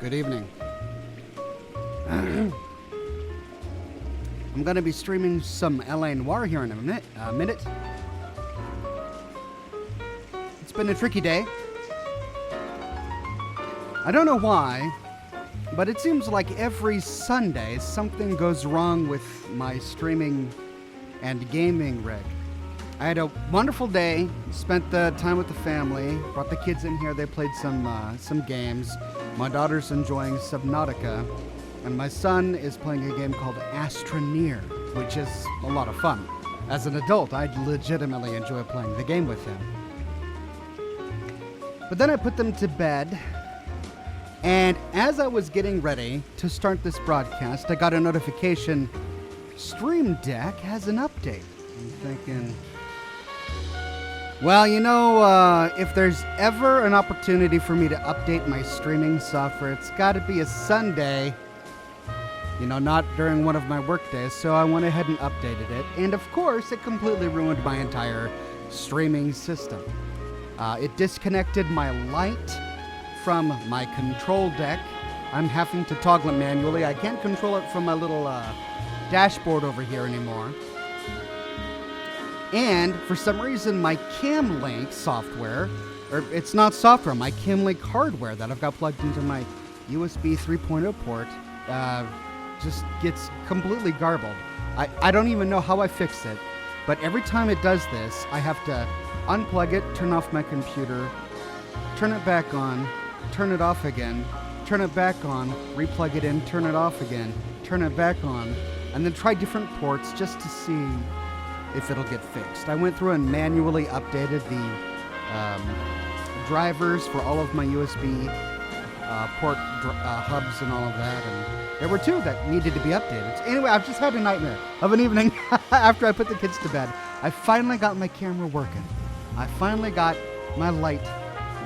Good evening. I'm going to be streaming some LA Noire here in a minute. It's been a tricky day. I don't know why, but it seems like every Sunday something goes wrong with my streaming and gaming rig. I had a wonderful day, spent the time with the family, brought the kids in here, they played some games. My daughter's enjoying Subnautica, and my son is playing a game called Noire, which is a lot of fun. As an adult, I legitimately enjoy playing the game with him. But then I put them to bed, and as I was getting ready to start this broadcast, I got a notification, Stream Deck has an update. I'm thinking, well, you know, if there's ever an opportunity for me to update my streaming software, it's got to be a Sunday, you know, not during one of my work days, so I went ahead and updated it. And of course, it completely ruined my entire streaming system. It disconnected my light from my control deck. I'm having to toggle it manually. I can't control it from my little dashboard over here anymore. And for some reason, my CamLink software, or it's not software, my CamLink hardware that I've got plugged into my USB 3.0 port just gets completely garbled. I don't even know how I fix it, but every time it does this, I have to unplug it, turn off my computer, turn it back on, turn it off again, turn it back on, replug it in, turn it off again, turn it back on, and then try different ports just to see if it'll get fixed. I went through and manually updated the drivers for all of my USB port hubs and all of that, and there were two that needed to be updated. So anyway, I've just had a nightmare of an evening after I put the kids to bed. I finally got my camera working. I finally got my light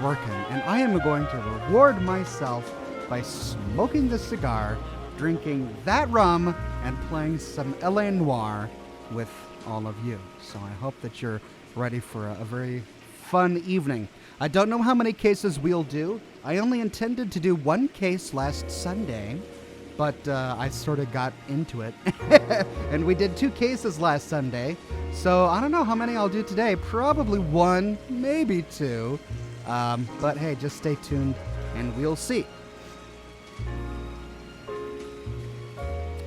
working, and I am going to reward myself by smoking the cigar, drinking that rum, and playing some LA Noire with all of you. So I hope that you're ready for a very fun evening. I don't know how many cases we'll do. I only intended to do one case last Sunday, but I sort of got into it. And we did 2 cases last Sunday, so I don't know how many I'll do today. Probably 1, maybe 2. But hey, just stay tuned and we'll see.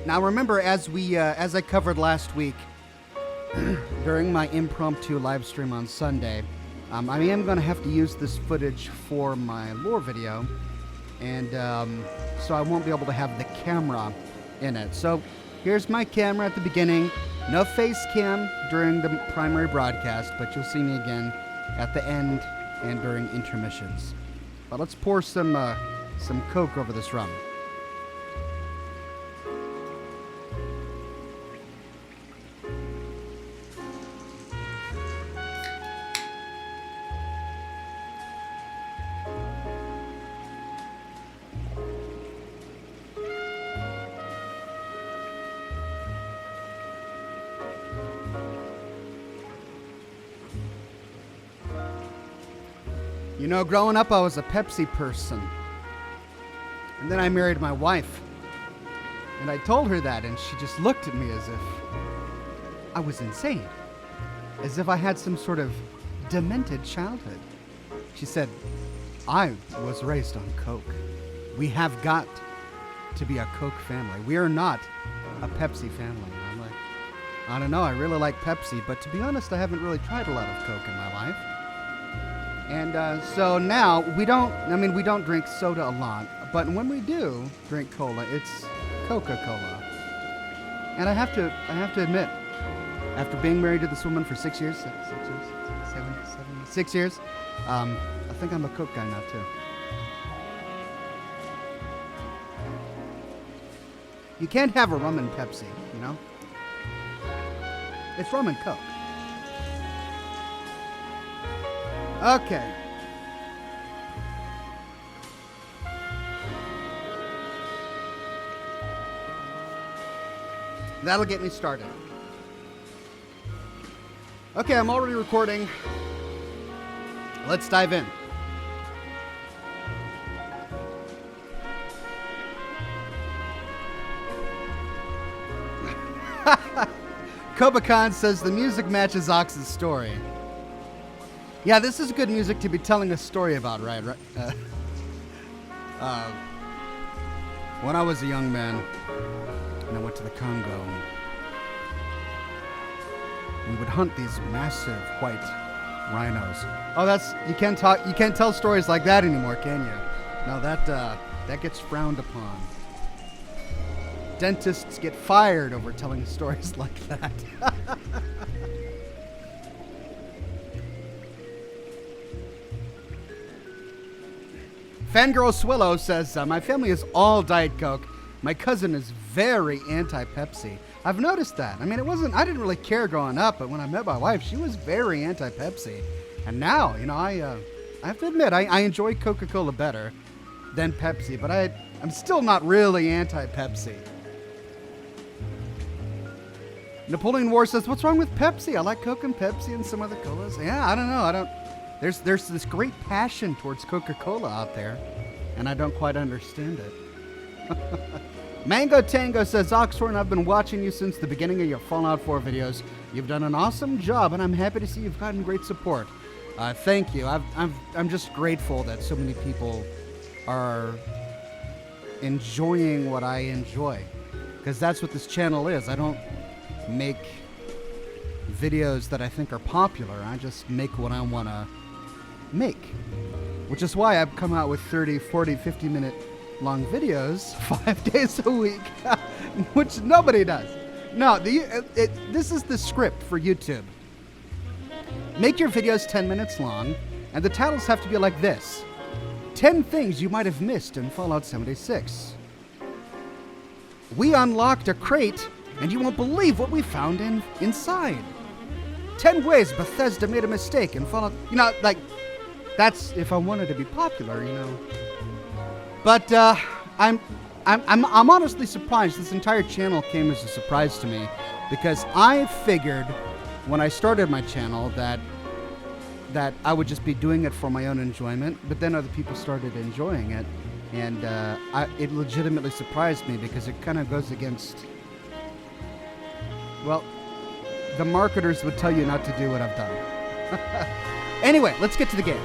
Now remember, as I covered last week, during my impromptu live stream on Sunday, I am going to have to use this footage for my lore video, and so I won't be able to have the camera in it. So here's my camera at the beginning. No face cam during the primary broadcast, but you'll see me again at the end and during intermissions. But let's pour some Coke over this rum. You know, growing up, I was a Pepsi person. And then I married my wife. And I told her that, and she just looked at me as if I was insane. As if I had some sort of demented childhood. She said, I was raised on Coke. We have got to be a Coke family. We are not a Pepsi family. And I'm like, I don't know, I really like Pepsi, but to be honest, I haven't really tried a lot of Coke in my life. And so now we don't drink soda a lot, but when we do drink cola, it's Coca-Cola. And I have to admit, after being married to this woman for 6 years, 6 years, I think I'm a Coke guy now too. You can't have a rum and Pepsi, you know? It's rum and Coke. Okay. That'll get me started. Okay, I'm already recording. Let's dive in. Kobakan says the music matches Ox's story. Yeah, this is good music to be telling a story about, right? When I was a young man and I went to the Congo, we would hunt these massive white rhinos. Oh, you can't tell stories like that anymore, can you? No, that gets frowned upon. Dentists get fired over telling stories like that. Fangirl Swillow says, my family is all Diet Coke. My cousin is very anti-Pepsi. I've noticed that. I mean, I didn't really care growing up, but when I met my wife, she was very anti-Pepsi. And now, I have to admit, I enjoy Coca-Cola better than Pepsi, but I'm still not really anti-Pepsi. Napoleon War says, what's wrong with Pepsi? I like Coke and Pepsi and some other colas. Yeah, I don't know. There's this great passion towards Coca-Cola out there, and I don't quite understand it. Mango Tango says, Oxhorn, I've been watching you since the beginning of your Fallout 4 videos. You've done an awesome job, and I'm happy to see you've gotten great support. Thank you. I'm just grateful that so many people are enjoying what I enjoy, because that's what this channel is. I don't make videos that I think are popular. I just make what I want to make, which is why I've come out with 30, 40, 50-minute long videos 5 days a week, which nobody does. No, this is the script for YouTube. Make your videos 10 minutes long, and the titles have to be like this: 10 things you might have missed in Fallout 76. We unlocked a crate, and you won't believe what we found inside. 10 ways Bethesda made a mistake in Fallout. That's if I wanted to be popular, But I'm honestly surprised. This entire channel came as a surprise to me, because I figured when I started my channel that I would just be doing it for my own enjoyment, but then other people started enjoying it, and it legitimately surprised me, because it kind of goes against, well, the marketers would tell you not to do what I've done. Anyway, let's get to the game.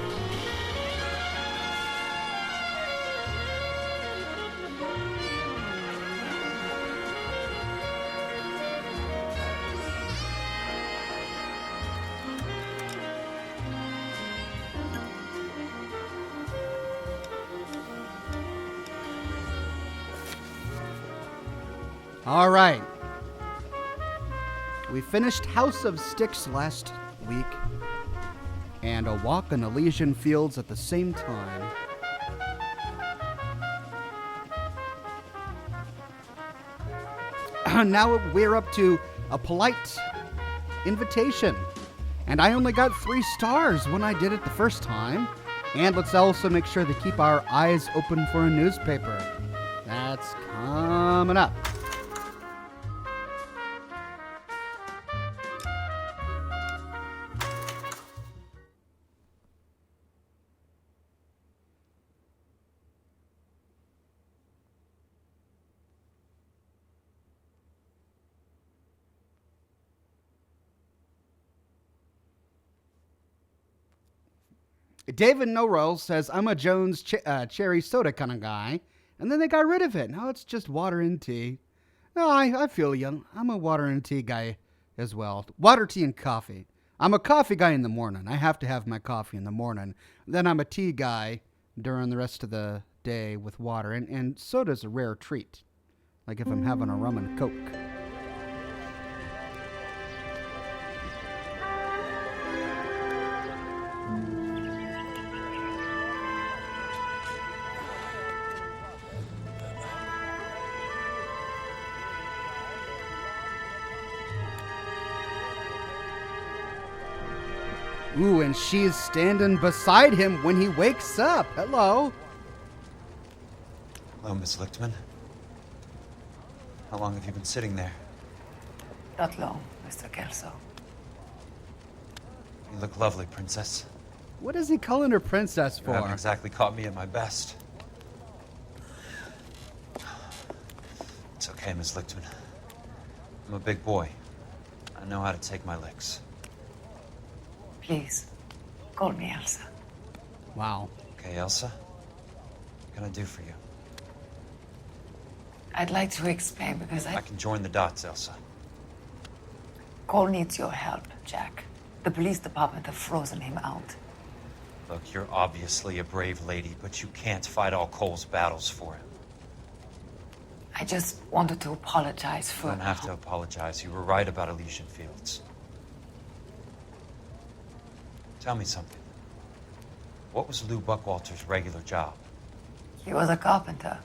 All right. We finished House of Styx last week, and a walk in Elysian Fields at the same time. Now we're up to a polite invitation, and I only got 3 stars when I did it the first time. And let's also make sure to keep our eyes open for a newspaper. That's coming up. David Norrell says, I'm a Jones cherry soda kind of guy, and then they got rid of it. Now it's just water and tea. No, I feel you. I'm a water and tea guy as well. Water, tea, and coffee. I'm a coffee guy in the morning. I have to have my coffee in the morning. Then I'm a tea guy during the rest of the day with water. And soda's a rare treat, like if I'm having a rum and Coke. Ooh, and she's standing beside him when he wakes up. Hello. Hello, Miss Lichtman. How long have you been sitting there? Not long, Mr. Kelso. You look lovely, Princess. What is he calling her princess You for? haven't exactly caught me at my best. It's okay, Miss Lichtman. I'm a big boy. I I know how to take my licks. Please, call me Elsa. Wow. Okay, Elsa? What can I do for you? I'd like to explain because I can join the dots, Elsa. Cole needs your help, Jack. The police department have frozen him out. Look, you're obviously a brave lady, but you can't fight all Cole's battles for him. I just wanted to apologize for... You don't have to apologize. You were right about Elysian Fields. Tell me something. What was Lou Buckwalter's regular job? He was a carpenter.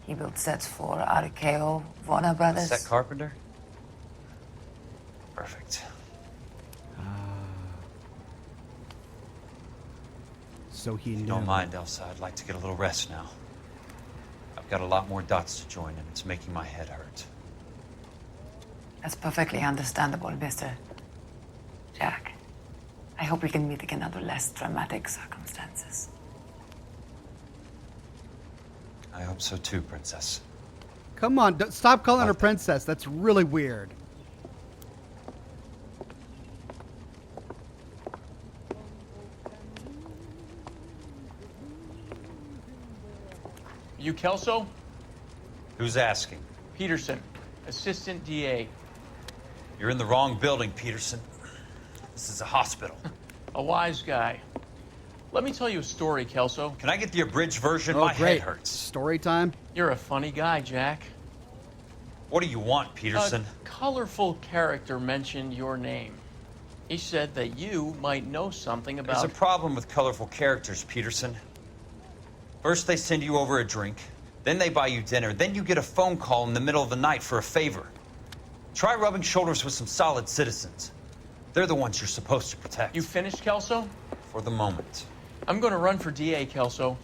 He built sets for RKO, Warner A Brothers. set carpenter? Perfect. So he If you knew. don't mind, Elsa, I'd like to get a little rest now. I've got a lot more dots to join, and it's making my head hurt. That's perfectly understandable, Mr. Jack. I hope we can meet again under less dramatic circumstances. I hope so too, Princess. Come on, stop calling her Love that. princess. That's really weird. You Kelso? Who's asking? Peterson, Assistant DA. You're in the wrong building, Peterson. This is a hospital. A wise guy. Let me tell you a story, Kelso. Can I get the abridged version? Oh, My great. head hurts. Story time. You're a funny guy, Jack. What do you want, Peterson? A colorful character mentioned your name. He said that you might know something There's about... a problem with colorful characters, Peterson. First they send you over a drink, then they buy you dinner, then you get a phone call in the middle of the night for a favor. Try rubbing shoulders with some solid citizens. They're the ones you're supposed to protect. You finished, Kelso? For the moment. I'm going to run for DA, Kelso.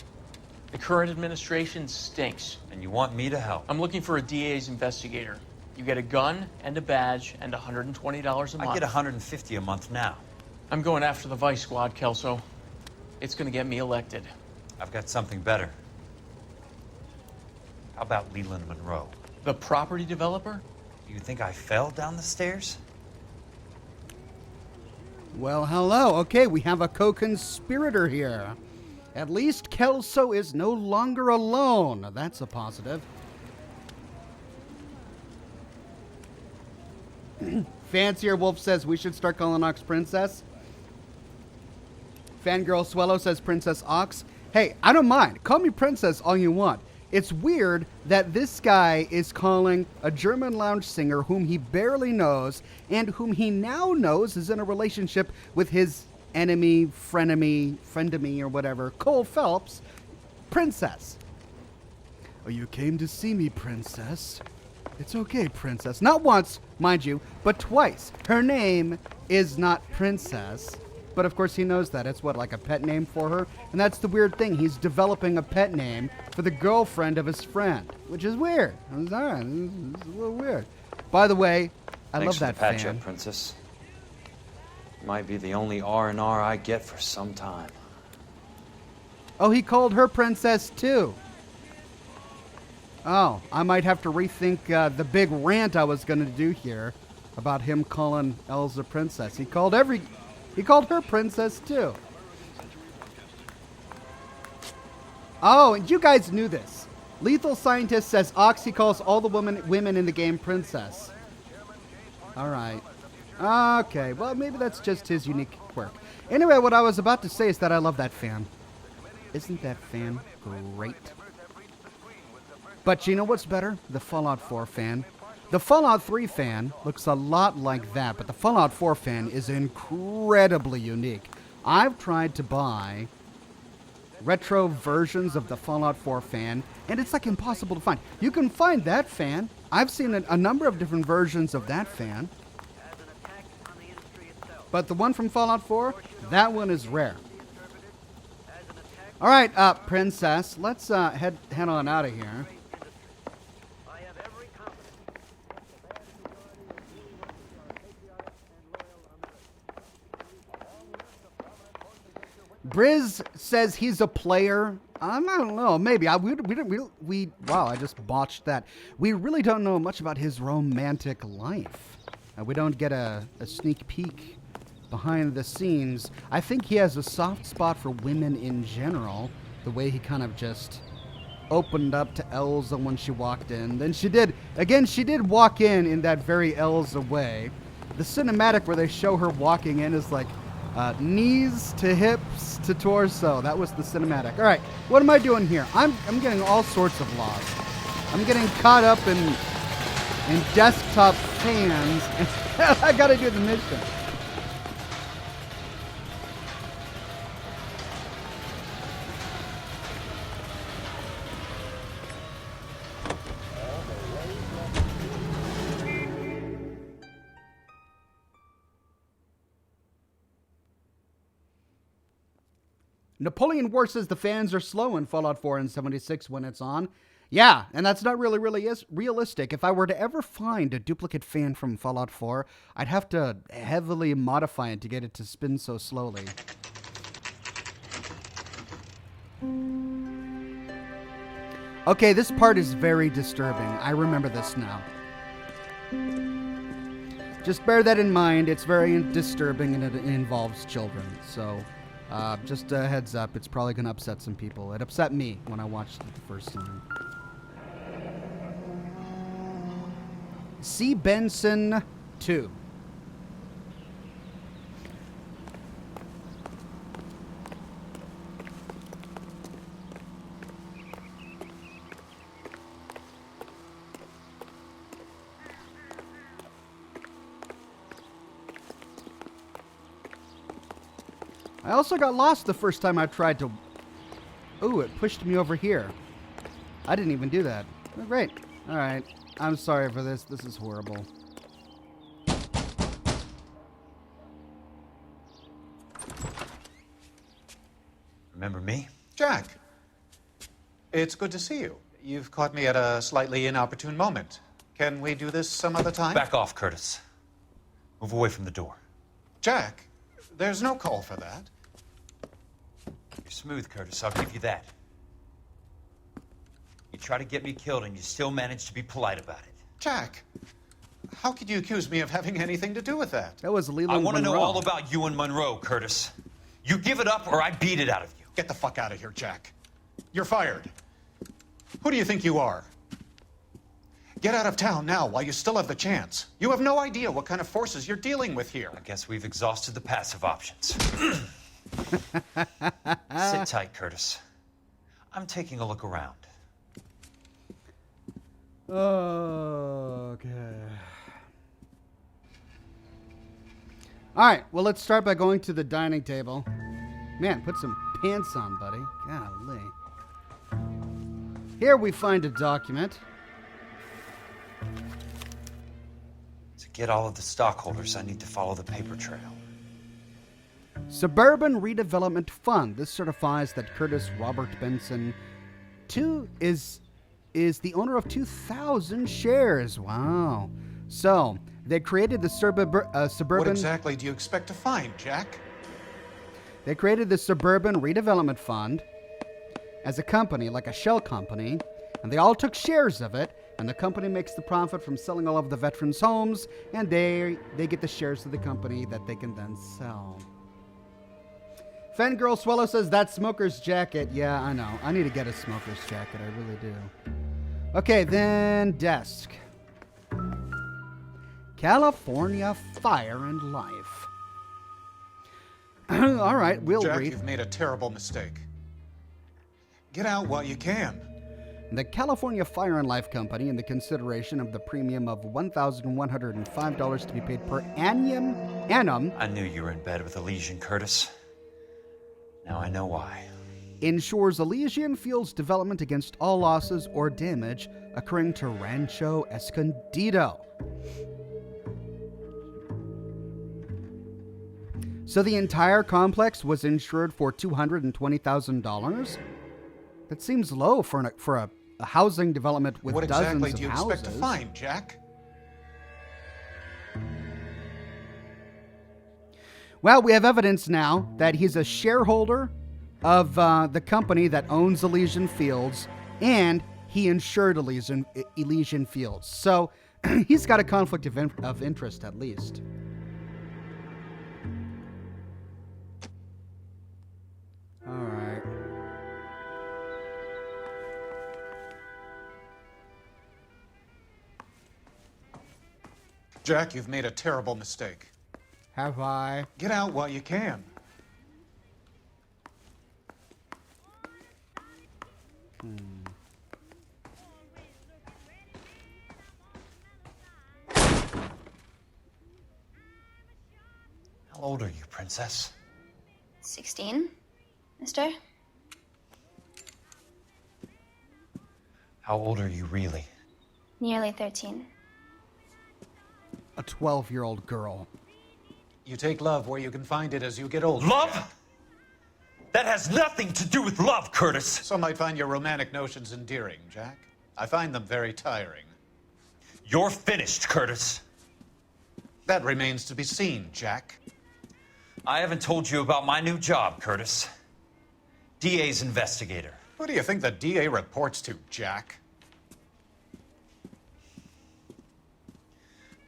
The current administration stinks. And you want me to help? I'm looking for a DA's investigator. You get a gun and a badge and $120 a month. I get $150 a month now. I'm going after the Vice Squad, Kelso. It's going to get me elected. I've got something better. How about Leland Monroe? The property developer? Do you think I fell down the stairs? Well, hello. Okay, we have a co-conspirator here. At least Kelso is no longer alone. That's a positive. Fancier Wolf says we should start calling Ox Princess. Fangirl Swallow says Princess Ox. Hey, I don't mind. Call me Princess all you want. It's weird that this guy is calling a German lounge singer whom he barely knows and whom he now knows is in a relationship with his enemy, friendemy, or whatever, Cole Phelps, Princess. Oh, you came to see me, Princess. It's okay, Princess. Not once, mind you, but twice. Her name is not Princess. But of course he knows that. It's what, like a pet name for her? And that's the weird thing. He's developing a pet name for the girlfriend of his friend, which is weird. It's all right. It's a little weird. By the way, I Thanks love for that the patch fan. up, Princess. Might be the only R&R I get for some time. Oh, he called her Princess too. Oh, I might have to rethink the big rant I was going to do here about him calling Elsa Princess. He called her Princess too. Oh, and you guys knew this. Lethal Scientist says Oxy calls all the women in the game Princess. All right. Okay, well, maybe that's just his unique quirk. Anyway, what I was about to say is that I love that fan. Isn't that fan great? But you know what's better? The Fallout 4 fan. The Fallout 3 fan looks a lot like that, but the Fallout 4 fan is incredibly unique. I've tried to buy retro versions of the Fallout 4 fan, and it's like impossible to find. You can find that fan. I've seen a number of different versions of that fan. But the one from Fallout 4, that one is rare. All right, Princess, let's head on out of here. Briz says he's a player. I don't know. Maybe. Wow, I just botched that. We really don't know much about his romantic life. We don't get a sneak peek behind the scenes. I think he has a soft spot for women in general. The way he kind of just opened up to Elsa when she walked in. Then she did walk in that very Elsa way. The cinematic where they show her walking in is like knees to hips to torso. That was the cinematic. All right, what am I doing here? I'm getting all sorts of lost. I'm getting caught up in desktop fans. I gotta do the mission. Napoleon War says the fans are slow in Fallout 4 and 76 when it's on. Yeah, and that's not really realistic. If I were to ever find a duplicate fan from Fallout 4, I'd have to heavily modify it to get it to spin so slowly. Okay, this part is very disturbing. I remember this now. Just bear that in mind. It's very disturbing and it involves children. So, just a heads up, it's probably going to upset some people. It upset me when I watched it the first time. C. Benson 2. I also got lost the first time I tried to... Ooh, it pushed me over here. I didn't even do that. Oh, great. All right. I'm sorry for this. This is horrible. Remember me? Jack, it's good to see you. You've caught me at a slightly inopportune moment. Can we do this some other time? Back off, Curtis. Move away from the door. Jack, there's no call for that. You're smooth, Curtis. I'll give you that. You try to get me killed and you still manage to be polite about it. Jack, how could you accuse me of having anything to do with that? That was Leland I want to know Monroe. all about you and Monroe, Curtis. You give it up or I beat it out of you. Get the fuck out of here, Jack. You're fired. Who do you think you are? Get out of town now while you still have the chance. You have no idea what kind of forces you're dealing with here. I guess we've exhausted the passive options. Sit tight, Curtis. I'm taking a look around. Okay. All right, well, let's start by going to the dining table. Man, put some pants on, buddy. Golly. Here we find a document. To get all of the stockholders, I need to follow the paper trail. Suburban Redevelopment Fund. This certifies that Curtis Robert Benson is the owner of 2,000 shares. Wow. So, they created the Suburban... What exactly do you expect to find, Jack? They created the Suburban Redevelopment Fund as a company, like a shell company, and they all took shares of it, and the company makes the profit from selling all of the veterans' homes, and they get the shares of the company that they can then sell. Fangirl Swallow says, that smoker's jacket. Yeah, I know. I need to get a smoker's jacket. I really do. Okay, then desk. California Fire and Life. All right, we'll Jack, read. you've made a terrible mistake. Get out while you can. The California Fire and Life Company, in the consideration of the premium of $1,105 to be paid per annum, I knew you were in bed with Elysian, Curtis. Now I know why. ensures Elysian Field's development against all losses or damage occurring to Rancho Escondido. So the entire complex was insured for $220,000? That seems low for a housing development with what dozens exactly of do you houses. expect to find, Jack? Well, we have evidence now that he's a shareholder of the company that owns Elysian Fields, and he insured Elysian Fields. So, this is a He's got a conflict of interest, at least. All right. Jack, you've made a terrible mistake. Have I? Get out while you can. How old are you, Princess? 16, mister? How old are you really? Nearly 13. A 12-year-old girl. You take love where you can find it as you get older. Love? That has nothing to do with love, Curtis. Some might find your romantic notions endearing, Jack. I find them very tiring. You're finished, Curtis. That remains to be seen, Jack. I haven't told you about my new job, Curtis. DA's investigator. Who do you think the DA reports to, Jack?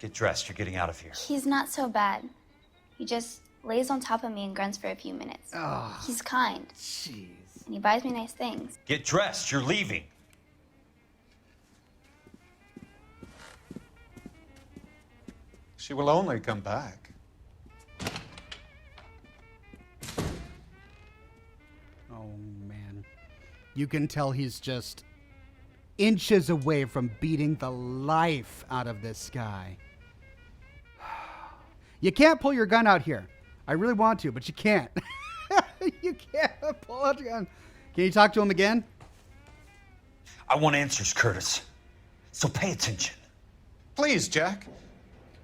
Get dressed, you're getting out of here. He's not so bad. He just lays on top of me and grunts for a few minutes. He's kind. Jeez. And he buys me nice things. Get dressed, you're leaving. She will only come back. Oh, man. You can tell he's just inches away from beating the life out of this guy. You can't pull your gun out here. I really want to, but you can't. You can't pull out your gun. Can you talk to him again? I want answers, Curtis. So pay attention. Please, Jack.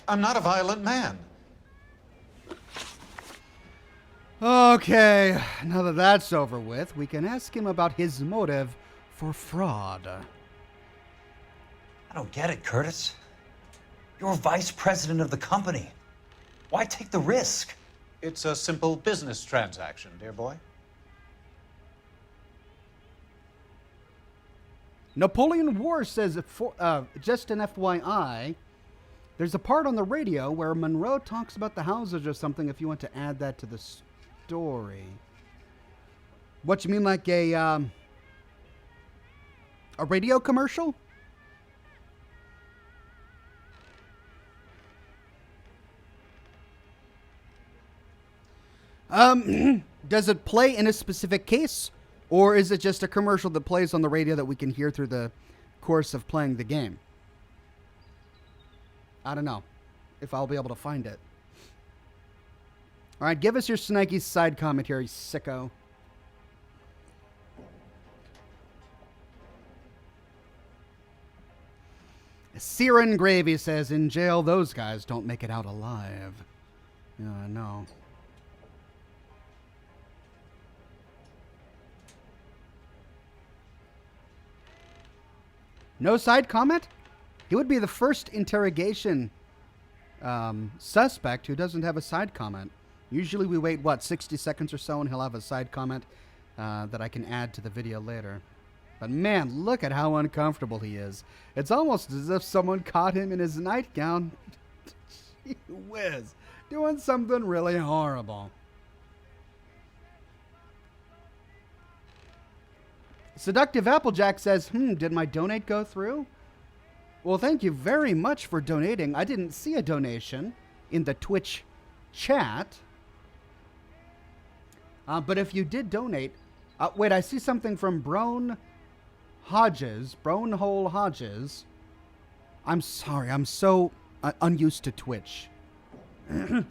I'm not a violent man. Okay, now that that's over with, we can ask him about his motive for fraud. I don't get it, Curtis. You're vice president of the company. Why take the risk? It's a simple business transaction, dear boy. Napoleon War says, just an FYI, there's a part on the radio where Monroe talks about the houses or something if you want to add that to the story. What, you mean like a radio commercial? Does it play in a specific case, or is it just a commercial that plays on the radio that we can hear through the course of playing the game? I don't know if I'll be able to find it. All right, give us your Snikey side commentary, sicko. Siren Gravy says, in jail, those guys don't make it out alive. Yeah, I know. No side comment? He would be the first interrogation suspect who doesn't have a side comment. Usually we wait, 60 seconds or so, and he'll have a side comment that I can add to the video later. But man, look at how uncomfortable he is. It's almost as if someone caught him in his nightgown. Gee whiz. Doing something really horrible. Seductive Applejack says, did my donate go through? Well, thank you very much for donating. I didn't see a donation in the Twitch chat. But if you did donate... wait, I see something from Brownhole Hodges. I'm sorry, I'm so unused to Twitch.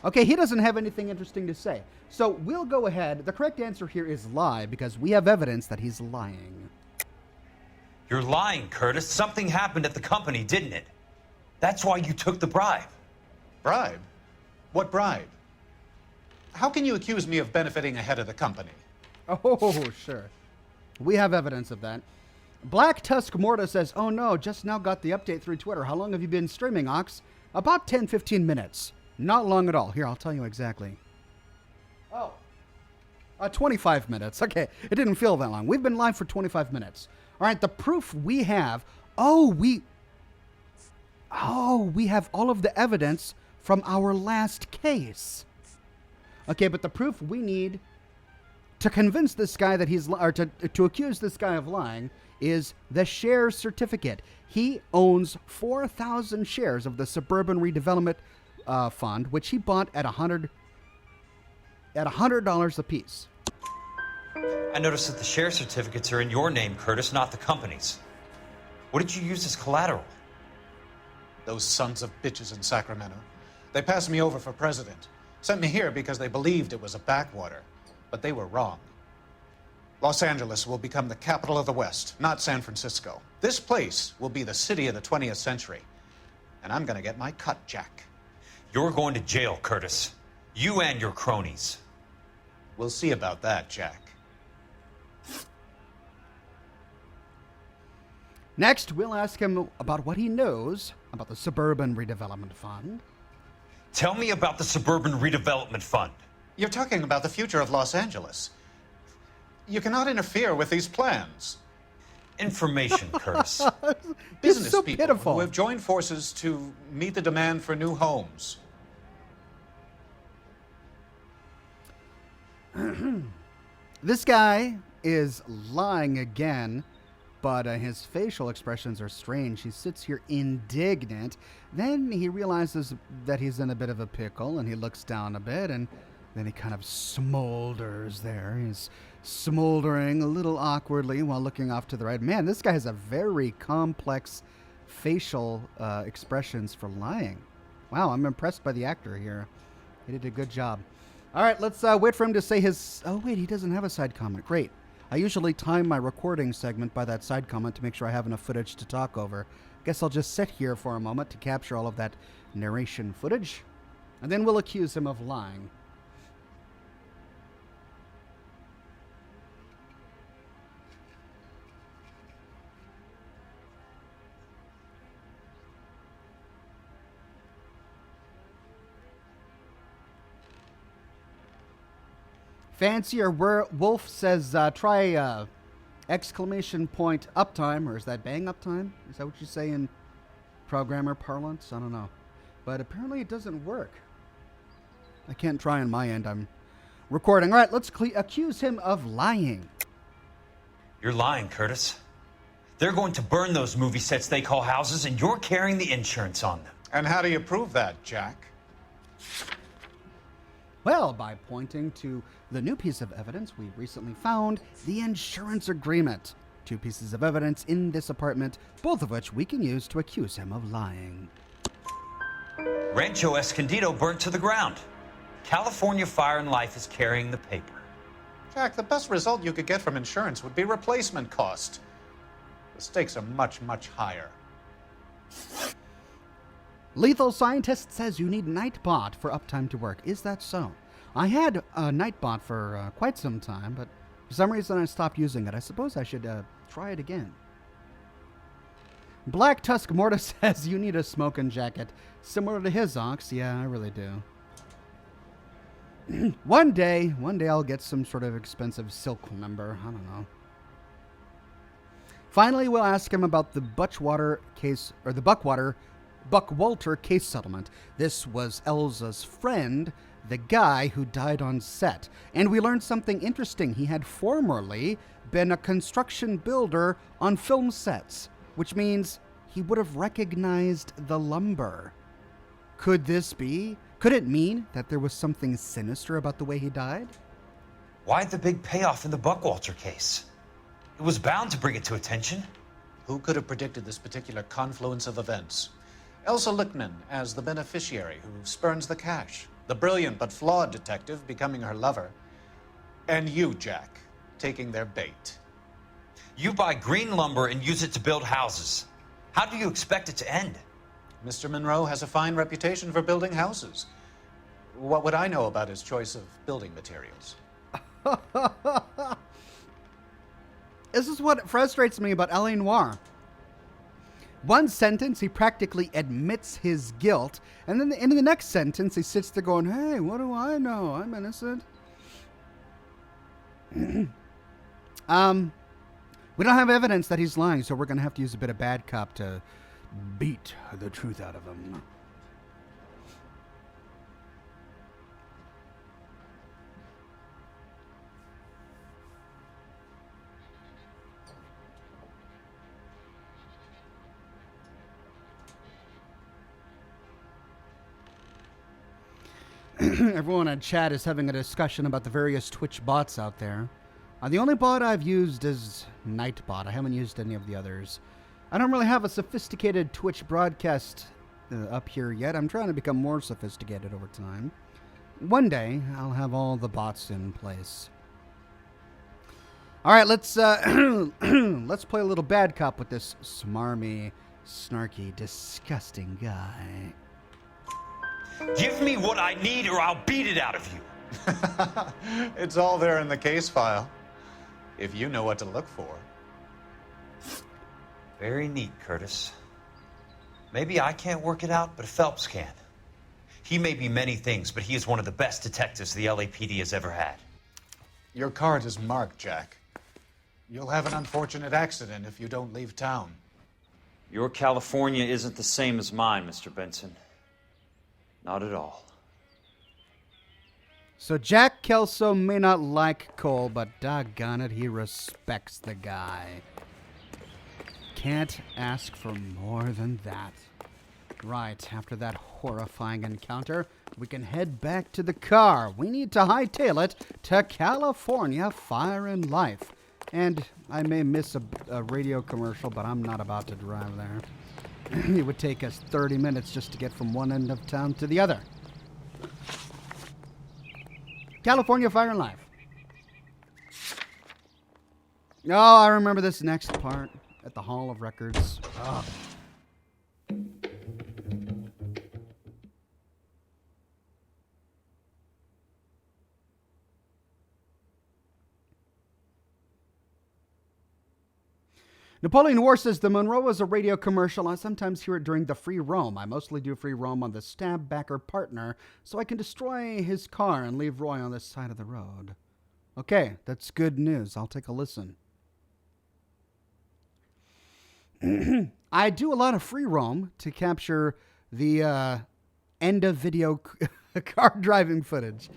Okay, he doesn't have anything interesting to say. So we'll go ahead. The correct answer here is lie, because we have evidence that he's lying. You're lying, Curtis. Something happened at the company, didn't it? That's why you took the bribe. Bribe? What bribe? How can you accuse me of benefiting ahead of the company? Oh, sure. We have evidence of that. Black Tusk Morta says, oh no, just now got the update through Twitter. How long have you been streaming, Ox? About 10-15 minutes. Not long at all. Here, I'll tell you exactly. 25 minutes. Okay, it didn't feel that long. We've been live for 25 minutes. All right, the proof we have... Oh, we have all of the evidence from our last case. Okay, but the proof we need to convince this guy that to accuse this guy of lying is the share certificate. He owns 4,000 shares of the Suburban Redevelopment Fund, which he bought at $100 a piece. I noticed that the share certificates are in your name, Curtis, not the company's. What did you use as collateral? Those sons of bitches in Sacramento. They passed me over for president. Sent me here because they believed it was a backwater. But they were wrong. Los Angeles will become the capital of the West, not San Francisco. This place will be the city of the 20th century. And I'm gonna get my cut, Jack. You're going to jail, Curtis. You and your cronies. We'll see about that, Jack. Next, we'll ask him about what he knows about the Suburban Redevelopment Fund. Tell me about the Suburban Redevelopment Fund. You're talking about the future of Los Angeles. You cannot interfere with these plans. Information, Curtis. Business so people pitiful. who have joined forces to meet the demand for new homes. This guy is lying again, but his facial expressions are strange. He sits here indignant. Then he realizes that he's in a bit of a pickle, and he looks down a bit, and then he kind of smolders there. He's smoldering a little awkwardly while looking off to the right. Man, this guy has a very complex facial expressions for lying. Wow, I'm impressed by the actor here. He did a good job. All right, let's wait for him to say his... Oh, wait, he doesn't have a side comment. Great. I usually time my recording segment by that side comment to make sure I have enough footage to talk over. Guess I'll just sit here for a moment to capture all of that narration footage, and then we'll accuse him of lying. Fancier Wolf says, try exclamation point uptime, or is that bang uptime? Is that what you say in programmer parlance? I don't know. But apparently it doesn't work. I can't try on my end. I'm recording. All right, let's accuse him of lying. You're lying, Curtis. They're going to burn those movie sets they call houses, and you're carrying the insurance on them. And how do you prove that, Jack? Well, by pointing to the new piece of evidence we recently found, the insurance agreement. 2 pieces of evidence in this apartment, both of which we can use to accuse him of lying. Rancho Escondido burnt to the ground. California Fire and Life is carrying the paper. Jack, the best result you could get from insurance would be replacement cost. The stakes are much, much higher. Lethal Scientist says you need Nightbot for uptime to work. Is that so? I had a Nightbot for quite some time, but for some reason I stopped using it. I suppose I should try it again. Black Tusk Mortis says you need a smoking jacket. Similar to his ox. Yeah, I really do. One day I'll get some sort of expensive silk number. I don't know. Finally, we'll ask him about the Buckwalter case, or the Buckwalter case settlement. This was Elza's friend, the guy who died on set. And we learned something interesting. He had formerly been a construction builder on film sets, which means he would have recognized the lumber. Could it mean that there was something sinister about the way he died? Why the big payoff in the Buckwalter case? It was bound to bring it to attention. Who could have predicted this particular confluence of events? Elsa Lichtman as the beneficiary who spurns the cash, the brilliant but flawed detective becoming her lover, and you, Jack, taking their bait. You buy green lumber and use it to build houses. How do you expect it to end? Mr. Monroe has a fine reputation for building houses. What would I know about his choice of building materials? This is what frustrates me about L.A. Noire. One sentence, he practically admits his guilt, and then in the next sentence, he sits there going, hey, what do I know? I'm innocent. We don't have evidence that he's lying, so we're going to have to use a bit of bad cop to beat the truth out of him. Everyone in chat is having a discussion about the various Twitch bots out there. The only bot I've used is Nightbot. I haven't used any of the others. I don't really have a sophisticated Twitch broadcast up here yet. I'm trying to become more sophisticated over time. One day, I'll have all the bots in place. All right, let's let's play a little bad cop with this smarmy, snarky, disgusting guy. Give me what I need or I'll beat it out of you. It's all there in the case file, if you know what to look for. Very neat, Curtis. Maybe I can't work it out, but Phelps can. He may be many things, but he is one of the best detectives the LAPD has ever had. Your card is marked, Jack. You'll have an unfortunate accident if you don't leave town. Your California isn't the same as mine, Mr. Benson. Not at all. So Jack Kelso may not like Cole, but doggone it, he respects the guy. Can't ask for more than that. Right, after that horrifying encounter, we can head back to the car. We need to hightail it to California Fire and Life. And I may miss a radio commercial, but I'm not about to drive there. It would take us 30 minutes just to get from one end of town to the other. California Fire and Life. Oh, I remember this next part at the Hall of Records. Oh. Napoleon Noire says, the Monroe is a radio commercial. I sometimes hear it during the free roam. I mostly do free roam on the stab backer partner, so I can destroy his car and leave Roy on this side of the road. Okay, that's good news. I'll take a listen. I do a lot of free roam to capture the end of video car driving footage.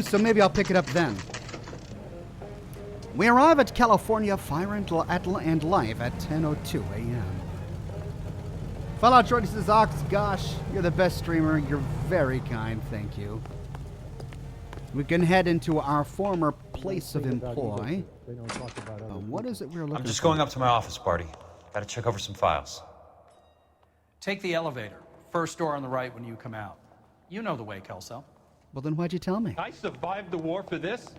So maybe I'll pick it up then. We arrive at California Fire and Life at 10:02 a.m. Fallout Jordy says, Ox, gosh, you're the best streamer. You're very kind. Thank you. We can head into our former place of employ. What is it we're looking for? I'm just going up to my office, Barty. Gotta check over some files. Take the elevator. First door on the right when you come out. You know the way, Kelso. Well, then why'd you tell me? I survived the war for this?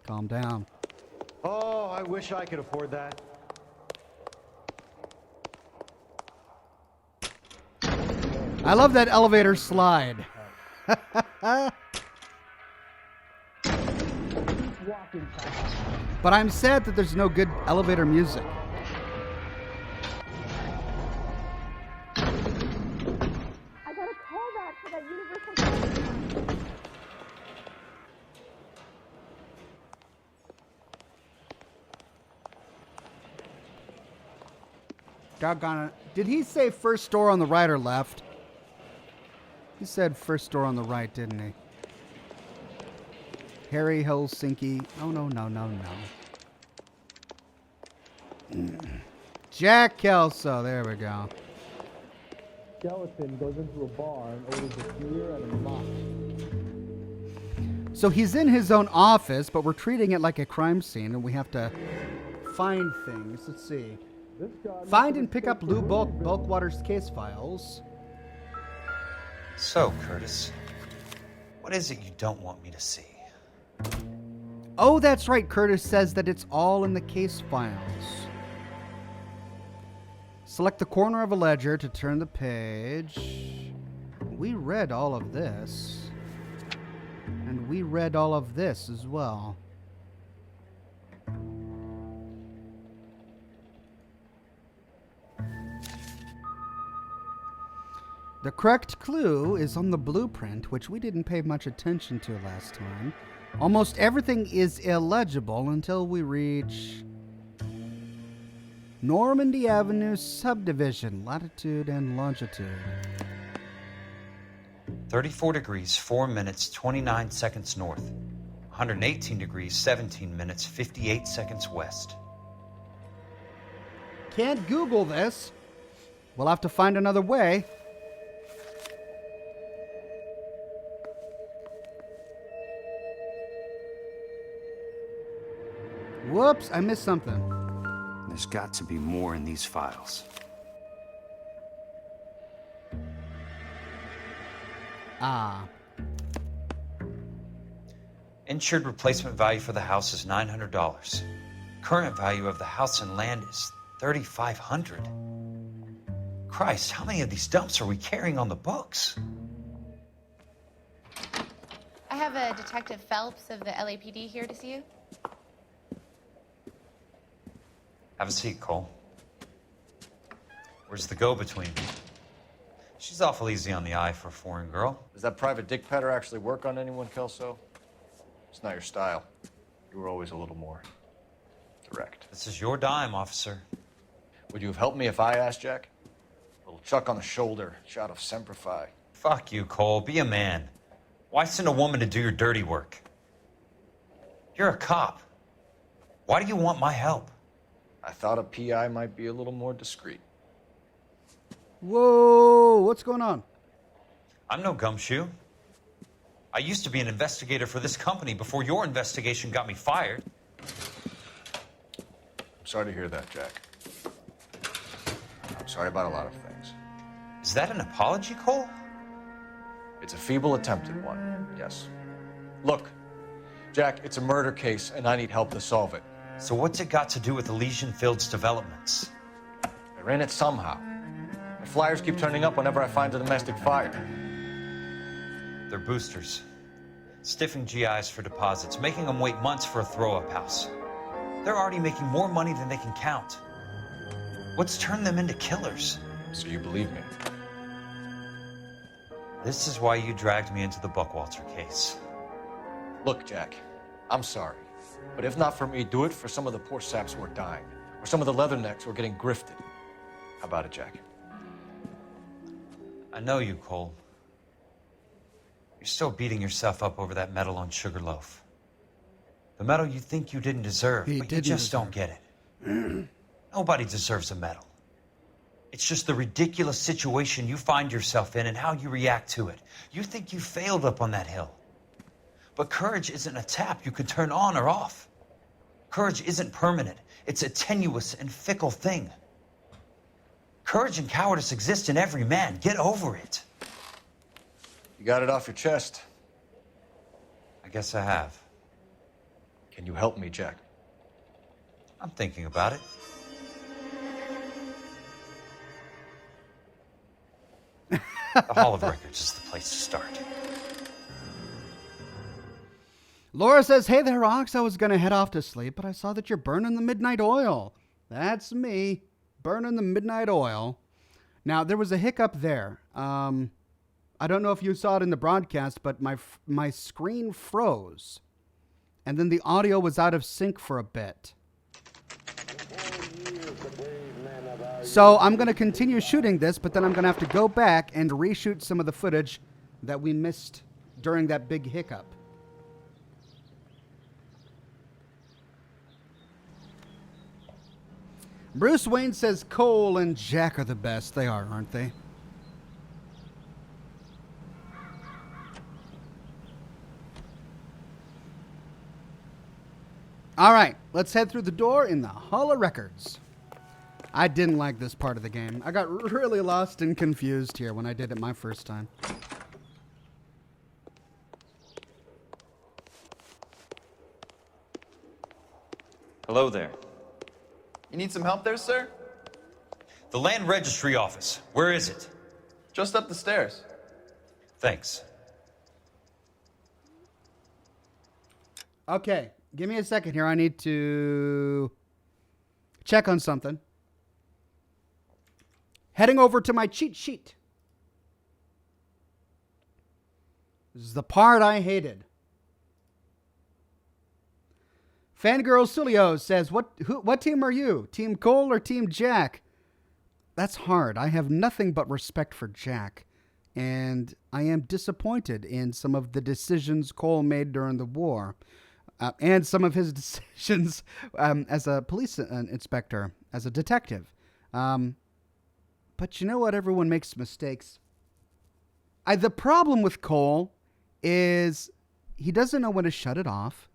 Calm down. Oh, I wish I could afford that. I love that elevator slide. But I'm sad that there's no good elevator music. I got a call back for that universal. Doggone it. Did he say first door on the right or left? He said first door on the right, didn't he? Harry Helsinki. Oh, no. Jack Kelso. There we go. Skeleton goes into a bar and orders a beer and a mop. So he's in his own office, but we're treating it like a crime scene, and we have to find things. Let's see. Find and pick up Lou Bulkwater's case files. So, Curtis, what is it you don't want me to see? Oh, that's right. Curtis says that it's all in the case files. Select the corner of a ledger to turn the page. We read all of this. And we read all of this as well. The correct clue is on the blueprint, which we didn't pay much attention to last time. Almost everything is illegible until we reach Normandy Avenue subdivision, latitude and longitude. 34 degrees, 4 minutes, 29 seconds north. 118 degrees, 17 minutes, 58 seconds west. Can't Google this. We'll have to find another way. Whoops, I missed something. There's got to be more in these files. Ah. Insured replacement value for the house is $900. Current value of the house and land is $3,500. Christ, how many of these dumps are we carrying on the books? I have a Detective Phelps of the LAPD here to see you. Have a seat, Cole. Where's the go-between? She's awful easy on the eye for a foreign girl. Does that private dick petter actually work on anyone, Kelso? It's not your style. You were always a little more direct. This is your dime, officer. Would you have helped me if I asked, Jack? A little chuck on the shoulder, shot of Semper Fi. Fuck you, Cole. Be a man. Why send a woman to do your dirty work? You're a cop. Why do you want my help? I thought a PI might be a little more discreet. Whoa, what's going on? I'm no gumshoe. I used to be an investigator for this company before your investigation got me fired. I'm sorry to hear that, Jack. I'm sorry about a lot of things. Is that an apology, Cole? It's a feeble attempt at one, yes. Look, Jack, it's a murder case, and I need help to solve it. So what's it got to do with Elysian Fields developments? They're in it somehow. My flyers keep turning up whenever I find a domestic fire. They're boosters. Stiffing GIs for deposits, making them wait months for a throw-up house. They're already making more money than they can count. What's turned them into killers? So you believe me? This is why you dragged me into the Buckwalter case. Look, Jack, I'm sorry. But if not for me, do it for some of the poor saps who are dying. Or some of the leathernecks who are getting grifted. How about it, Jack? I know you, Cole. You're still beating yourself up over that medal on Sugarloaf. The medal you think you didn't deserve, but you just don't get it. Nobody deserves a medal. It's just the ridiculous situation you find yourself in and how you react to it. You think you failed up on that hill. But courage isn't a tap you can turn on or off. Courage isn't permanent. It's a tenuous and fickle thing. Courage and cowardice exist in every man. Get over it. You got it off your chest. I guess I have. Can you help me, Jack? I'm thinking about it. The Hall of Records is the place to start. Laura says, hey there, Ox. I was going to head off to sleep, but I saw that you're burning the midnight oil. That's me, burning the midnight oil. Now, there was a hiccup there. I don't know if you saw it in the broadcast, but my screen froze. And then the audio was out of sync for a bit. So I'm going to continue shooting this, but then I'm going to have to go back and reshoot some of the footage that we missed during that big hiccup. Bruce Wayne says Cole and Jack are the best. They are, aren't they? All right, let's head through the door in the Hall of Records. I didn't like this part of the game. I got really lost and confused here when I did it my first time. Hello there. You need some help there, sir? The Land Registry Office. Where is it? Just up the stairs. Thanks. Okay, give me a second here. I need to check on something. Heading over to my cheat sheet. This is the part I hated. Fangirl Sulio says, what team are you? Team Cole or Team Jack? That's hard. I have nothing but respect for Jack. And I am disappointed in some of the decisions Cole made during the war. And some of his decisions as a police inspector, as a detective. But you know what? Everyone makes mistakes. The problem with Cole is he doesn't know when to shut it off.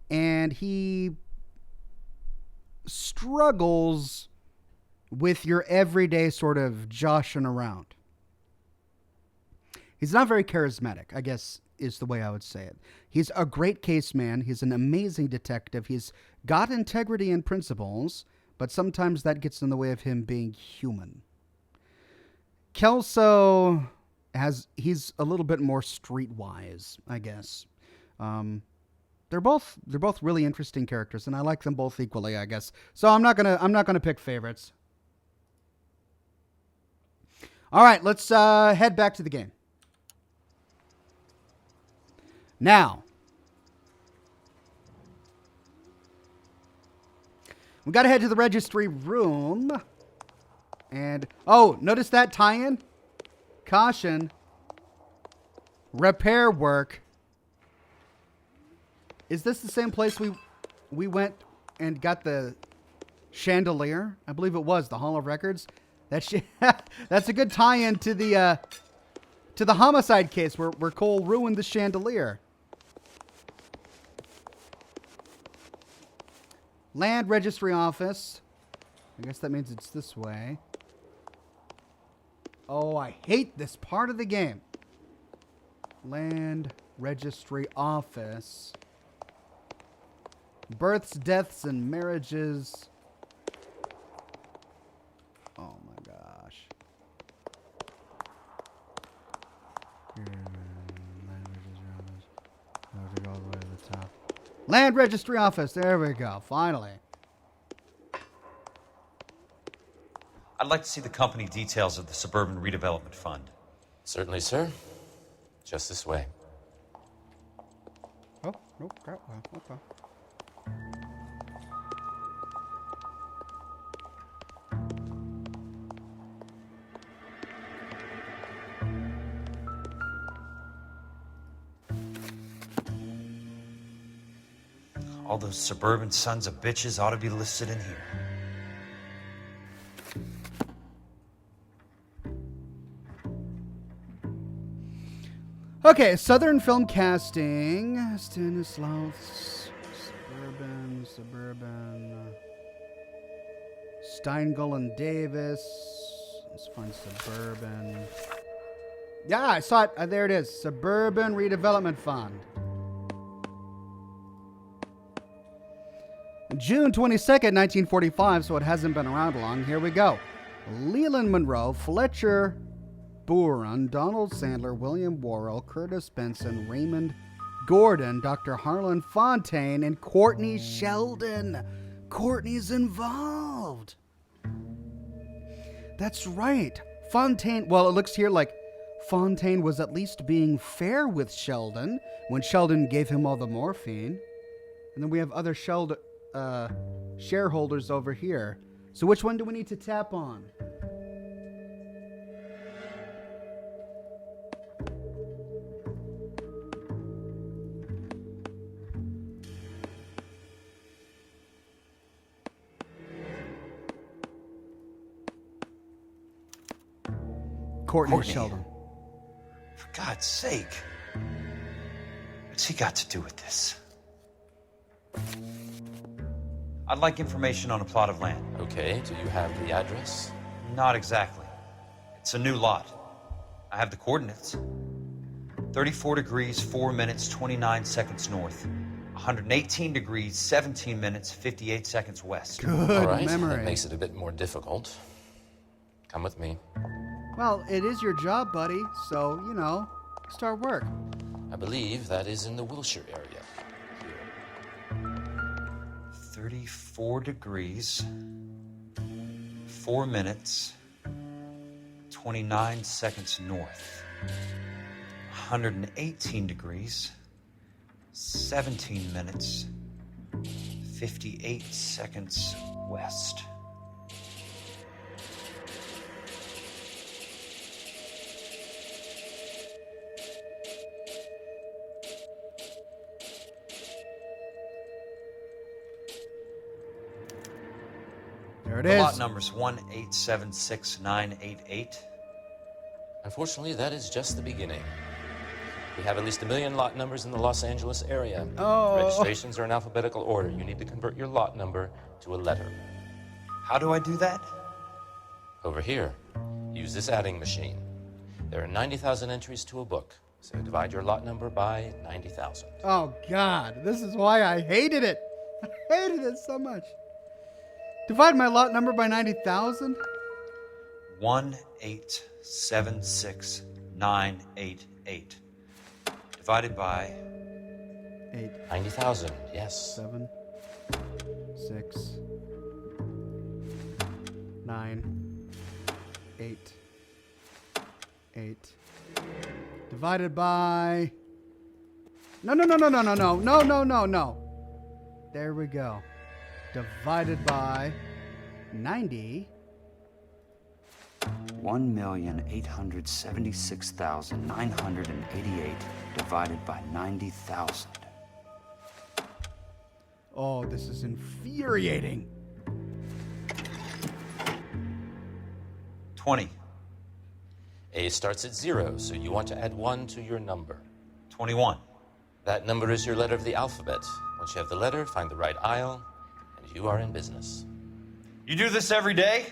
And he struggles with your everyday sort of joshing around. He's not very charismatic, I guess is the way I would say it. He's a great case man. He's an amazing detective. He's got integrity and principles, but sometimes that gets in the way of him being human. Kelso he's a little bit more streetwise, I guess. They're both really interesting characters, and I like them both equally, I guess. So I'm not gonna pick favorites. All right, let's head back to the game. Now, we got to head to the registry room. And, oh, notice that tie-in? Caution. Repair work. Is this the same place we went and got the chandelier? I believe it was, the Hall of Records. That's a good tie-in to the homicide case where Cole ruined the chandelier. Land Registry Office. I guess that means it's this way. Oh, I hate this part of the game. Land Registry Office. Births, deaths, and marriages. Oh my gosh. Land Registry Office. Have to go all the way to the top. Land Registry Office. There we go. Finally. I'd like to see the company details of the Suburban Redevelopment Fund. Certainly, sir. Just this way. Oh, nope. Okay. All those suburban sons of bitches ought to be listed in here. Okay, Southern Film Casting. Stanislaus. Suburban. Steingel and Davis. Let's find Suburban. Yeah, I saw it. There it is. Suburban Redevelopment Fund. June 22nd, 1945, so it hasn't been around long. Here we go. Leland Monroe, Fletcher Buran, Donald Sandler, William Worrell, Curtis Benson, Raymond Gordon, Dr. Harlan Fontaine, and Courtney Sheldon. Courtney's involved. That's right. Fontaine, well, it looks here like Fontaine was at least being fair with Sheldon when Sheldon gave him all the morphine. And then we have other shareholders over here. So which one do we need to tap on? Courtney Sheldon. For God's sake. What's he got to do with this? I'd like information on a plot of land. Okay, do you have the address? Not exactly. It's a new lot. I have the coordinates. 34 degrees, 4 minutes, 29 seconds north. 118 degrees, 17 minutes, 58 seconds west. Good All right, memory. That makes it a bit more difficult. Come with me. Well, it is your job, buddy, so, you know, start work. I believe that is in the Wilshire area. 34 degrees, 4 minutes, 29 seconds north. 118 degrees, 17 minutes, 58 seconds west. There it The is. lot number's 1876988. Unfortunately, that is just the beginning. We have at least 1 million lot numbers in the Los Angeles area. Oh. Registrations are in alphabetical order. You need to convert your lot number to a letter. How do I do that? Over here, use this adding machine. There are 90,000 entries to a book, so divide your lot number by 90,000. Oh, God. This is why I hated it. I hated it so much. Divide my lot number by 90,000? 1876988. Divided by 8. 90,000, yes. 7, 6, 9, 8. 8. Divided by... No. There we go. Divided by 90. 1,876,988 divided by 90,000. Oh, this is infuriating. 20. A starts at 0, so you want to add 1 to your number. 21. That number is your letter of the alphabet. Once you have the letter, find the right aisle, and you are in business. You do this every day?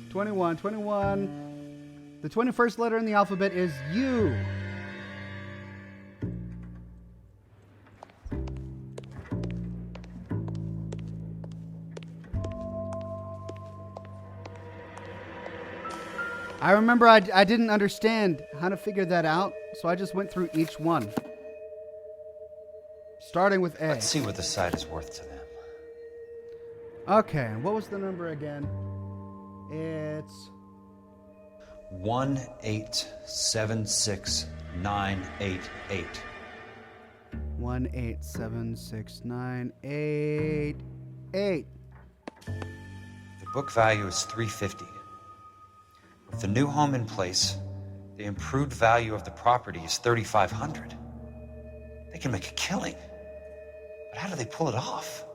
21. The 21st letter in the alphabet is U. I remember I didn't understand how to figure that out, so I just went through each one. Starting with A. Let's see what the site is worth to them. Okay, what was the number again? It's 1876988. 1876988. The book value is $350. With the new home in place, the improved value of the property is $3,500. They can make a killing. But how do they pull it off?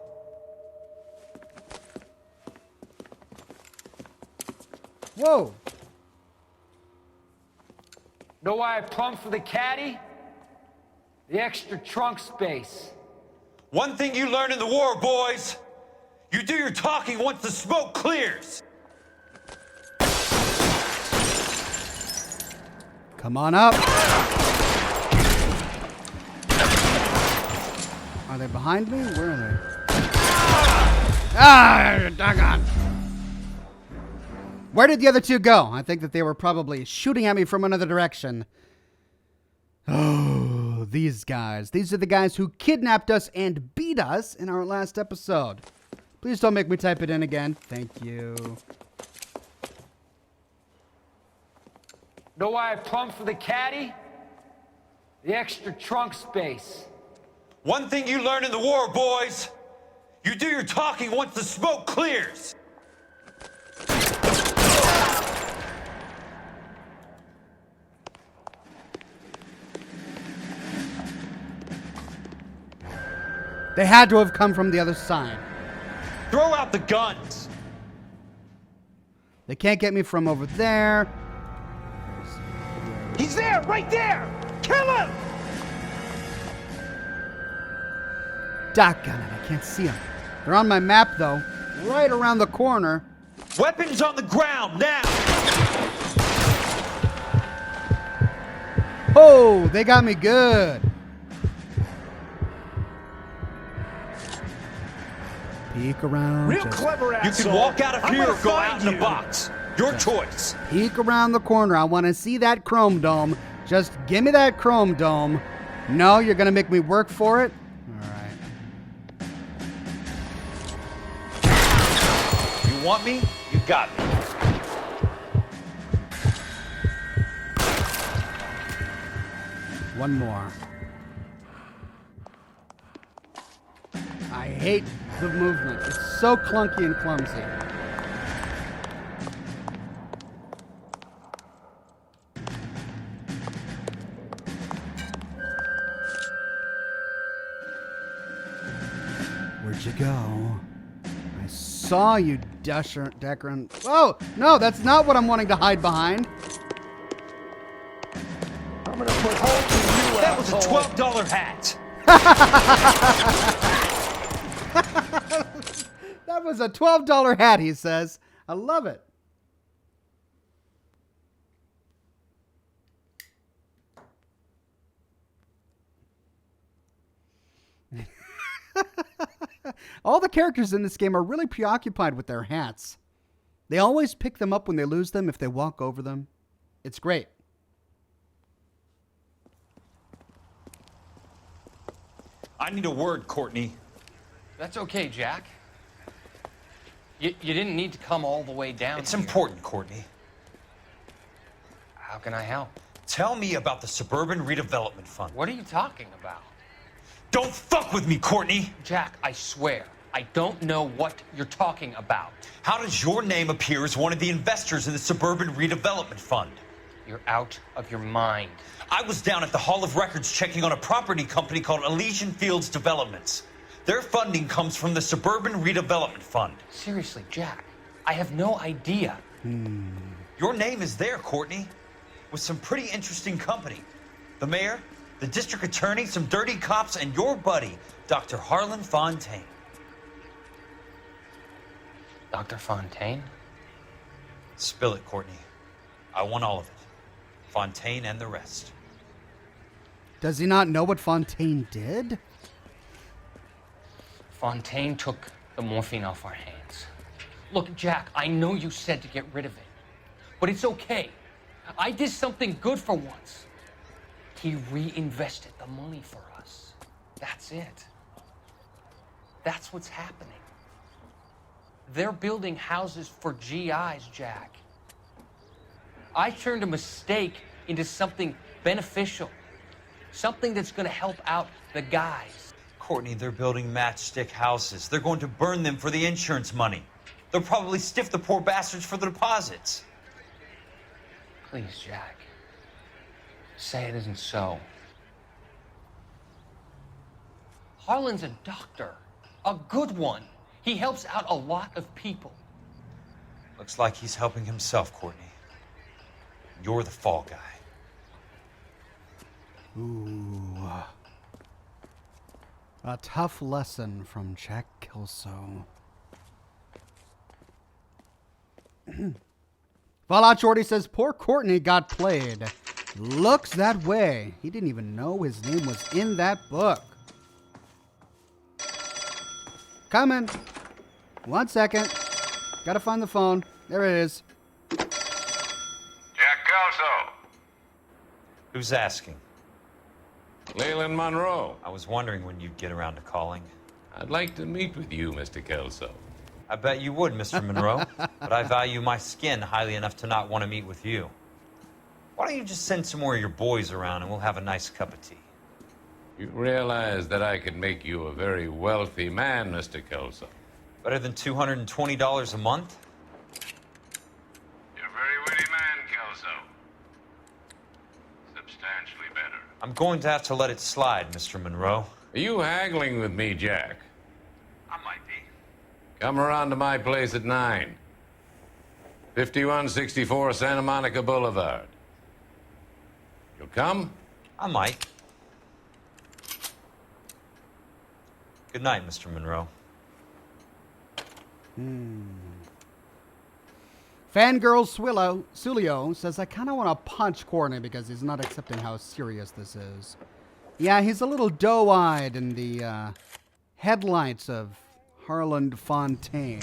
Whoa! Know why I plumbed for the caddy? The extra trunk space. One thing you learn in the war, boys. You do your talking once the smoke clears. Come on up. Are they behind me? Where are they? Ah, doggone. Where did the other two go? I think that they were probably shooting at me from another direction. Oh, these guys. These are the guys who kidnapped us and beat us in our last episode. Please don't make me type it in again. Thank you. Know why I plumbed for the caddy? The extra trunk space. One thing you learn in the war, boys. You do your talking once the smoke clears. They had to have come from the other side. Throw out the guns. They can't get me from over there. He's there, right there! Kill him! Doggone it, I can't see them. They're on my map, though. Right around the corner. Weapons on the ground, now! Oh, they got me good. Peek around. Real clever You asshole. can walk out of I'm here gonna or go find out in a you. box. Your choice. Peek around the corner. I want to see that chrome dome. Just give me that chrome dome. No, you're going to make me work for it? All right. You want me? You got me. One more. I hate the movement. It's so clunky and clumsy. Where'd you go? I saw you, Deckran. Oh, no, that's not what I'm wanting to hide behind. I'm gonna put holes in you, That was a $12 hat. That was a $12 hat, he says. I love it. All the characters in this game are really preoccupied with their hats. They always pick them up when they lose them if they walk over them. It's great. I need a word, Courtney. That's okay, Jack. You didn't need to come all the way down It's here. important, Courtney. How can I help? Tell me about the Suburban Redevelopment Fund. What are you talking about? Don't fuck with me, Courtney! Jack, I swear, I don't know what you're talking about. How does your name appear as one of the investors in the Suburban Redevelopment Fund? You're out of your mind. I was down at the Hall of Records checking on a property company called Elysian Fields Developments. Their funding comes from the Suburban Redevelopment Fund. Seriously, Jack, I have no idea. Your name is there, Courtney, with some pretty interesting company. The mayor, the district attorney, some dirty cops, and your buddy, Dr. Harlan Fontaine. Dr. Fontaine? Spill it, Courtney. I want all of it. Fontaine and the rest. Does he not know what Fontaine did? Fontaine took the morphine off our hands. Look, Jack, I know you said to get rid of it, but it's okay. I did something good for once. He reinvested the money for us. That's it. That's what's happening. They're building houses for GIs, Jack. I turned a mistake into something beneficial. Something that's going to help out the guys. Courtney, they're building matchstick houses. They're going to burn them for the insurance money. They'll probably stiff the poor bastards for the deposits. Please, Jack. Say it isn't so. Harlan's a doctor. A good one. He helps out a lot of people. Looks like he's helping himself, Courtney. You're the fall guy. Ooh. A tough lesson from Jack Kelso. Fallout Shorty says, poor Courtney got played. Looks that way. He didn't even know his name was in that book. Coming. 1 second. Gotta find the phone. There it is. Jack Kelso. Who's asking? Leland Monroe. I was wondering when you'd get around to calling. I'd like to meet with you, Mr. Kelso. I bet you would, Mr. Monroe. But I value my skin highly enough to not want to meet with you. Why don't you just send some more of your boys around and we'll have a nice cup of tea? You realize that I could make you a very wealthy man, Mr. Kelso. Better than $220 a month? You're a very witty man, Kelso. Substantially better. I'm going to have to let it slide, Mr. Monroe. Are you haggling with me, Jack? I might be. Come around to my place at 9. 5164 Santa Monica Boulevard. You'll come? I might. Good night, Mr. Monroe. Fangirl Sulio says, I kind of want to punch Courtney because he's not accepting how serious this is. Yeah, he's a little doe-eyed in the headlights of Harlan Fontaine.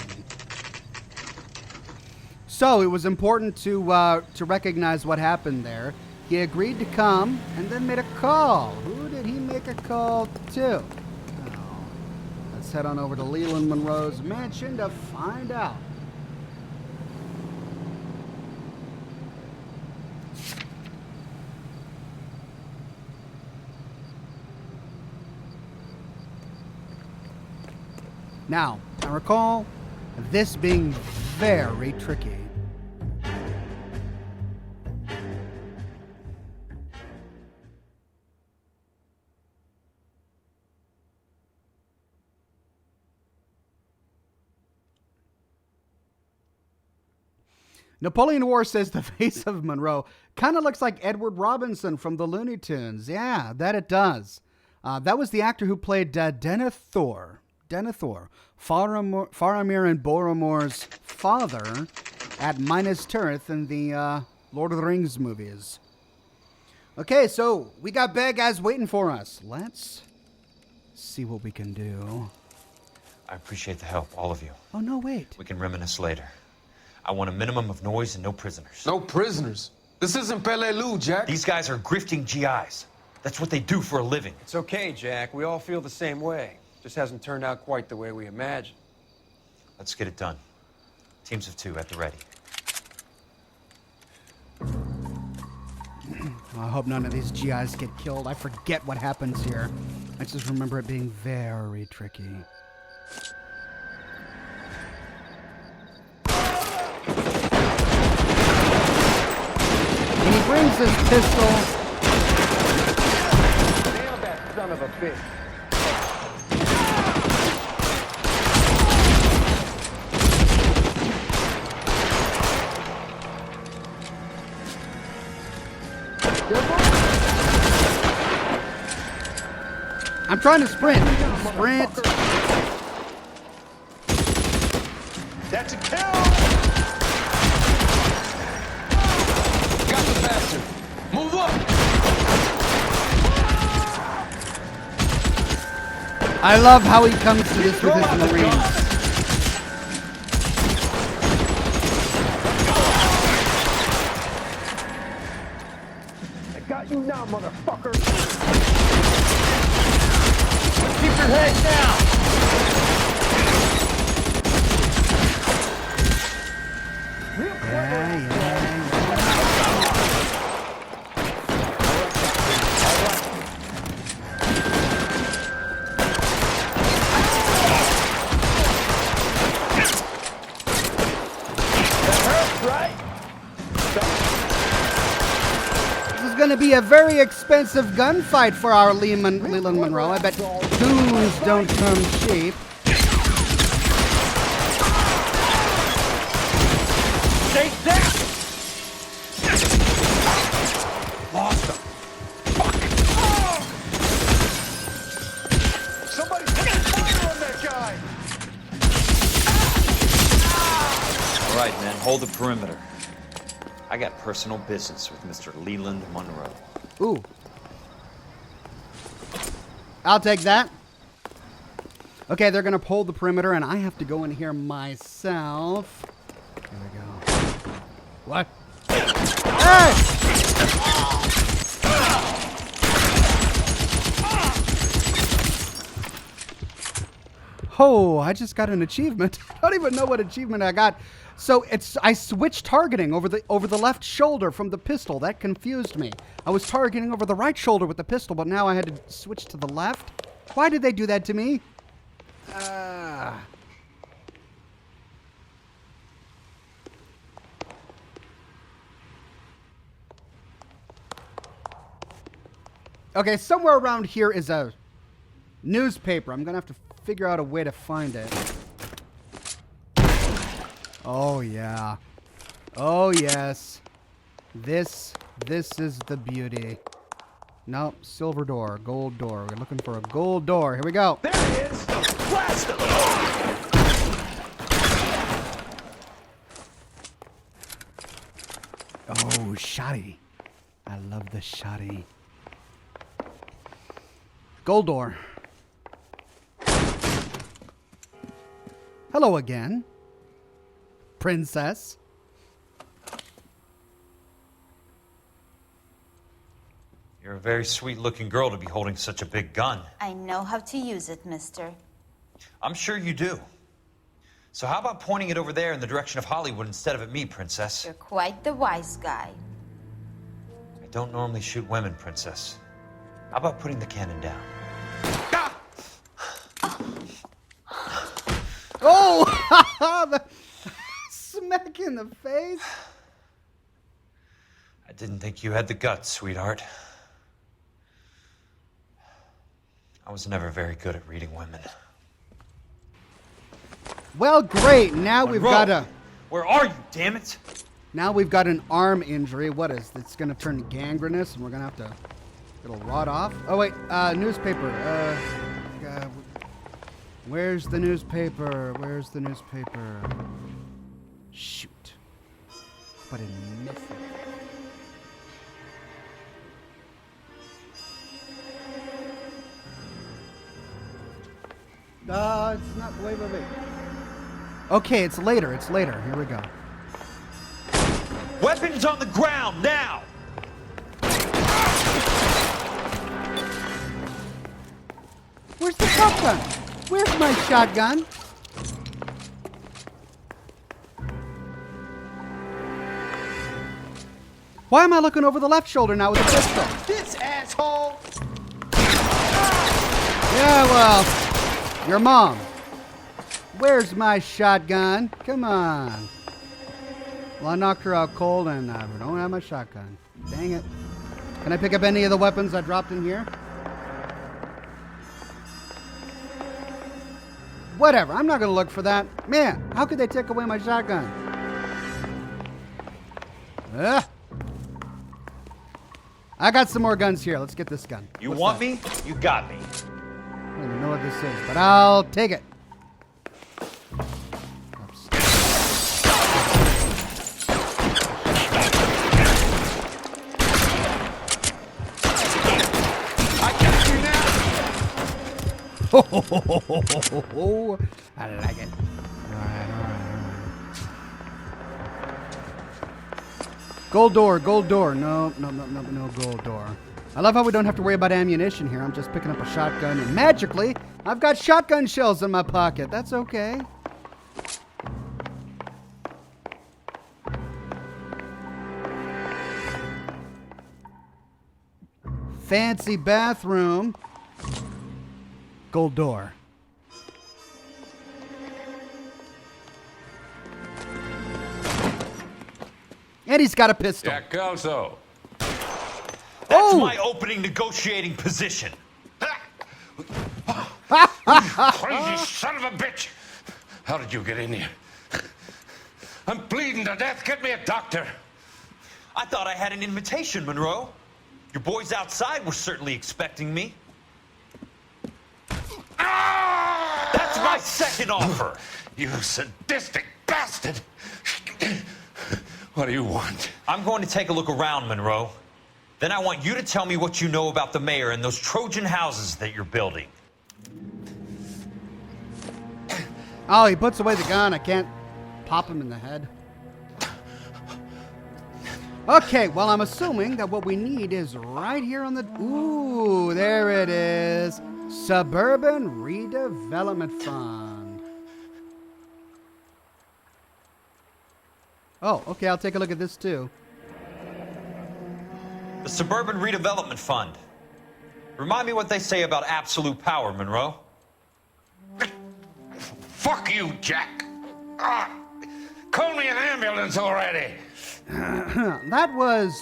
So it was important to recognize what happened there. He agreed to come and then made a call. Who did he make a call to? Oh, let's head on over to Leland Monroe's mansion to find out. Now, I recall this being very tricky. Napoleon Noire says the face of Monroe kind of looks like Edward Robinson from the Looney Tunes. Yeah, that it does. That was the actor who played Denethor, Faramir and Boromir's father at Minas Tirith in the Lord of the Rings movies. Okay, so we got bad guys waiting for us. Let's see what we can do. I appreciate the help, all of you. Oh, no, wait. We can reminisce later. I want a minimum of noise and no prisoners. No prisoners? This isn't Peleliu, Jack. These guys are grifting GIs. That's what they do for a living. It's okay, Jack. We all feel the same way. Just hasn't turned out quite the way we imagined. Let's get it done. Teams of 2 at the ready. I hope none of these GIs get killed. I forget what happens here. I just remember it being very tricky. And he brings his pistol. Nail that son of a bitch. I'm trying to sprint. Sprint. That's a kill! Got the bastard. Move up! I love how he comes to this with his Marines. I got you now, motherfucker! Keep your head down! Going to be a very expensive gunfight for our Leland Monroe. I bet goons don't come cheap. Take that! Lost him. Fuck! Somebody put fire on that guy! All right, men, hold the perimeter. I got personal business with Mr. Leland Monroe. Ooh. I'll take that. Okay, they're going to hold the perimeter, and I have to go in here myself. Here we go. What? Hey! Oh, I just got an achievement. I don't even know what achievement I got. So I switched targeting over the left shoulder from the pistol. That confused me. I was targeting over the right shoulder with the pistol, but now I had to switch to the left. Why did they do that to me? Okay, somewhere around here is a newspaper. I'm gonna have to figure out a way to find it. Oh, yeah. Oh, yes. This is the beauty. Nope, silver door, gold door. We're looking for a gold door. Here we go. There it is! Blast him! Oh, shoddy. I love the shoddy. Gold door. Hello again, princess. You're a very sweet-looking girl to be holding such a big gun. I know how to use it, mister. I'm sure you do. So how about pointing it over there in the direction of Hollywood instead of at me, princess? You're quite the wise guy. I don't normally shoot women, princess. How about putting the cannon down? Smack in the face. I didn't think you had the guts, sweetheart. I was never very good at reading women. Well, great. Now we've got a... Where are you, damn it? Now we've got an arm injury. What is this? It's going to turn gangrenous, and we're going to have to... It'll rot off. Oh, wait. Newspaper. Where's the newspaper? Where's the newspaper? Shoot. But it missed it. It's not. Wait. Okay, it's later. It's later. Here we go. Weapons on the ground, now! Where's the shotgun? Where's my shotgun? Why am I looking over the left shoulder now with a pistol? This asshole! Yeah, well, your mom. Where's my shotgun? Come on. Well, I knocked her out cold and I don't have my shotgun. Dang it. Can I pick up any of the weapons I dropped in here? Whatever, I'm not going to look for that. Man, how could they take away my shotgun? I got some more guns here. Let's get this gun. You want me? You got me. I don't even know what this is, but I'll take it. I like it. All right. Gold door. No gold door. I love how we don't have to worry about ammunition here. I'm just picking up a shotgun, and magically, I've got shotgun shells in my pocket. That's okay. Fancy bathroom. Gold door. And he's got a pistol. Jack Kelso. That's my opening negotiating position. Crazy son of a bitch. How did you get in here? I'm bleeding to death. Get me a doctor. I thought I had an invitation, Monroe. Your boys outside were certainly expecting me. That's my second offer. You sadistic bastard. What do you want? I'm going to take a look around, Monroe. Then I want you to tell me what you know about the mayor and those Trojan houses that you're building. Oh, he puts away the gun. I can't pop him in the head. Okay, well, I'm assuming that what we need is right here on the... Ooh, there it is. Suburban Redevelopment Fund. Oh, okay, I'll take a look at this too. The Suburban Redevelopment Fund. Remind me what they say about absolute power, Monroe. Fuck you, Jack. Call me an ambulance already. That was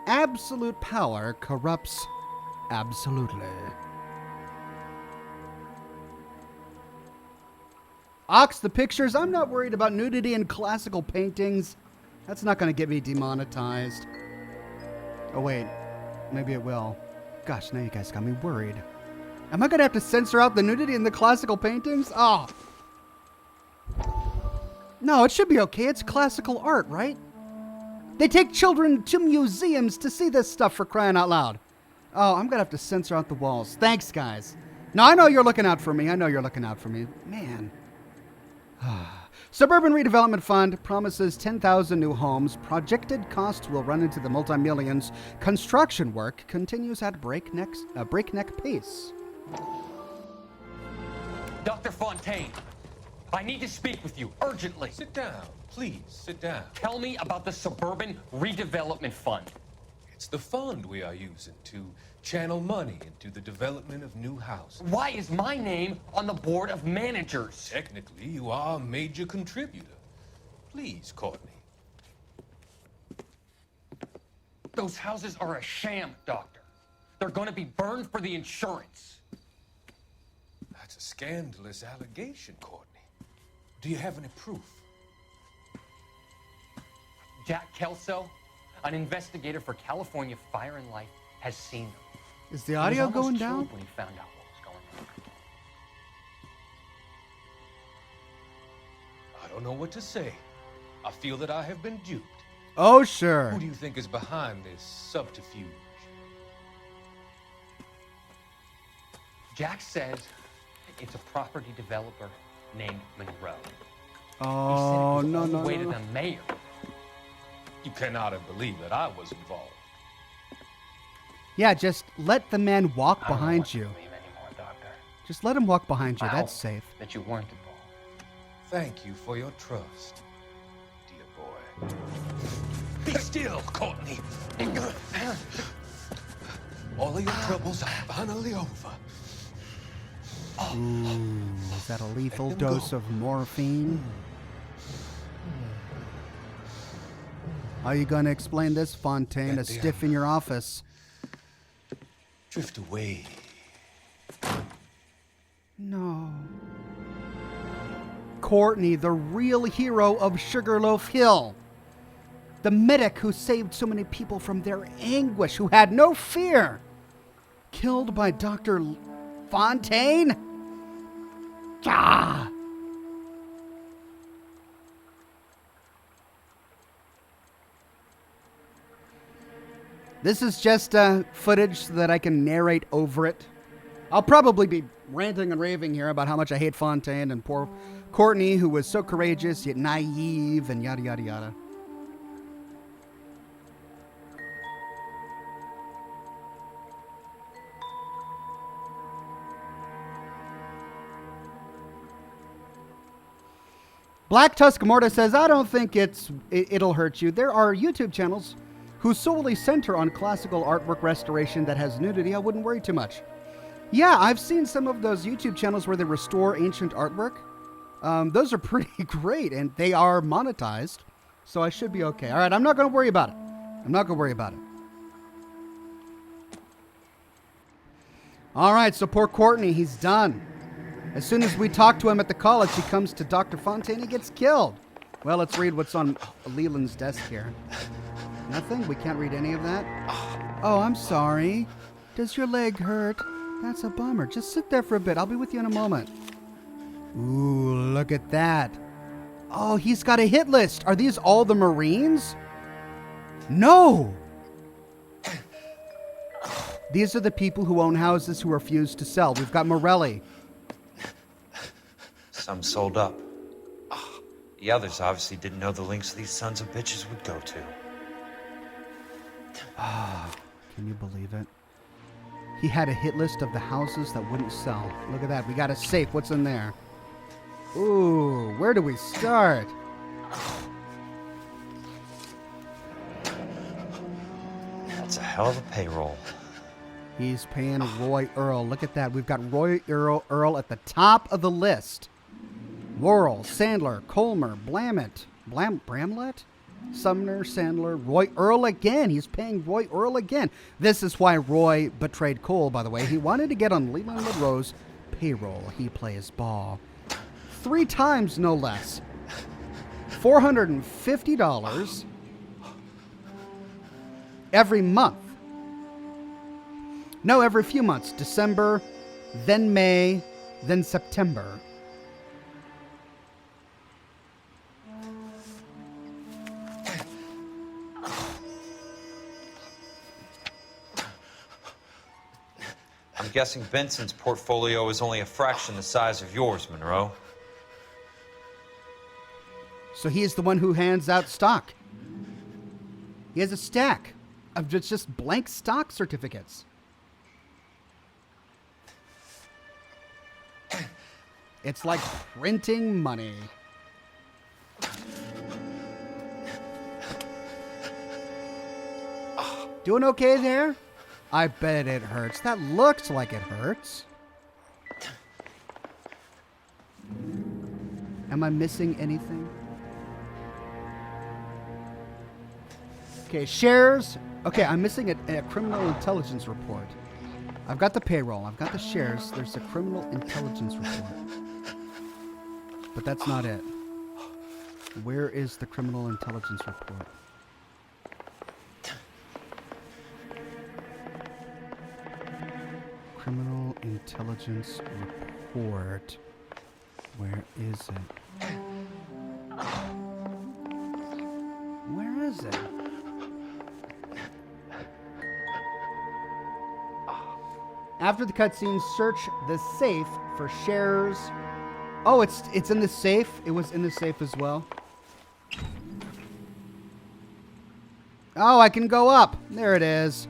absolute power corrupts absolutely. Ox, the pictures. I'm not worried about nudity in classical paintings. That's not going to get me demonetized. Oh, wait. Maybe it will. Gosh, now you guys got me worried. Am I going to have to censor out the nudity in the classical paintings? Oh. No, it should be okay. It's classical art, right? They take children to museums to see this stuff, for crying out loud. Oh, I'm going to have to censor out the walls. Thanks, guys. No, I know you're looking out for me. Man. Suburban Redevelopment Fund promises 10,000 new homes. Projected costs will run into the multi-millions. Construction work continues at breakneck pace. Dr. Fontaine, I need to speak with you urgently. Sit down. Please, sit down. Tell me about the Suburban Redevelopment Fund. It's the fund we are using to channel money into the development of new houses. Why is my name on the board of managers? Technically, you are a major contributor. Please, Courtney. Those houses are a sham, Doctor. They're going to be burned for the insurance. That's a scandalous allegation, Courtney. Do you have any proof? Jack Kelso, an investigator for California Fire and Life, has seen them. Is the audio He was going almost down? killed when he found out what was going on. I don't know what to say. I feel that I have been duped. Oh, sure. Who do you think is behind this subterfuge? Jack says it's a property developer named Monroe. Oh, he said it was no, all no, the way no, to no. the mayor. You cannot have believed that I was involved. Yeah, just let the man walk I don't know behind what to you. believe anymore, Doctor. Just let him walk behind you. I That's hope safe. that you weren't involved. Thank you for your trust, dear boy. Be still, Courtney. All of your troubles are finally over. Ooh, is that a lethal Let them dose go. of morphine? How are you going to explain this, Fontaine? A Let them stiff in your office. drift away. No. Courtney, the real hero of Sugarloaf Hill. The medic who saved so many people from their anguish, who had no fear. Killed by Dr. Fontaine? Ah! This is just footage so that I can narrate over it. I'll probably be ranting and raving here about how much I hate Fontaine and poor Courtney, who was so courageous yet naive and yada yada yada. Black Tusk Morta says, I don't think it'll hurt you. There are YouTube channels who solely center on classical artwork restoration that has nudity. I wouldn't worry too much. Yeah, I've seen some of those YouTube channels where they restore ancient artwork. Those are pretty great, and they are monetized, so I should be okay. All right, I'm not going to worry about it. I'm not going to worry about it. All right, so poor Courtney, he's done. As soon as we talk to him at the college, he comes to Dr. Fontaine, he gets killed. Well, let's read what's on Leland's desk here. Nothing? We can't read any of that? Oh, I'm sorry. Does your leg hurt? That's a bummer. Just sit there for a bit. I'll be with you in a moment. Ooh, look at that. Oh, he's got a hit list. Are these all the Marines? No! These are the people who own houses who refuse to sell. We've got Morelli. Some sold up. The others obviously didn't know the links these sons of bitches would go to. Can you believe it? He had a hit list of the houses that wouldn't sell. Look at that. We got a safe. What's in there? Ooh, where do we start? That's a hell of a payroll. He's paying Roy Earl. Look at that. We've got Roy Earl at the top of the list. Laurel, Sandler, Colmer, Bramlett? Sumner, Sandler, Roy Earl again. He's paying Roy Earl again. This is why Roy betrayed Cole, by the way. He wanted to get on Leland Monroe's payroll. He plays ball. 3 times, no less. $450 every month. No, every few months. December, then May, then September. I'm guessing Benson's portfolio is only a fraction the size of yours, Monroe. So he is the one who hands out stock. He has a stack of just blank stock certificates. It's like printing money. Doing okay there? I bet it hurts. That looks like it hurts. Am I missing anything? Okay, shares. Okay, I'm missing a criminal intelligence report. I've got the payroll. I've got the shares. There's a criminal intelligence report. But that's not it. Where is the criminal intelligence report? Criminal intelligence report. Where is it? Where is it? After the cutscene, search the safe for shares. Oh, it's in the safe. It was in the safe as well. Oh, I can go up. There it is.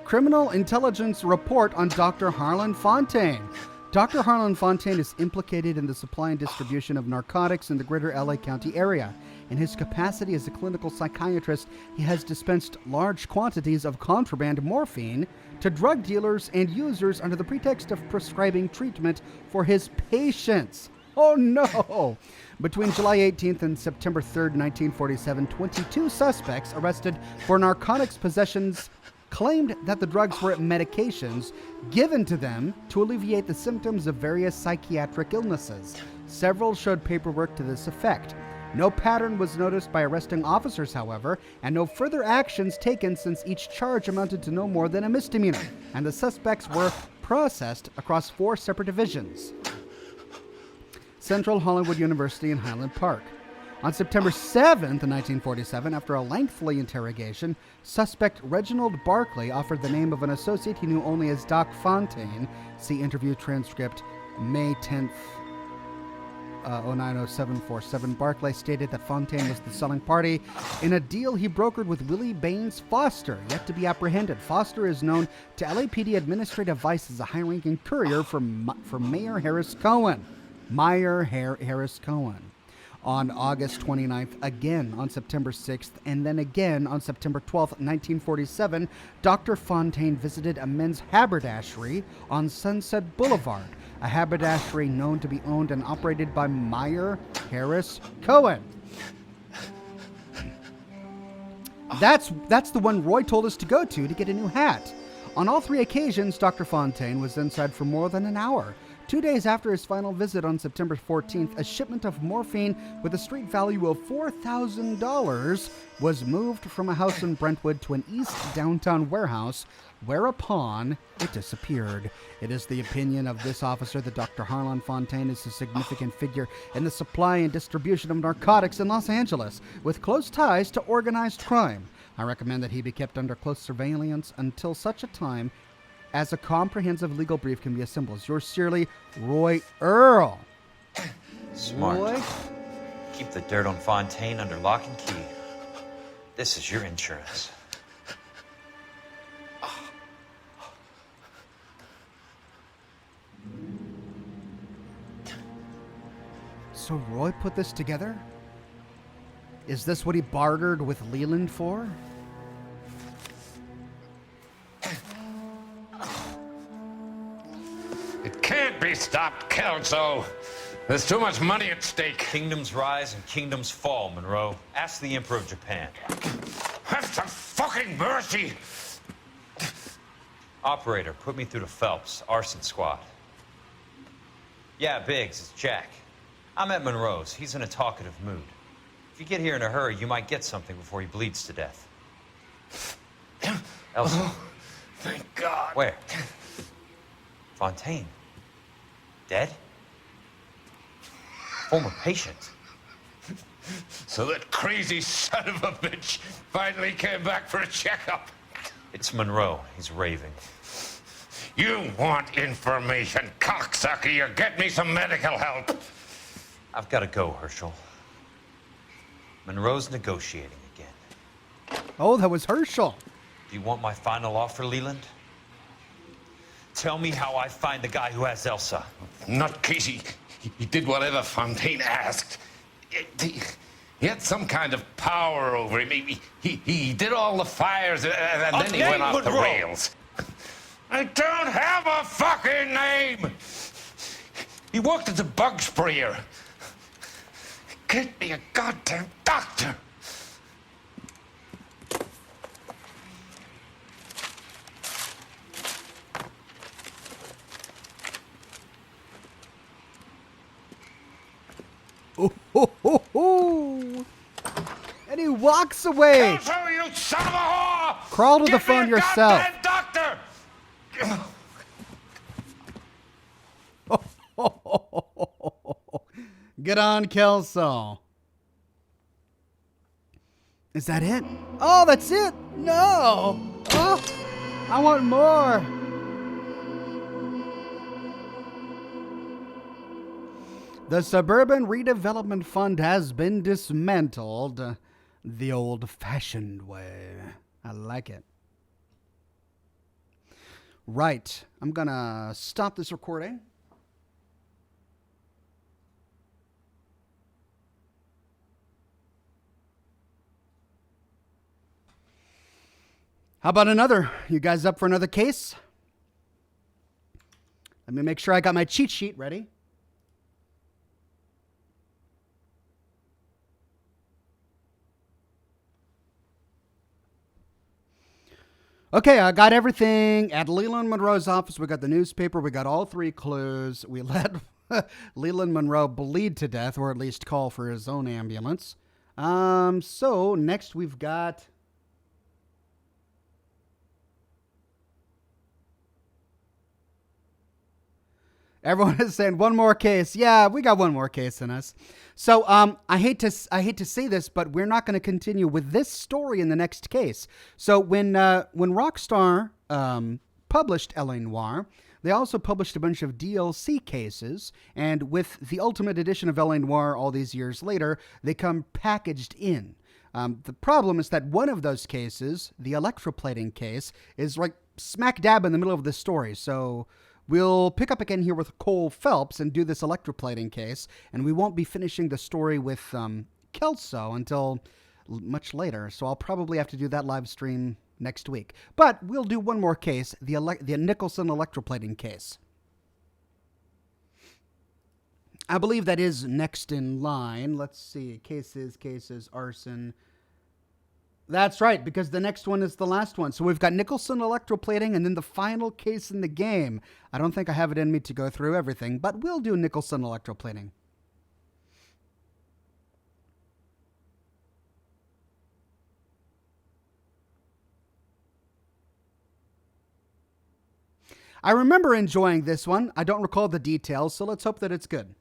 Criminal intelligence report on Dr. Harlan Fontaine. Dr. Harlan Fontaine is implicated in the supply and distribution of narcotics in the greater LA County area. In his capacity as a clinical psychiatrist, he has dispensed large quantities of contraband morphine to drug dealers and users under the pretext of prescribing treatment for his patients. Oh no! Between July 18th and September 3rd, 1947, 22 suspects arrested for narcotics possessions claimed that the drugs were medications given to them to alleviate the symptoms of various psychiatric illnesses. Several showed paperwork to this effect. No pattern was noticed by arresting officers, however, and no further actions taken since each charge amounted to no more than a misdemeanor, and the suspects were processed across 4 separate divisions: Central Hollywood University and Highland Park. On September 7th, 1947, after a lengthy interrogation, suspect Reginald Barclay offered the name of an associate he knew only as Doc Fontaine. See interview transcript, May 10th, 090747. Barclay stated that Fontaine was the selling party in a deal he brokered with Willie Baines Foster, yet to be apprehended. Foster is known to LAPD Administrative Vice as a high-ranking courier for Mayor Harris Cohen. Harris Cohen. On August 29th, again on September 6th, and then again on September 12th, 1947, Dr. Fontaine visited a men's haberdashery on Sunset Boulevard, a haberdashery known to be owned and operated by Mayor Harris Cohen. That's the one Roy told us to go to get a new hat. On all 3 occasions, Dr. Fontaine was inside for more than an hour. 2 days after his final visit on September 14th, a shipment of morphine with a street value of $4,000 was moved from a house in Brentwood to an east downtown warehouse, whereupon it disappeared. It is the opinion of this officer that Dr. Harlan Fontaine is a significant figure in the supply and distribution of narcotics in Los Angeles, with close ties to organized crime. I recommend that he be kept under close surveillance until such a time as a comprehensive legal brief can be assembled. Yours sincerely, Roy Earl. Smart. Roy? Keep the dirt on Fontaine under lock and key. This is your insurance. So Roy put this together? Is this what he bartered with Leland for? It can't be stopped, Kelso. There's too much money at stake. Kingdoms rise and kingdoms fall, Monroe. Ask the Emperor of Japan. Have some fucking mercy! Operator, put me through to Phelps, arson squad. Yeah, Biggs, it's Jack. I'm at Monroe's. He's in a talkative mood. If you get here in a hurry, you might get something before he bleeds to death. Elsa. Oh, thank God. Where? Fontaine. Dead? Former patient. So that crazy son of a bitch finally came back for a checkup. It's Monroe. He's raving. You want information, cocksucker. You get me some medical help. I've got to go, Herschel. Monroe's negotiating again. Oh, that was Herschel. Do you want my final offer, Leland? Tell me how I find the guy who has Elsa. Not Casey. He did whatever Fontaine asked. He had some kind of power over him. He did all the fires, and then he went off the rails. I don't have a fucking name! He worked as a bug sprayer. Get me a goddamn doctor! And he walks away. Kelso, you son of a whore! Crawl to the Get me phone a yourself. goddamn doctor! Get on, Kelso. Is that it? Oh, that's it. No. Oh, I want more. The Suburban Redevelopment Fund has been dismantled the old-fashioned way. I like it. Right. I'm going to stop this recording. How about another? You guys up for another case? Let me make sure I got my cheat sheet ready. Okay, I got everything at Leland Monroe's office. We got the newspaper. We got all three clues. We let Leland Monroe bleed to death, or at least call for his own ambulance. So next we've got... Everyone is saying one more case. Yeah, we got one more case in us. So I hate to say this, but we're not going to continue with this story in the next case. So when Rockstar published L.A. Noire, they also published a bunch of DLC cases, and with the Ultimate Edition of L.A. Noire all these years later, they come packaged in. The problem is that one of those cases, the electroplating case, is like smack dab in the middle of the story. So we'll pick up again here with Cole Phelps and do this electroplating case, and we won't be finishing the story with Kelso until much later, so I'll probably have to do that live stream next week. But we'll do one more case, the Nicholson Electroplating case. I believe that is next in line. Let's see, cases, arson. That's right, because the next one is the last one. So we've got Nicholson Electroplating and then the final case in the game. I don't think I have it in me to go through everything, but we'll do Nicholson Electroplating. I remember enjoying this one. I don't recall the details, so let's hope that it's good.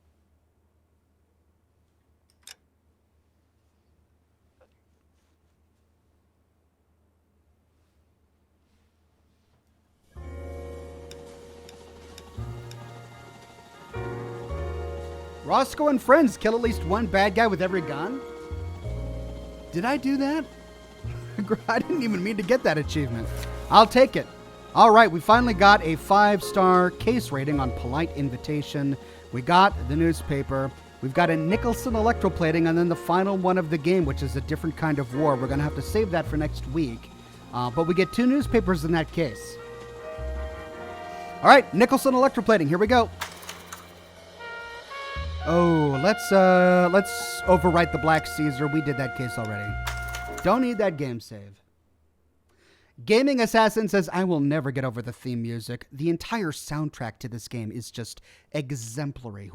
Roscoe and friends kill at least one bad guy with every gun? Did I do that? I didn't even mean to get that achievement. I'll take it. All right, we finally got a 5-star case rating on Polite Invitation. We got the newspaper. We've got a Nicholson Electroplating, and then the final one of the game, which is a different kind of war. We're going to have to save that for next week. But we get 2 newspapers in that case. All right, Nicholson Electroplating. Here we go. Oh, let's overwrite the Black Caesar. We did that case already. Don't need that game save. Gaming Assassin says, I will never get over the theme music. The entire soundtrack to this game is just exemplary.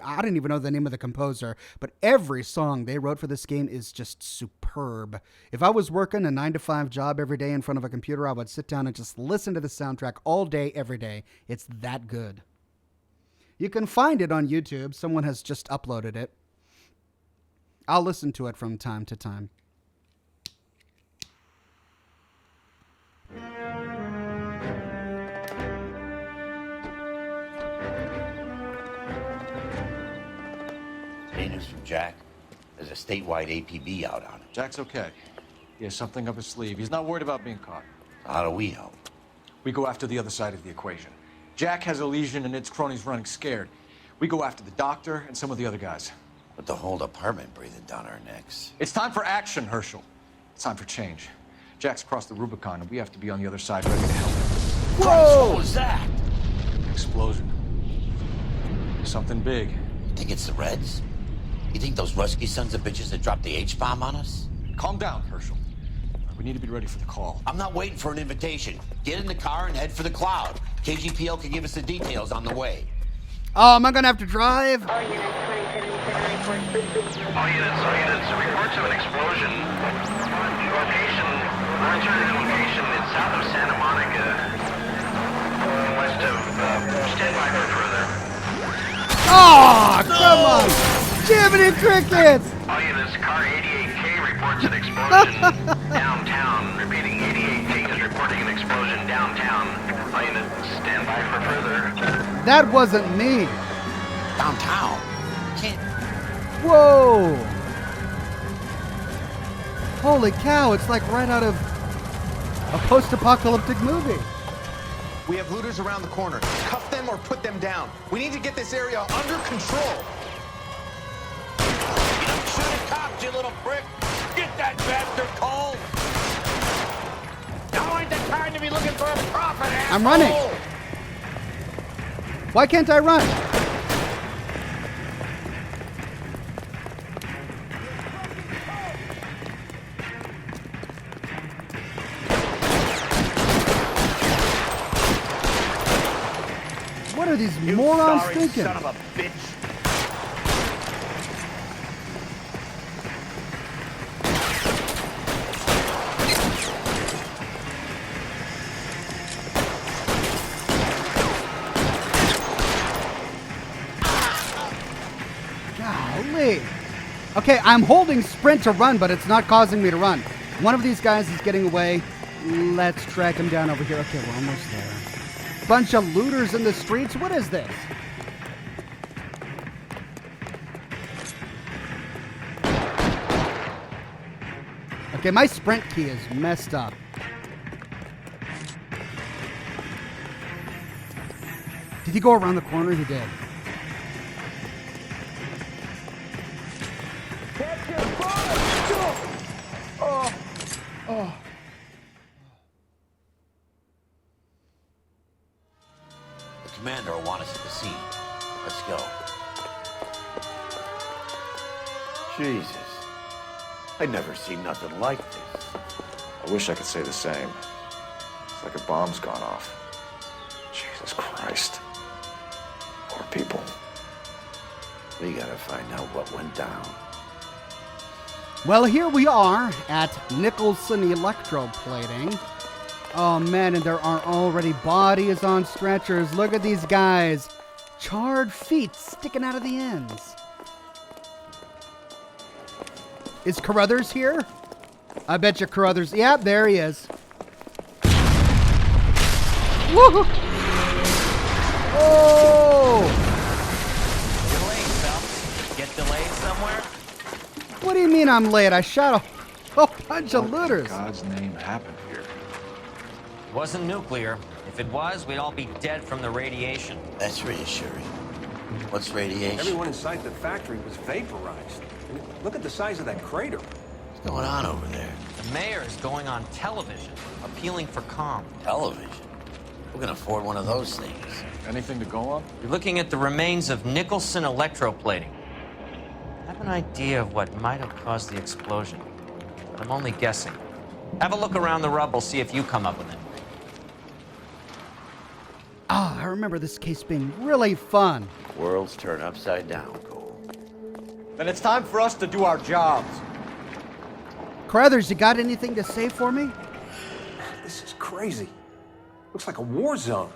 I didn't even know the name of the composer, but every song they wrote for this game is just superb. If I was working a 9-to-5 job every day in front of a computer, I would sit down and just listen to the soundtrack all day, every day. It's that good. You can find it on YouTube. Someone has just uploaded it. I'll listen to it from time to time. Any news from Jack? There's a statewide APB out on him. Jack's okay. He has something up his sleeve. He's not worried about being caught. So how do we help? We go after the other side of the equation. Jack has a legion and its cronies running scared. We go after the doctor and some of the other guys. With the whole department breathing down our necks. It's time for action, Herschel. It's time for change. Jack's crossed the Rubicon, and we have to be on the other side ready to help him. Whoa! What was that? Explosion. Something big. You think it's the Reds? You think those Rusky sons of bitches that dropped the H-bomb on us? Calm down, Herschel. We need to be ready for the call. I'm not waiting for an invitation. Get in the car and head for the cloud. KGPL can give us the details on the way. Oh, am I gonna have to drive? All units, reports of an explosion. Location, alternative location in south of Santa Monica, west of, stand by for further. Oh, come on! Jiminy Crickets! All units, car 88K reports an explosion downtown. Repeating, 88K is reporting an explosion downtown. All units, stand by for further. That wasn't me. Downtown? Can't. Whoa! Holy cow, it's like right out of a post-apocalyptic movie. We have looters around the corner. Cuff them or put them down. We need to get this area under control. You don't shoot at cops, you little prick. Get that bastard cold. Now ain't the time to be looking for a profit, asshole. I'm running. Why can't I run? What are these morons thinking? Son of a bitch. Golly. Okay, I'm holding sprint to run, but it's not causing me to run. One of these guys is getting away. Let's track him down over here. Okay, we're almost there. Bunch of looters in the streets. What is this? Okay, my sprint key is messed up. Did he go around the corner? He did. The commander will want us at the scene. Let's go. Jesus. I'd never seen nothing like this. I wish I could say the same. It's like a bomb's gone off. Jesus Christ. Poor people. We gotta find out what went down. Well, here we are at Nicholson Electroplating. Oh man, and there are already bodies on stretchers. Look at these guys. Charred feet sticking out of the ends. Is Carruthers here? I bet you Carruthers. Yeah, there he is. Woo! Oh! Delayed, Phelps. Get delayed somewhere? What do you mean I'm late? I shot a whole bunch of looters. What in God's name happened here? It wasn't nuclear. If it was, we'd all be dead from the radiation. That's reassuring. What's radiation? Everyone inside the factory was vaporized. I mean, look at the size of that crater. What's going on over there? The mayor is going on television, appealing for calm. Television? Who can afford one of those things? Anything to go on? You're looking at the remains of Nicholson Electroplating. I have an idea of what might have caused the explosion, but I'm only guessing. Have a look around the rubble, see if you come up with anything. Ah, I remember this case being really fun. Worlds turn upside down, Cole. Then it's time for us to do our jobs. Carruthers, you got anything to say for me? This is crazy. Looks like a war zone.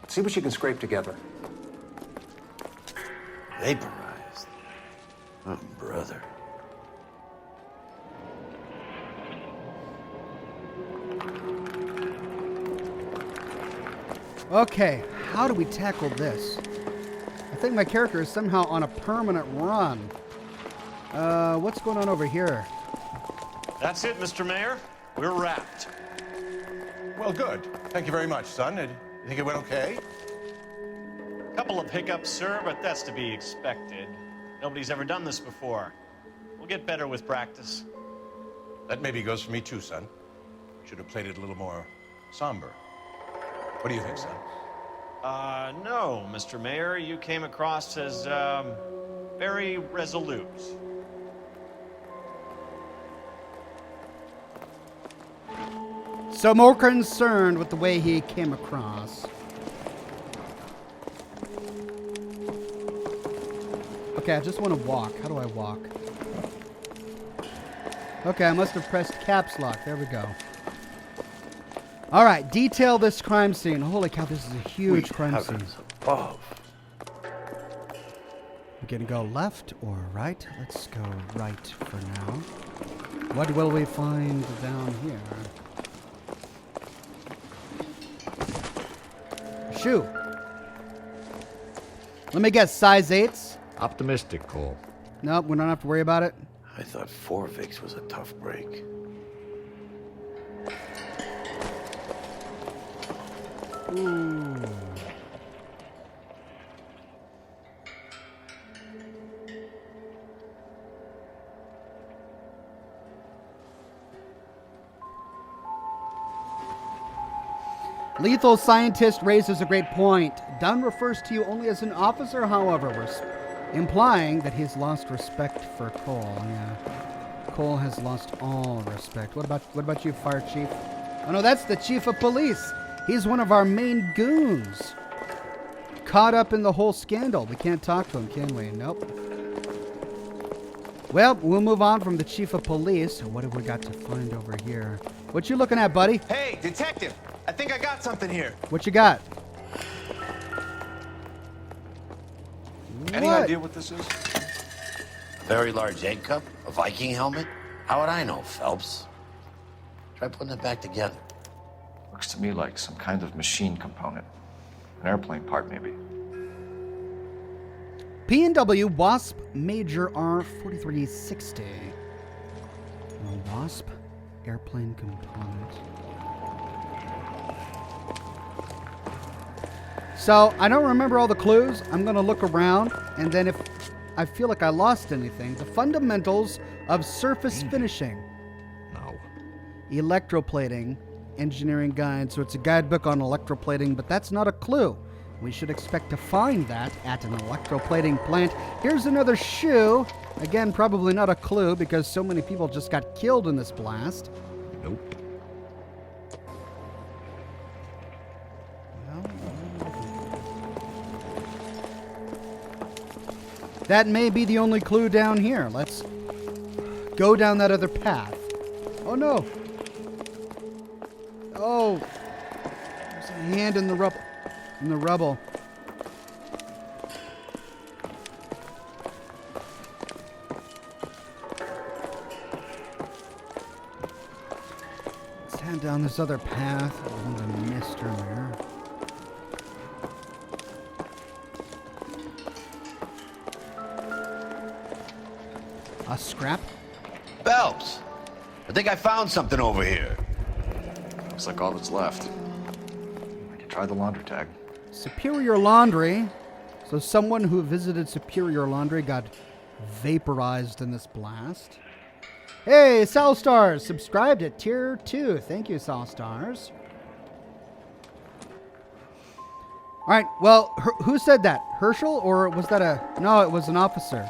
See what you can scrape together. Vaporized. Oh, brother. Okay, how do we tackle this? I think my character is somehow on a permanent run. What's going on over here? That's it, Mr. Mayor. We're wrapped. Well, good. Thank you very much, son. You think it went okay? Couple of hiccups, sir, but that's to be expected. Nobody's ever done this before. We'll get better with practice. That maybe goes for me too, son. Should have played it a little more somber. What do you think, son? No, Mr. Mayor. You came across as, very resolute. So more concerned with the way he came across. Okay, I just want to walk. How do I walk? Okay, I must have pressed caps lock. There we go. All right, detail this crime scene. Holy cow, this is a huge crime scene. Above. We're gonna go left or right? Let's go right for now. What will we find down here? Shoe. Let me guess, size 8s? Optimistic, Cole. Nope, we don't have to worry about it. I thought 4 Vicks was a tough break. Ooh. Lethal Scientist raises a great point. Dunn refers to you only as an officer, however, implying that he's lost respect for Cole. Yeah, Cole has lost all respect. What about you, Fire Chief? Oh no, that's the Chief of Police. He's one of our main goons. Caught up in the whole scandal. We can't talk to him, can we? Nope. Well, we'll move on from the Chief of Police. What have we got to find over here? What you looking at, buddy? Hey, detective! I think I got something here. What you got? Any idea what this is? A very large egg cup? A Viking helmet? How would I know, Phelps? Try putting it back together. Looks to me like some kind of machine component. An airplane part, maybe. P&W Wasp Major R4360. A Wasp airplane component. So, I don't remember all the clues. I'm going to look around, and then if I feel like I lost anything, the fundamentals of surface finishing. No. Electroplating, engineering guide. So it's a guidebook on electroplating, but that's not a clue. We should expect to find that at an electroplating plant. Here's another shoe. Again, probably not a clue because so many people just got killed in this blast. Nope. That may be the only clue down here. Let's go down that other path. Oh no. Oh. There's a hand in the rubble. Let's head down this other path. Oh, the mist earlier. A scrap? Phelps! I think I found something over here. Looks like all that's left. I can try the laundry tag. Superior Laundry. So someone who visited Superior Laundry got vaporized in this blast. Hey, Salstars! Subscribed at Tier 2. Thank you, Salstars. All right, well, who said that? Herschel, or was that a... No, it was an officer.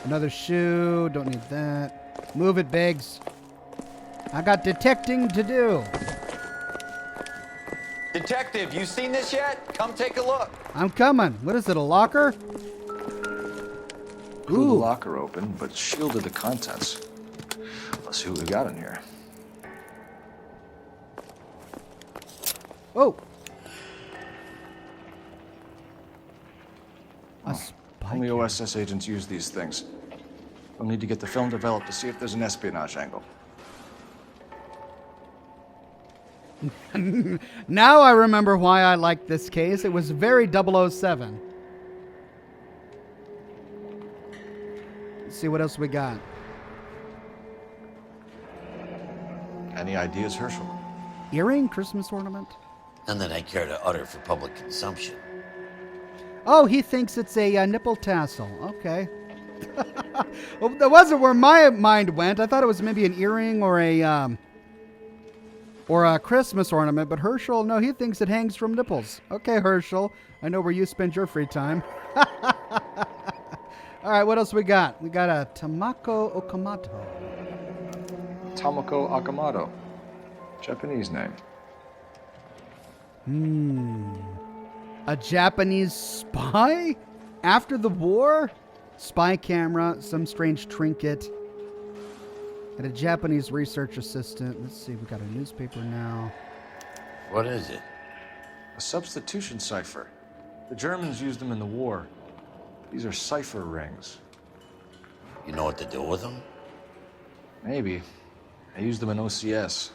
Another shoe. Don't need that. Move it, Biggs. I got detecting to do. Detective, you seen this yet? Come take a look. I'm coming. What is it, a locker? Blew the locker open, but shielded the contents. Let's see what we got in here. Oh. Only OSS agents use these things. We'll need to get the film developed to see if there's an espionage angle. Now I remember why I liked this case. It was very 007. Let's see what else we got. Any ideas, Herschel? Earring? Christmas ornament? None that I care to utter for public consumption. Oh, he thinks it's a nipple tassel. Okay. Well, that wasn't where my mind went. I thought it was maybe an earring or a Christmas ornament, but Herschel, no, he thinks it hangs from nipples. Okay, Herschel, I know where you spend your free time. All right, what else we got? We got a Tamako Okamoto. Tamako Akamoto. Japanese name. A Japanese spy? After the war? Spy camera, some strange trinket, and a Japanese research assistant. Let's see, we got a newspaper now. What is it? A substitution cipher. The Germans used them in the war. These are cipher rings. You know what to do with them? Maybe. I used them in OCS.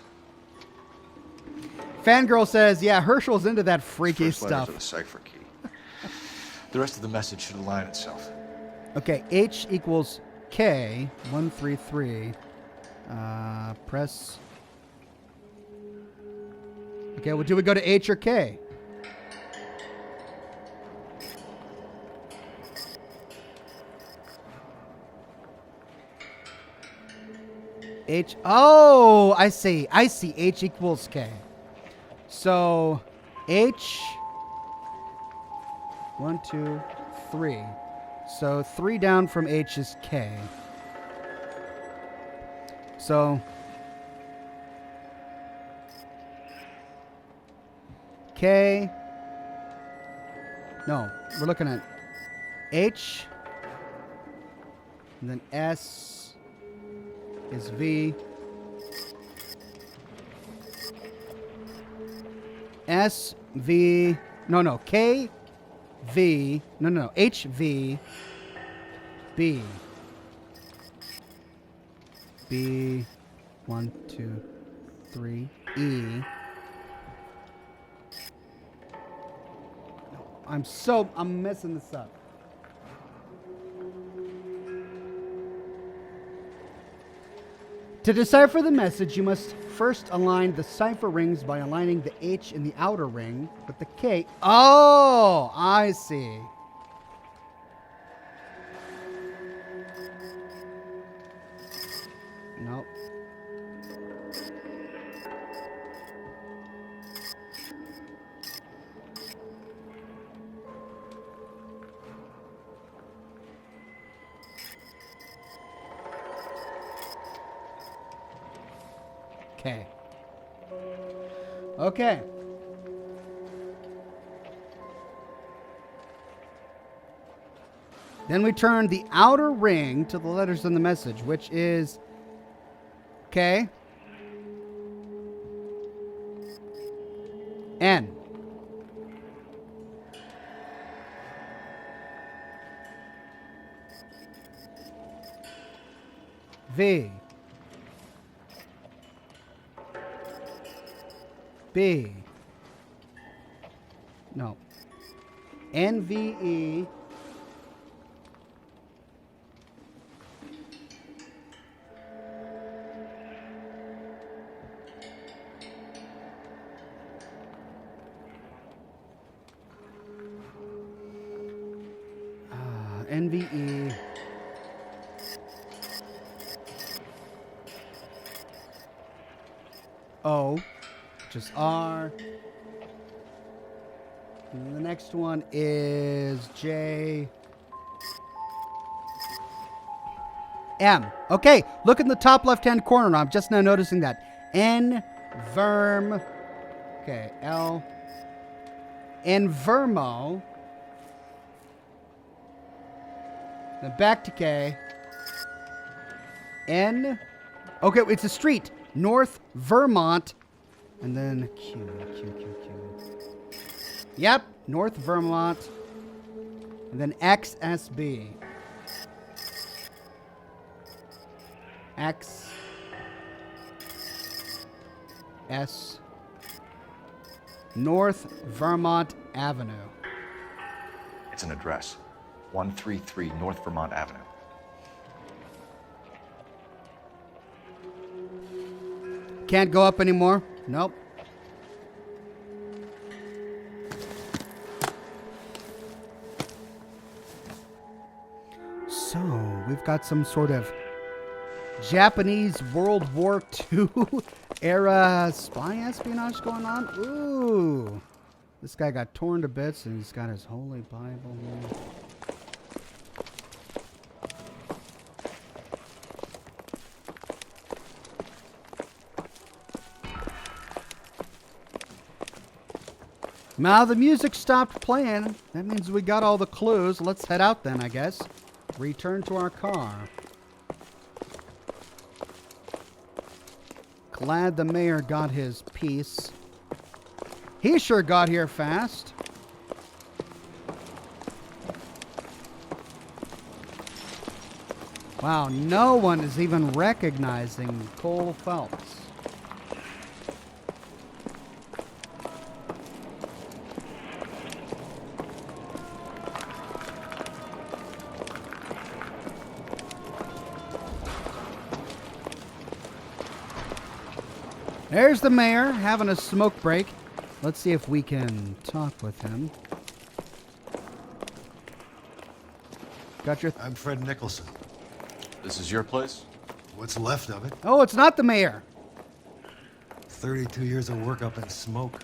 Fangirl says, yeah, Herschel's into that freaky First letter stuff. for the cipher key. The rest of the message should align itself. Okay, H equals K, 133. Press. Okay, well, do we go to H or K? H. Oh, I see. I see. H equals K. So, H. 1, 2, 3. So 3 down from H is K. So K. No, we're looking at H. And then S is V. S, V. No, K. V, no, HV, B, 1, 2, 3, E. I'm messing this up. To decipher the message, you must first align the cipher rings by aligning the H in the outer ring with the K. Oh, I see. Nope. Okay. Okay. Then we turn the outer ring to the letters in the message, which is K, N, V, B, no, NVE, NVE, O, which is R. And the next one is J. M. Okay, look in the top left-hand corner now. I'm just now noticing that. N, Verm. Okay, L. Envermo. Then back to K. N. Okay, it's a street. North Vermont. And then Q. Yep, North Vermont. And then XSB. X. S. North Vermont Avenue. It's an address. 133 North Vermont Avenue. Can't go up anymore? Nope. we've got some sort of Japanese World War II era spy espionage going on. Ooh. This guy got torn to bits and he's got his Holy Bible here. Now the music stopped playing. That means we got all the clues. Let's head out then, I guess. Return to our car. Glad the mayor got his piece. He sure got here fast. Wow, no one is even recognizing Cole Phelps. There's the mayor having a smoke break. Let's see if we can talk with him. Got your... I'm Fred Nicholson. This is your place? What's left of it? Oh, it's not the mayor. 32 years of work up in smoke.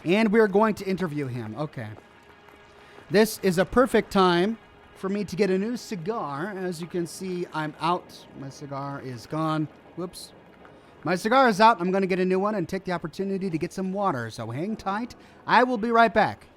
And we're going to interview him. Okay. This is a perfect time for me to get a new cigar. As you can see, I'm out. My cigar is gone. Whoops. My cigar is out. I'm going to get a new one and take the opportunity to get some water. So hang tight. I will be right back.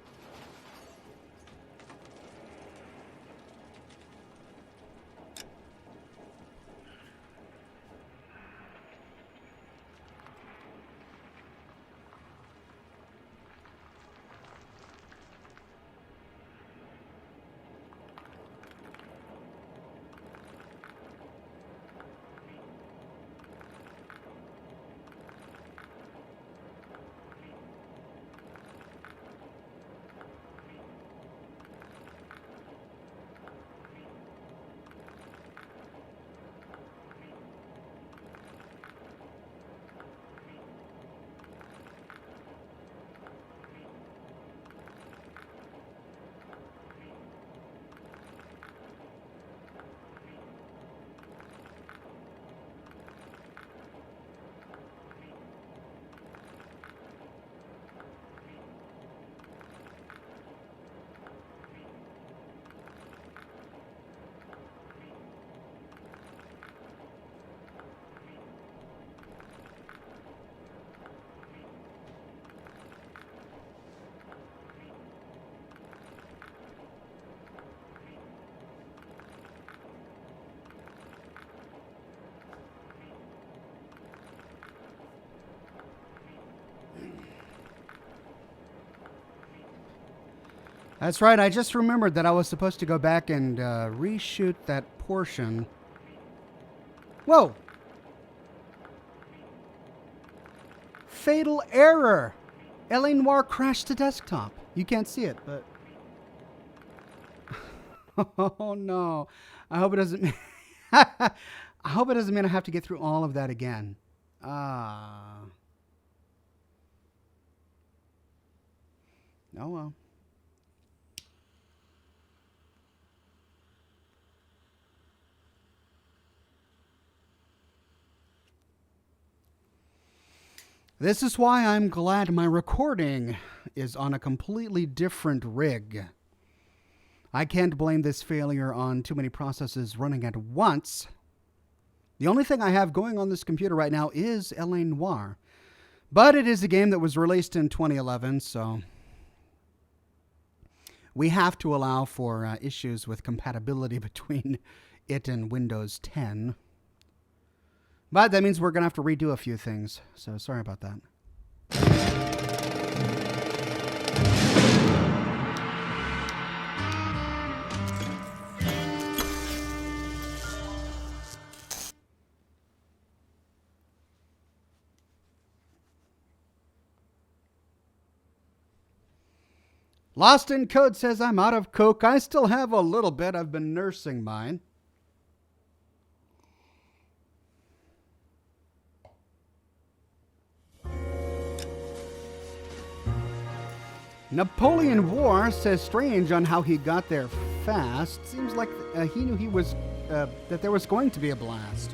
That's right. I just remembered that I was supposed to go back and reshoot that portion. Whoa! Fatal error! LA Noire crashed to desktop. You can't see it, but... Oh no. I hope it doesn't... I hope it doesn't mean I have to get through all of that again. Ah. Oh well. This is why I'm glad my recording is on a completely different rig. I can't blame this failure on too many processes running at once. The only thing I have going on this computer right now is LA Noire. But it is a game that was released in 2011, so we have to allow for issues with compatibility between it and Windows 10. But that means we're going to have to redo a few things, so sorry about that. Lost in Code says, I'm out of Coke. I still have a little bit. I've been nursing mine. Napoleon War says strange on how he got there fast. Seems like he knew that there was going to be a blast.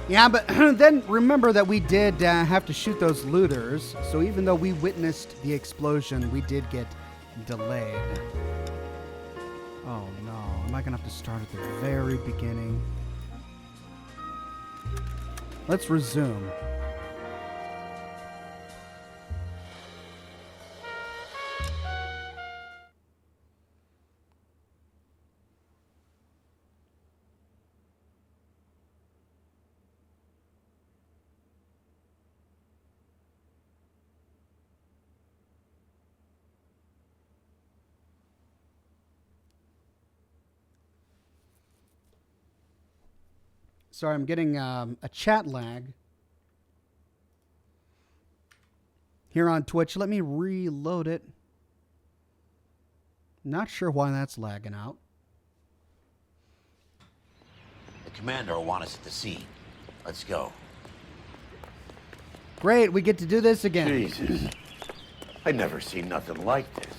Yeah, but then remember that we did have to shoot those looters, so even though we witnessed the explosion, we did get delayed. Oh no, am I gonna have to start at the very beginning? Let's resume. Sorry, I'm getting a chat lag here on Twitch. Let me reload it. Not sure why that's lagging out. The commander will want us at the scene. Let's go. Great, we get to do this again. Jesus. I've never seen nothing like this.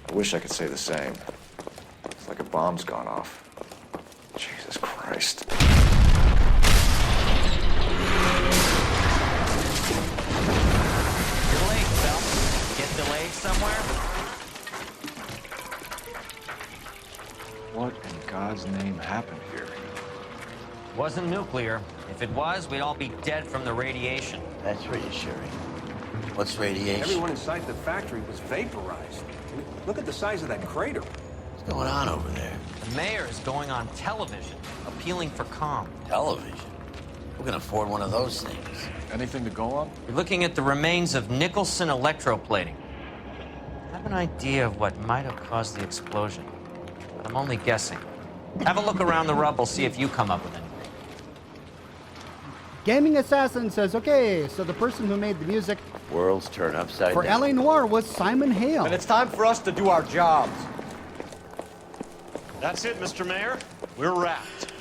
I wish I could say the same. It's like a bomb's gone off. Jesus Christ. You're late, Phelps. Get delayed somewhere? What in God's name happened here? Wasn't nuclear. If it was, we'd all be dead from the radiation. That's reassuring. What's radiation? Everyone inside the factory was vaporized. I mean, look at the size of that crater. What's going on over there? The mayor is going on television, appealing for calm. Television? Who can afford one of those things? Anything to go on? We're looking at the remains of Nicholson Electroplating. I have an idea of what might have caused the explosion, but I'm only guessing. Have a look around the rubble, see if you come up with anything. Gaming Assassin says, okay, so the person who made the music Worlds turn upside for down. LA Noire was Simon Hale. And it's time for us to do our jobs. That's it, Mr. Mayor. We're wrapped.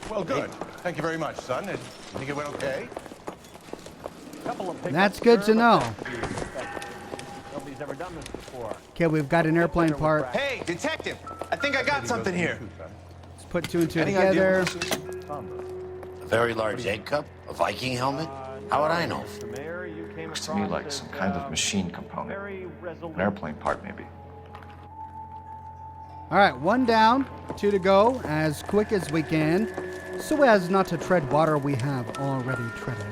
Well, good. Thank you very much, son. I think it went okay. That's good to know. Nobody's ever done this before. Okay, we've got an airplane part. Hey, detective! I think I got something here. Let's put two and two Any idea together. what this is? A very large egg cup? A Viking helmet? How would I know? Looks to me like some kind of machine component. An airplane part, maybe. All right, one down, two to go, as quick as we can, so as not to tread water we have already treaded.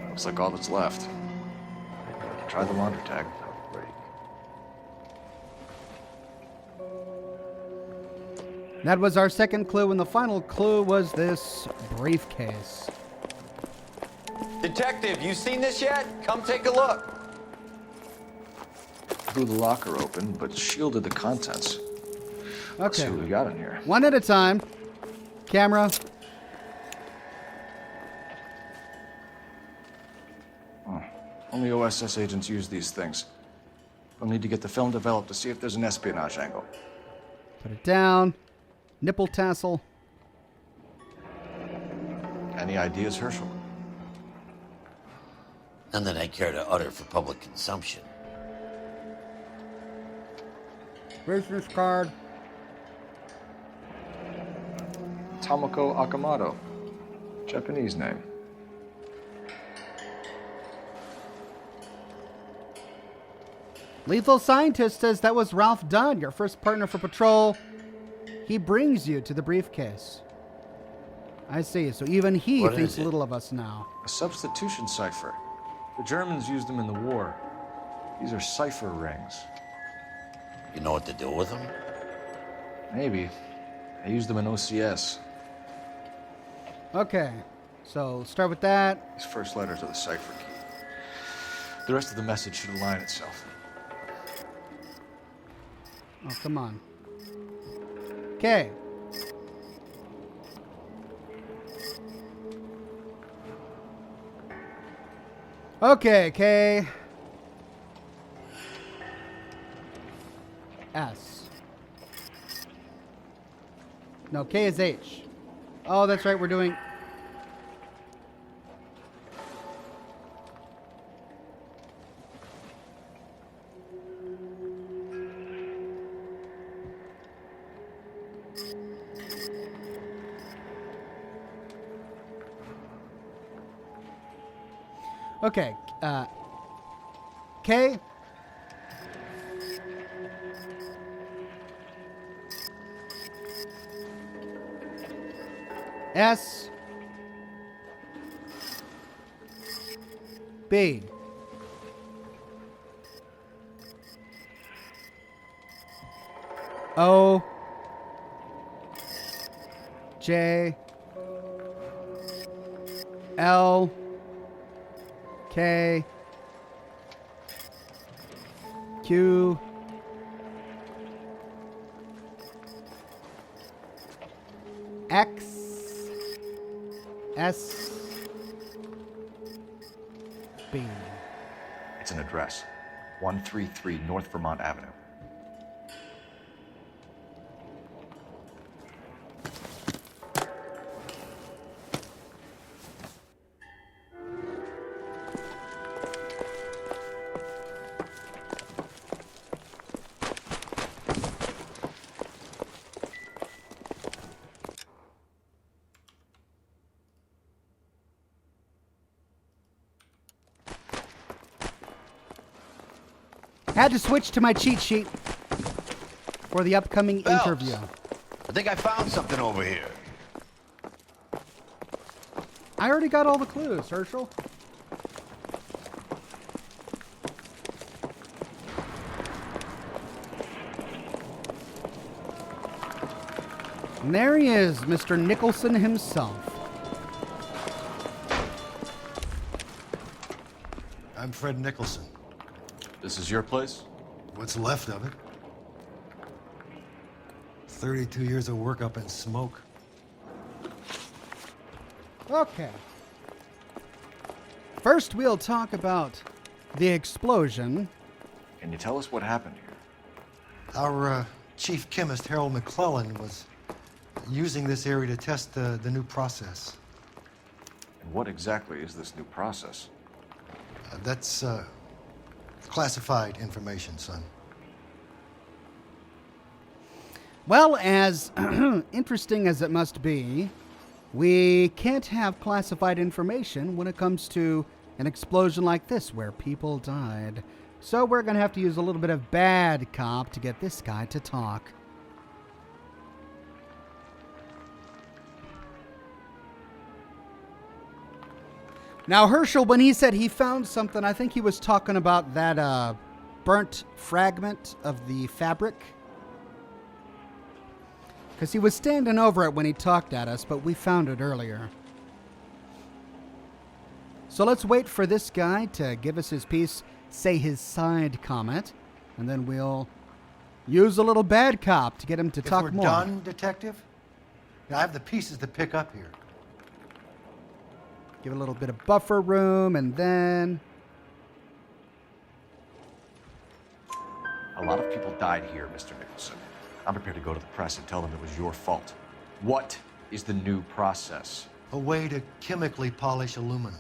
Looks like all that's left. Try the laundry tag. That was our second clue, and the final clue was this briefcase. Detective, you seen this yet? Come take a look. Blew the locker open, but shielded the contents. Let's see Okay, what we got in here. one at a time. Camera. Oh, only OSS agents use these things. We'll need to get the film developed to see if there's an espionage angle. Put it down. Nipple tassel. Any ideas, Herschel? None that I care to utter for public consumption. Business card. Tomoko Akamoto. Japanese name. Lethal Scientist says that was Ralph Dunn, your first partner for patrol. He brings you to the briefcase. I see. So even he What thinks is it? little of us now. A substitution cipher. The Germans used them in the war. These are cipher rings. You know what to do with them? Maybe. I used them in OCS. Okay. So start with that. These first letters are the cipher key. The rest of the message should align itself. Oh, come on. Okay. Okay, K. S. No, K is H. Oh, that's right, we're doing... Okay, K. S. B. O. J. L. K. Q. X. S. B. It's an address. 133 North Vermont Avenue. Had to switch to my cheat sheet for the upcoming interview. I think I found something over here. I already got all the clues, Herschel. And there he is, Mr. Nicholson himself. I'm Fred Nicholson. This is your place? What's left of it. 32 years of work up in smoke. Okay. First, we'll talk about the explosion. Can you tell us what happened here? Our chief chemist, Harold McClellan, was using this area to test the new process. And what exactly is this new process? That's classified information, son. Well, as interesting as it must be, we can't have classified information when it comes to an explosion like this where people died. So we're going to have to use a little bit of bad cop to get this guy to talk. Now, Herschel, when he said he found something, I think he was talking about that burnt fragment of the fabric. Because he was standing over it when he talked at us, but we found it earlier. So let's wait for this guy to give us his piece, say his side comment, and then we'll use a little bad cop to get him to talk more. If we're done, Detective, I have the pieces to pick up here. Give it a little bit of buffer room, and then... A lot of people died here, Mr. Nicholson. I'm prepared to go to the press and tell them it was your fault. What is the new process? A way to chemically polish aluminum.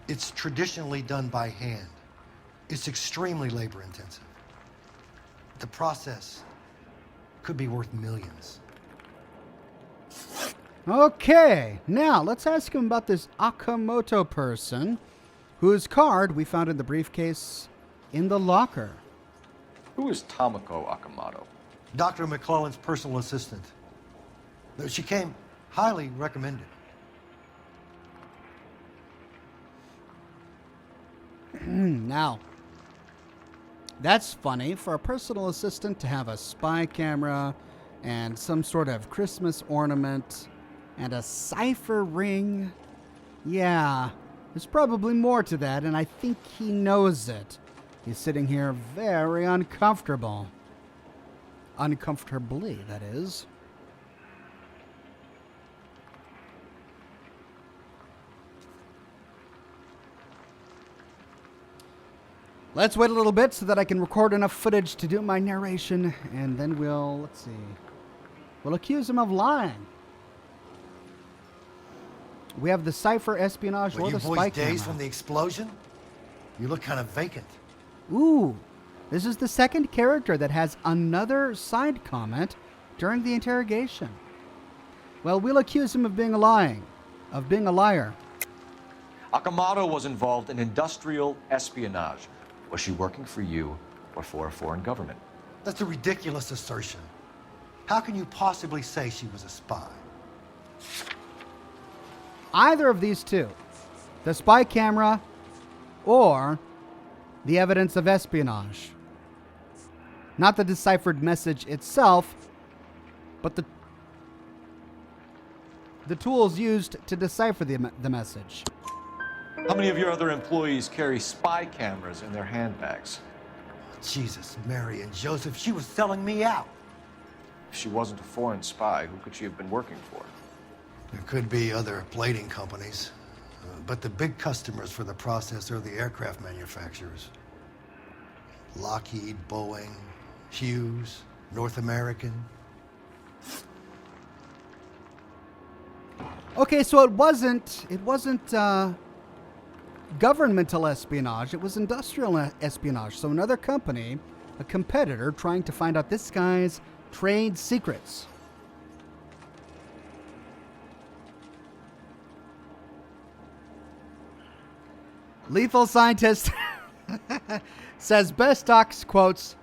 It's traditionally done by hand. It's extremely labor intensive. The process could be worth millions. Okay, now let's ask him about this Akamoto person whose card we found in the briefcase in the locker. Who is Tomoko Akamoto? Dr. McClellan's personal assistant. She came highly recommended. Now, that's funny for a personal assistant to have a spy camera and some sort of Christmas ornament and a cipher ring. Yeah, there's probably more to that, and I think he knows it. He's sitting here very uncomfortable. Uncomfortably, that is. Let's wait a little bit so that I can record enough footage to do my narration, and then we'll, let's see. will accuse him of lying. We have the cipher, espionage, Were or you the boys spy days camera. from the explosion? You look kind of vacant. Ooh, this is the second character that has another side comment during the interrogation. Well, we'll accuse him of being lying, of being a liar. Akamoto was involved in industrial espionage. Was she working for you or for a foreign government? That's a ridiculous assertion. How can you possibly say she was a spy? Either of these two, the spy camera or the evidence of espionage. Not the deciphered message itself, but the tools used to decipher the message. How many of your other employees carry spy cameras in their handbags? Jesus, Mary and Joseph, she was selling me out. If she wasn't a foreign spy, who could she have been working for? There could be other plating companies, but the big customers for the process are the aircraft manufacturers. Lockheed, Boeing, Hughes, North American. Okay, so it wasn't governmental espionage, it was industrial espionage. So another company, a competitor, trying to find out this guy's trade secrets. Lethal Scientist says Bestox quotes,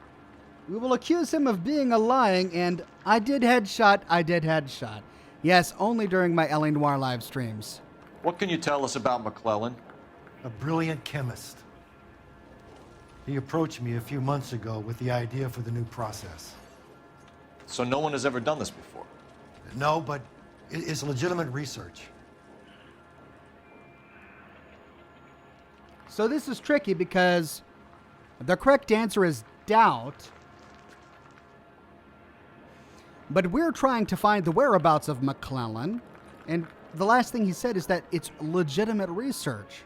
"We will accuse him of being a lying and I did headshot. Yes, only during my LA Noire live streams." What can you tell us about McClellan? A brilliant chemist. He approached me a few months ago with the idea for the new process. So no one has ever done this before? No, but it's legitimate research. So this is tricky because the correct answer is doubt. But we're trying to find the whereabouts of McClellan, and the last thing he said is that it's legitimate research.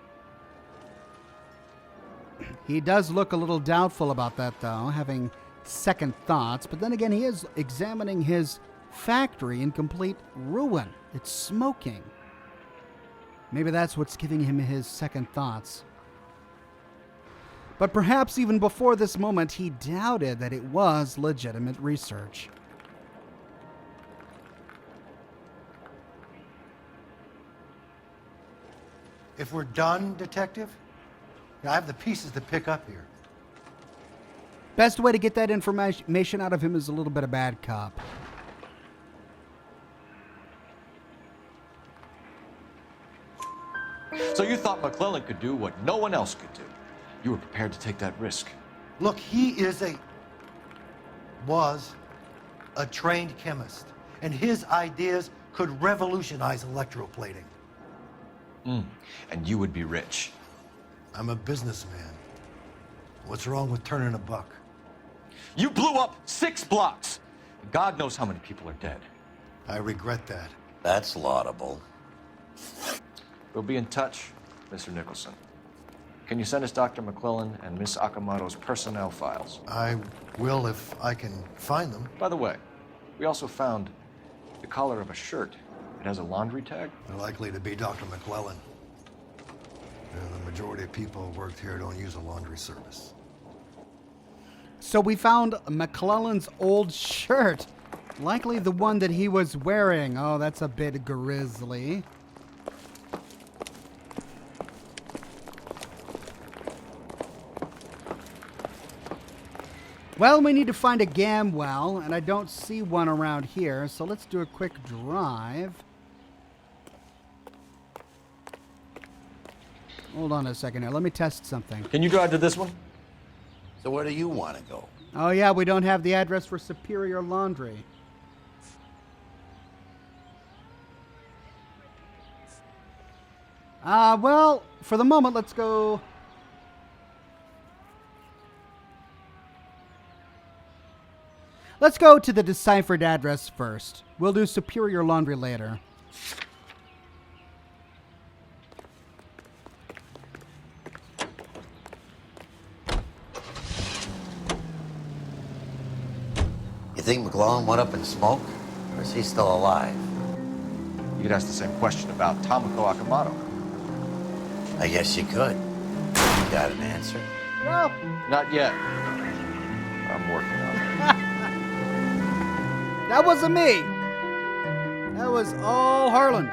He does look a little doubtful about that, though, having second thoughts. But then again, he is examining his factory in complete ruin. It's smoking. Maybe that's what's giving him his second thoughts. But perhaps even before this moment, he doubted that it was legitimate research. If we're done, Detective, I have the pieces to pick up here. Best way to get that information out of him is a little bit of bad cop. So you thought McClellan could do what no one else could do. You were prepared to take that risk. Look, he was a trained chemist, and his ideas could revolutionize electroplating. And you would be rich. I'm a businessman. What's wrong with turning a buck? You blew up 6 blocks. God knows how many people are dead. I regret that. That's laudable. We'll be in touch, Mr. Nicholson. Can you send us Dr. McClellan and Miss Akamoto's personnel files? I will if I can find them. By the way, we also found the collar of a shirt. It has a laundry tag. They're likely to be Dr. McClellan. The majority of people who worked here don't use a laundry service. So we found McClellan's old shirt. Likely the one that he was wearing. Oh, that's a bit grisly. Well, we need to find a gam well, and I don't see one around here, so let's do a quick drive. Hold on a second here. Let me test something. Can you drive to this one? So where do you want to go? Oh, yeah, we don't have the address for Superior Laundry. Well, for the moment, let's go... Let's go to the deciphered address first. We'll do Superior Laundry later. You think McClellan went up in smoke? Or is he still alive? You could ask the same question about Tomoko Akamoto. I guess you could. You got an answer? No. Not yet. I'm working on it. That wasn't me. That was all Harlan.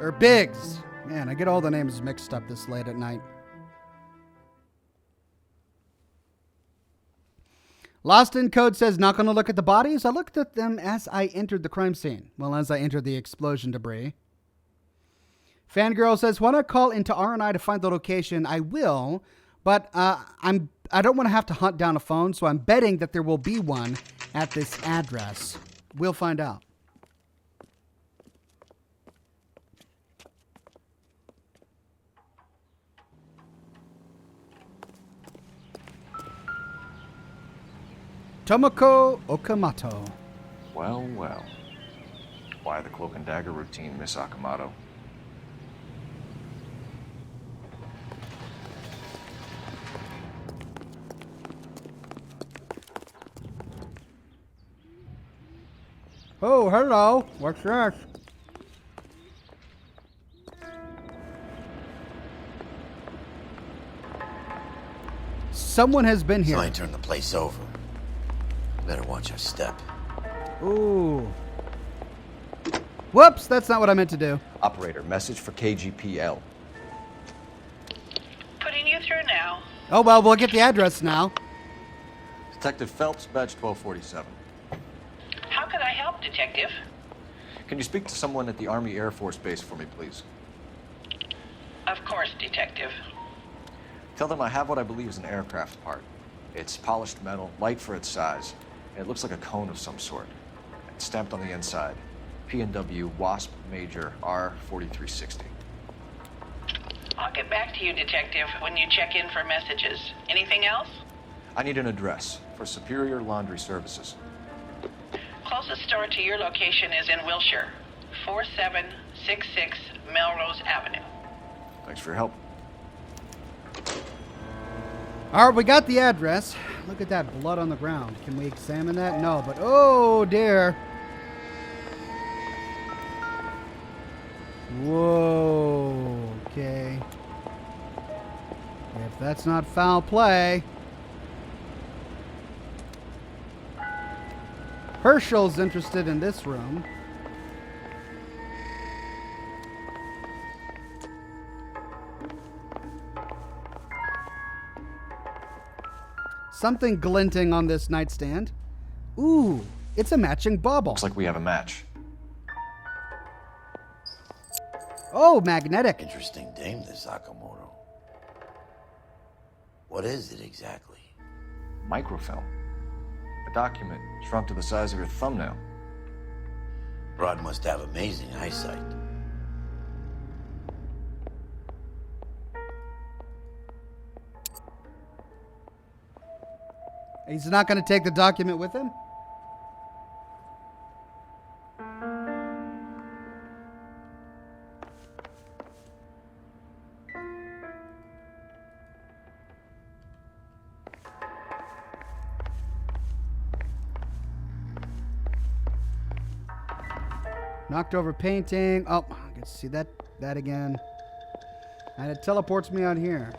Or Biggs. Man, I get all the names mixed up this late at night. Lost in Code says, not going to look at the bodies. I looked at them as I entered the crime scene. Well, as I entered the explosion debris. Fangirl says, when I call into R&I to find the location, I will, but I don't want to have to hunt down a phone, so I'm betting that there will be one at this address. We'll find out. Tomoko Okamoto. Well, well. Why the cloak and dagger routine, Miss Akamoto? Oh, hello. What's this? Someone has been here. Somebody turned the place over. Better watch your step. Ooh. Whoops, that's not what I meant to do. Operator, message for KGPL. Putting you through now. Oh, well, we'll get the address now. Detective Phelps, badge 1247. How can I help, Detective? Can you speak to someone at the Army Air Force Base for me, please? Of course, Detective. Tell them I have what I believe is an aircraft part. It's polished metal, light for its size, and it looks like a cone of some sort. It's stamped on the inside. P&W Wasp Major R4360. I'll get back to you, Detective, when you check in for messages. Anything else? I need an address for Superior Laundry Services. Closest store to your location is in Wilshire, 4766 Melrose Avenue. Thanks for your help. All right, we got the address. Look at that blood on the ground. Can we examine that? No, but oh dear. Whoa, okay. If that's not foul play. Herschel's interested in this room. Something glinting on this nightstand. Ooh, it's a matching bauble. Looks like we have a match. Oh, magnetic. Interesting dame, this Sakamoto. What is it exactly? Microfilm. A document shrunk to the size of your thumbnail. Rod must have amazing eyesight. He's not going to take the document with him? Knocked over painting. Oh, I can see that again. And it teleports me out here.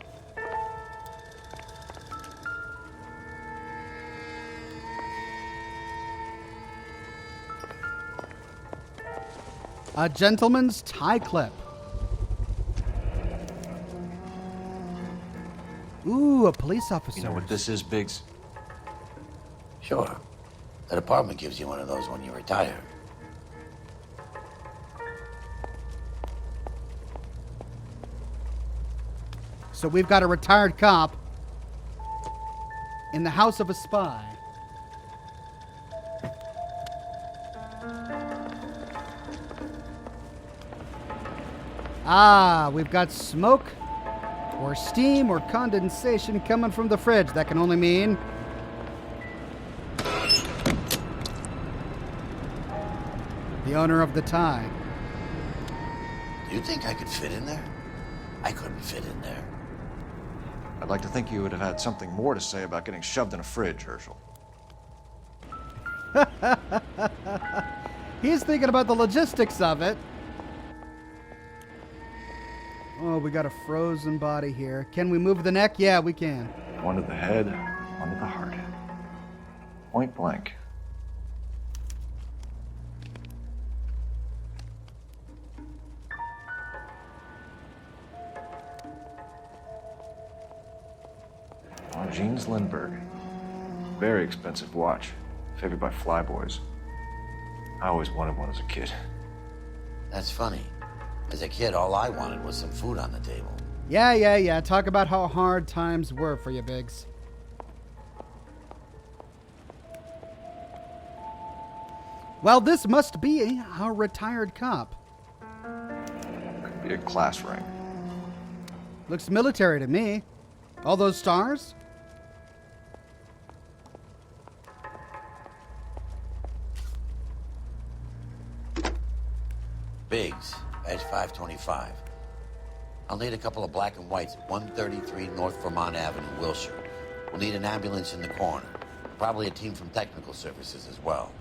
A gentleman's tie clip. Ooh, a police officer. You know what this is, Biggs? Sure. The department gives you one of those when you retire. So we've got a retired cop in the house of a spy. Ah, we've got smoke or steam or condensation coming from the fridge. That can only mean the owner of the tie. Do you think I could fit in there? I couldn't fit in there. I'd like to think you would have had something more to say about getting shoved in a fridge, Herschel. He's thinking about the logistics of it. Oh, we got a frozen body here. Can we move the neck? Yeah, we can. One to the head, one to the heart. Point blank. Oh, Jeans Lindbergh. Very expensive watch. Favored by flyboys. I always wanted one as a kid. That's funny. As a kid, all I wanted was some food on the table. Yeah. Talk about how hard times were for you, Biggs. Well, this must be a retired cop. Could be a class rank. Looks military to me. All those stars? Biggs, badge 525. I'll need a couple of black and whites at 133 North Vermont Avenue, Wilshire. We'll need an ambulance in the corner. Probably a team from technical services as well.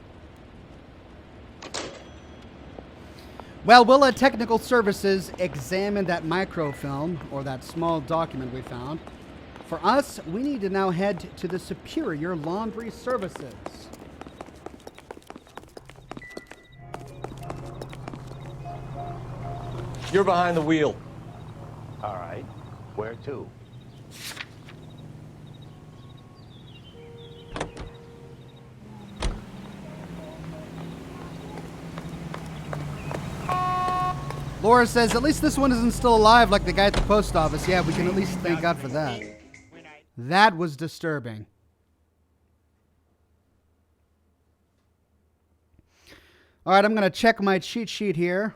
Well, we'll let technical services examine that microfilm, or that small document we found. For us, we need to now head to the Superior Laundry Services. You're behind the wheel. All right. Where to? Laura says, at least this one isn't still alive like the guy at the post office. Yeah, we can at least thank God for that. That was disturbing. All right, I'm going to check my cheat sheet here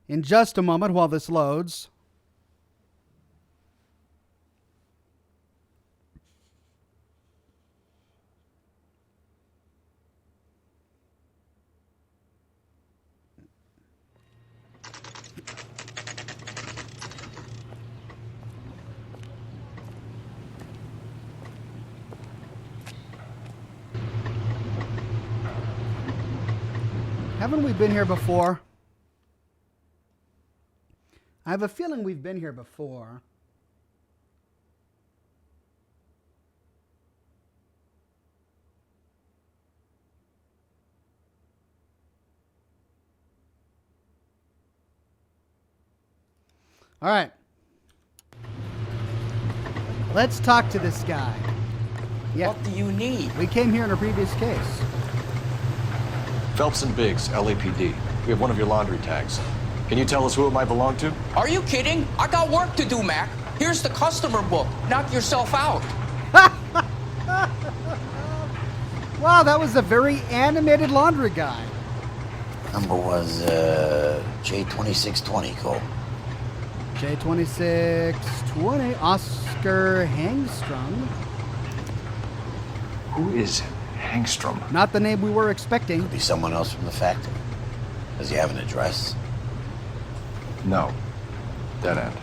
in just a moment while this loads. Haven't we been here before? I have a feeling we've been here before. All right. Let's talk to this guy. Yeah. What do you need? We came here in a previous case. Phelps and Biggs, LAPD. We have one of your laundry tags. Can you tell us who it might belong to? Are you kidding? I got work to do, Mac. Here's the customer book. Knock yourself out. Wow, that was a very animated laundry guy. Number was J2620, Cole. J2620, Oscar Hangstrom. Who is Hangstrom? Not the name we were expecting. Could be someone else from the factory. Does he have an address? No. Dead end.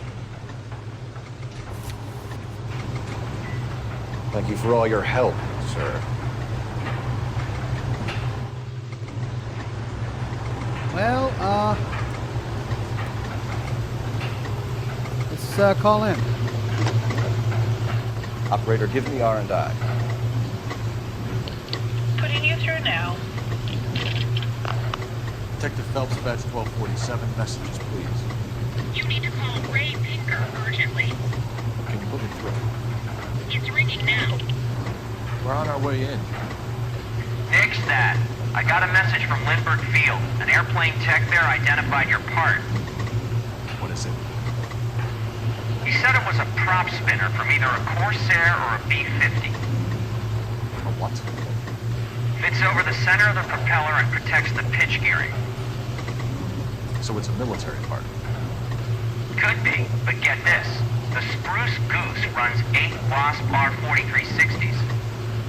Thank you for all your help, sir. Well, let's call in. Operator, give me R&I. Putting you through now. Detective Phelps, badge 1247. Messages, please. You need to call Ray Pinker urgently. Can you put me through? It's ringing now. We're on our way in. Nix that. I got a message from Lindbergh Field. An airplane tech there identified your part. What is it? He said it was a prop spinner from either a Corsair or a B-50. A what? Fits over the center of the propeller and protects the pitch gearing. So it's a military part. Could be, but get this. The Spruce Goose runs 8 Wasp R4360s.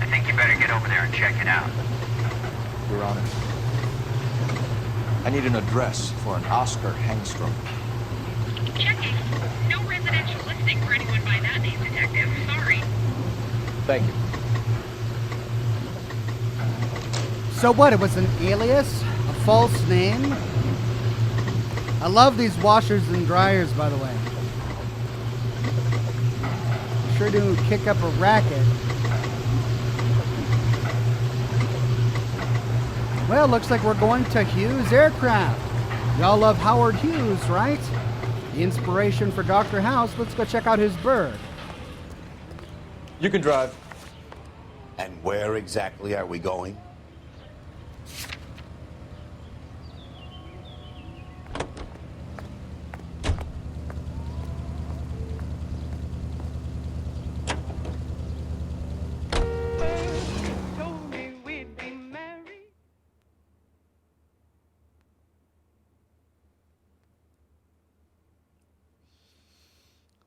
I think you better get over there and check it out. Your Honor. I need an address for an Oscar Hangstrom. Checking. No residential listing for anyone by that name, Detective. Sorry. Thank you. So what, it was an alias? A false name? I love these washers and dryers, by the way. Sure do kick up a racket. Well, looks like we're going to Hughes Aircraft. Y'all love Howard Hughes, right? The inspiration for Dr. House. Let's go check out his bird. You can drive. And where exactly are we going?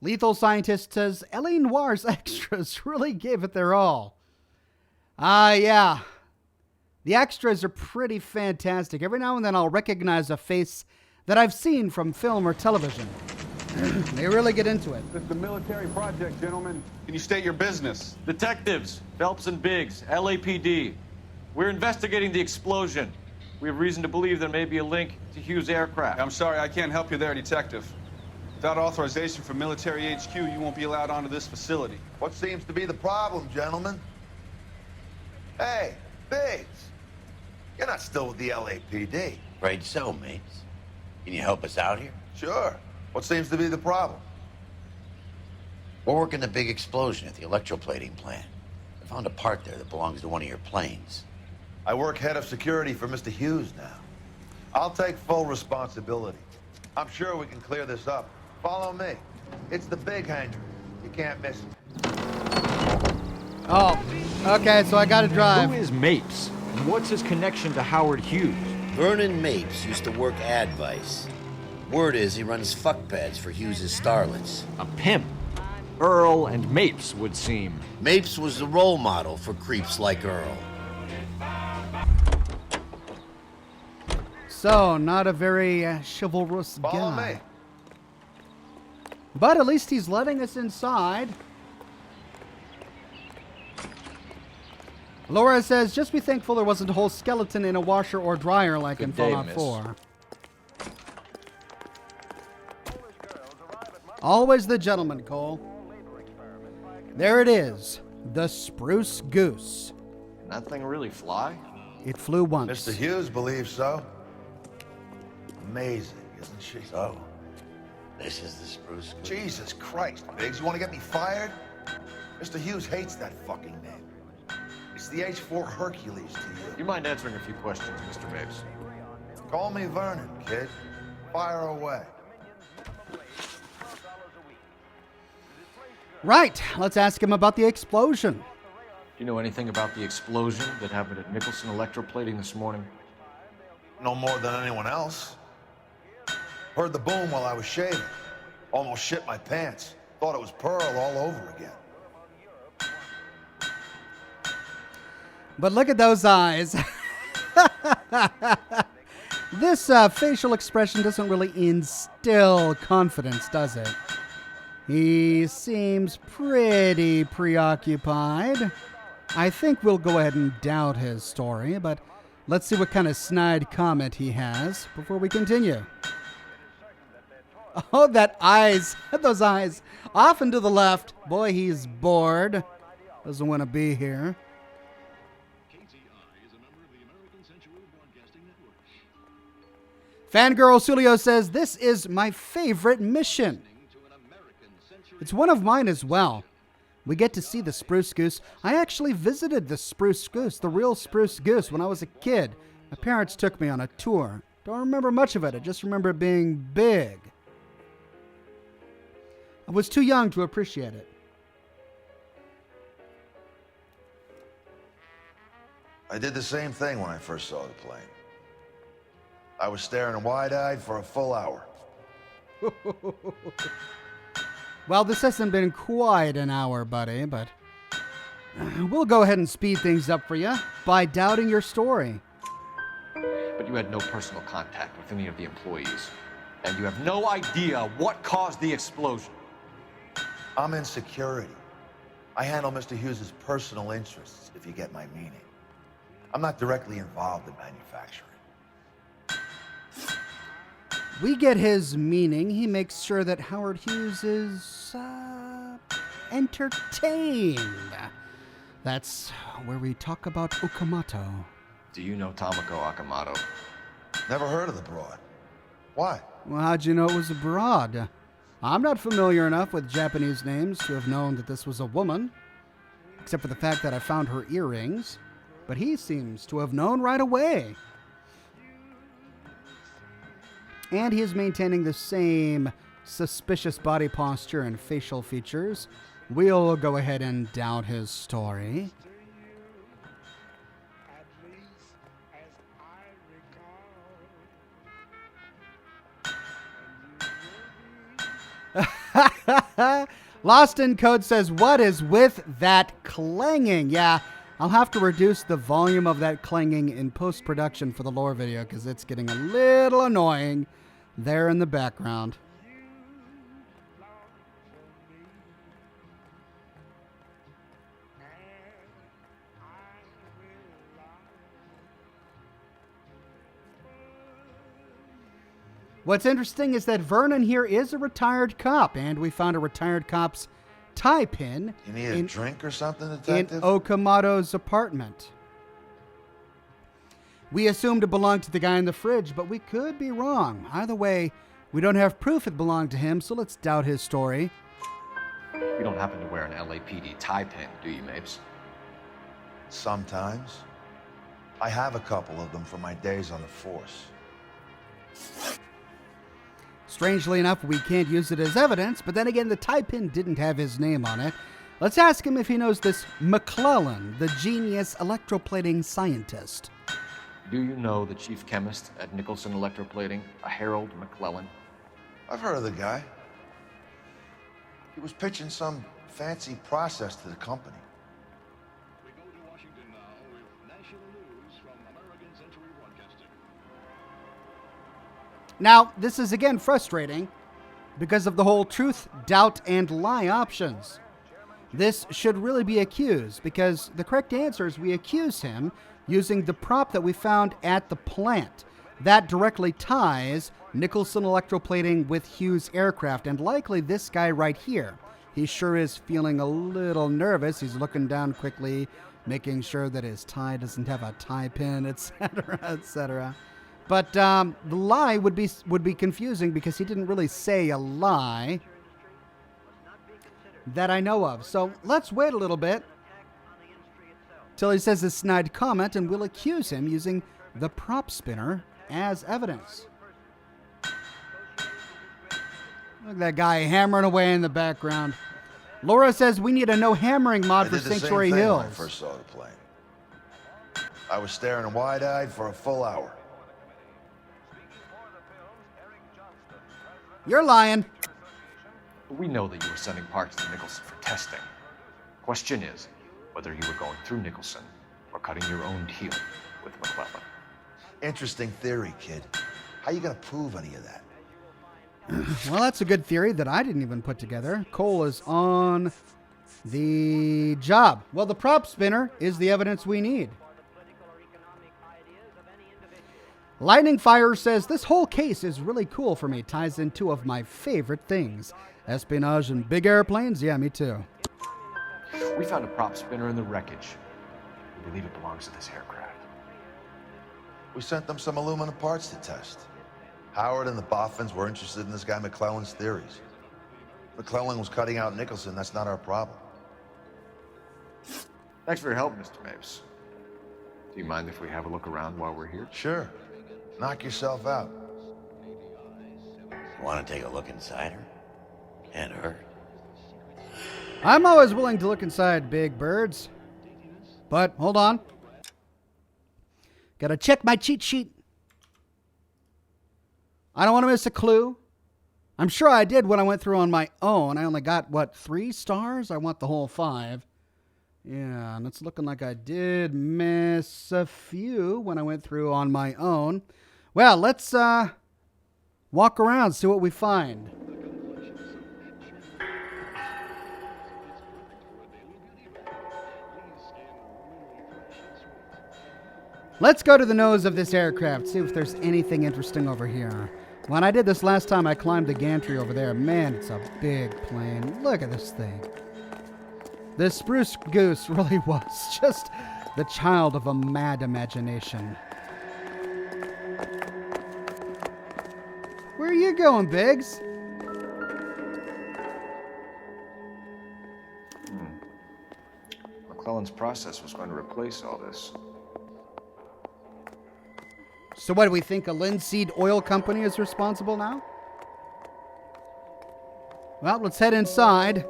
Lethal Scientist says, L.A. Noire's extras really gave it their all. Yeah. The extras are pretty fantastic. Every now and then I'll recognize a face that I've seen from film or television. They really get into it. This is a military project, gentlemen. Can you state your business? Detectives, Phelps and Biggs, LAPD. We're investigating the explosion. We have reason to believe there may be a link to Hughes Aircraft. I'm sorry, I can't help you there, Detective. Without authorization from military HQ, you won't be allowed onto this facility. What seems to be the problem, gentlemen? Hey, Biggs. You're not still with the LAPD. Afraid so, mates. Can you help us out here? Sure. What seems to be the problem? We're working the big explosion at the electroplating plant. I found a part there that belongs to one of your planes. I work head of security for Mr. Hughes now. I'll take full responsibility. I'm sure we can clear this up. Follow me. It's the big hangar. You can't miss it. Oh, okay, so I gotta drive. Who is Mapes? And what's his connection to Howard Hughes? Vernon Mapes used to work Advice. Word is he runs fuck pads for Hughes' starlets. A pimp. Earl and Mapes would seem. Mapes was the role model for creeps like Earl. So, not a very chivalrous Follow guy. me. But at least he's letting us inside. Laura says, just be thankful there wasn't a whole skeleton in a washer or dryer like in Fallout 4. Always the gentleman, Cole. There it is. The Spruce Goose. Can that thing really fly? It flew once. Mr. Hughes believes so. Amazing, isn't she? So, this is the Spruce Goose. Jesus Christ, Biggs, you want to get me fired? Mr. Hughes hates that fucking name. It's the H-4 Hercules to you. You mind answering a few questions, Mr. Mapes? Call me Vernon, kid. Fire away. Right, let's ask him about the explosion. Do you know anything about the explosion that happened at Nicholson Electroplating this morning? No more than anyone else. Heard the boom while I was shaving. Almost shit my pants. Thought it was Pearl all over again. But look at those eyes. This facial expression doesn't really instill confidence, does it? He seems pretty preoccupied. I think we'll go ahead and doubt his story, but let's see what kind of snide comment he has before we continue. Oh, that eyes. Those eyes. Off and to the left. Boy, he's bored. Doesn't want to be here. Fangirl Sulio says, this is my favorite mission. It's one of mine as well. We get to see the Spruce Goose. I actually visited the Spruce Goose, the real Spruce Goose, when I was a kid. My parents took me on a tour. Don't remember much of it. I just remember it being big. I was too young to appreciate it. I did the same thing when I first saw the plane. I was staring wide-eyed for a full hour. Well, this hasn't been quite an hour, buddy, but we'll go ahead and speed things up for you by doubting your story. But you had no personal contact with any of the employees, and you have no idea what caused the explosion. I'm in security. I handle Mr. Hughes' personal interests, if you get my meaning. I'm not directly involved in manufacturing. We get his meaning. He makes sure that Howard Hughes is entertained. That's where we talk about Okamoto. Do you know Tomoko Akamoto? Never heard of the broad. Why? Well, how'd you know it was abroad? I'm not familiar enough with Japanese names to have known that this was a woman, except for the fact that I found her earrings. But he seems to have known right away. And he is maintaining the same suspicious body posture and facial features. We'll go ahead and doubt his story. Lost in Code says, what is with that clanging? Yeah, I'll have to reduce the volume of that clanging in post-production for the lore video because it's getting a little annoying there in the background. What's interesting is that Vernon here is a retired cop, and we found a retired cop's tie pin You need a drink or something, in detective? Okamoto's apartment. We assumed it belonged to the guy in the fridge, but we could be wrong. Either way, we don't have proof it belonged to him, so let's doubt his story. You don't happen to wear an LAPD tie pin, do you, Mapes? Sometimes. I have a couple of them from my days on the force. Strangely enough, we can't use it as evidence, but then again, the tie pin didn't have his name on it. Let's ask him if he knows this McClellan, the genius electroplating scientist. Do you know the chief chemist at Nicholson Electroplating, a Harold McClellan? I've heard of the guy. He was pitching some fancy process to the company. Now, this is again frustrating because of the whole truth, doubt, and lie options. This should really be accused because the correct answer is we accuse him using the prop that we found at the plant. That directly ties Nicholson Electroplating with Hughes Aircraft, and likely this guy right here. He sure is feeling a little nervous. He's looking down quickly, making sure that his tie doesn't have a tie pin, etc., etc. But the lie would be confusing because he didn't really say a lie that I know of. So let's wait a little bit till he says his snide comment, and we'll accuse him using the prop spinner as evidence. Look at that guy hammering away in the background. Laura says we need a no hammering mod for Sanctuary Hills. When I first saw the plane. I was staring wide-eyed for a full hour. You're lying. We know that you were sending parts to Nicholson for testing. Question is whether you were going through Nicholson or cutting your own deal with McClellan. Interesting theory, kid. How you gonna prove any of that? Well, that's a good theory that I didn't even put together. Cole is on the job. Well, the prop spinner is the evidence we need. Lightning Fire says, this whole case is really cool for me. Ties in two of my favorite things. Espionage and big airplanes. Yeah, me too. We found a prop spinner in the wreckage. We believe it belongs to this aircraft. We sent them some aluminum parts to test. Howard and the Boffins were interested in this guy McClellan's theories. McClellan was cutting out Nicholson. That's not our problem. Thanks for your help, Mr. Mapes. Do you mind if we have a look around while we're here? Sure. Knock yourself out. Want to take a look inside her? Can't hurt. I'm always willing to look inside big birds. But hold on. Gotta check my cheat sheet. I don't want to miss a clue. I'm sure I did when I went through on my own. I only got, 3 stars? I want the whole 5. Yeah, and it's looking like I did miss a few when I went through on my own. Well, let's walk around, see what we find. Let's go to the nose of this aircraft, see if there's anything interesting over here. When I did this last time, I climbed the gantry over there. Man, it's a big plane. Look at this thing. This spruce goose really was just the child of a mad imagination. Where are you going, Biggs? McClellan's process was going to replace all this. So what, do we think a linseed oil company is responsible now? Well, let's head inside.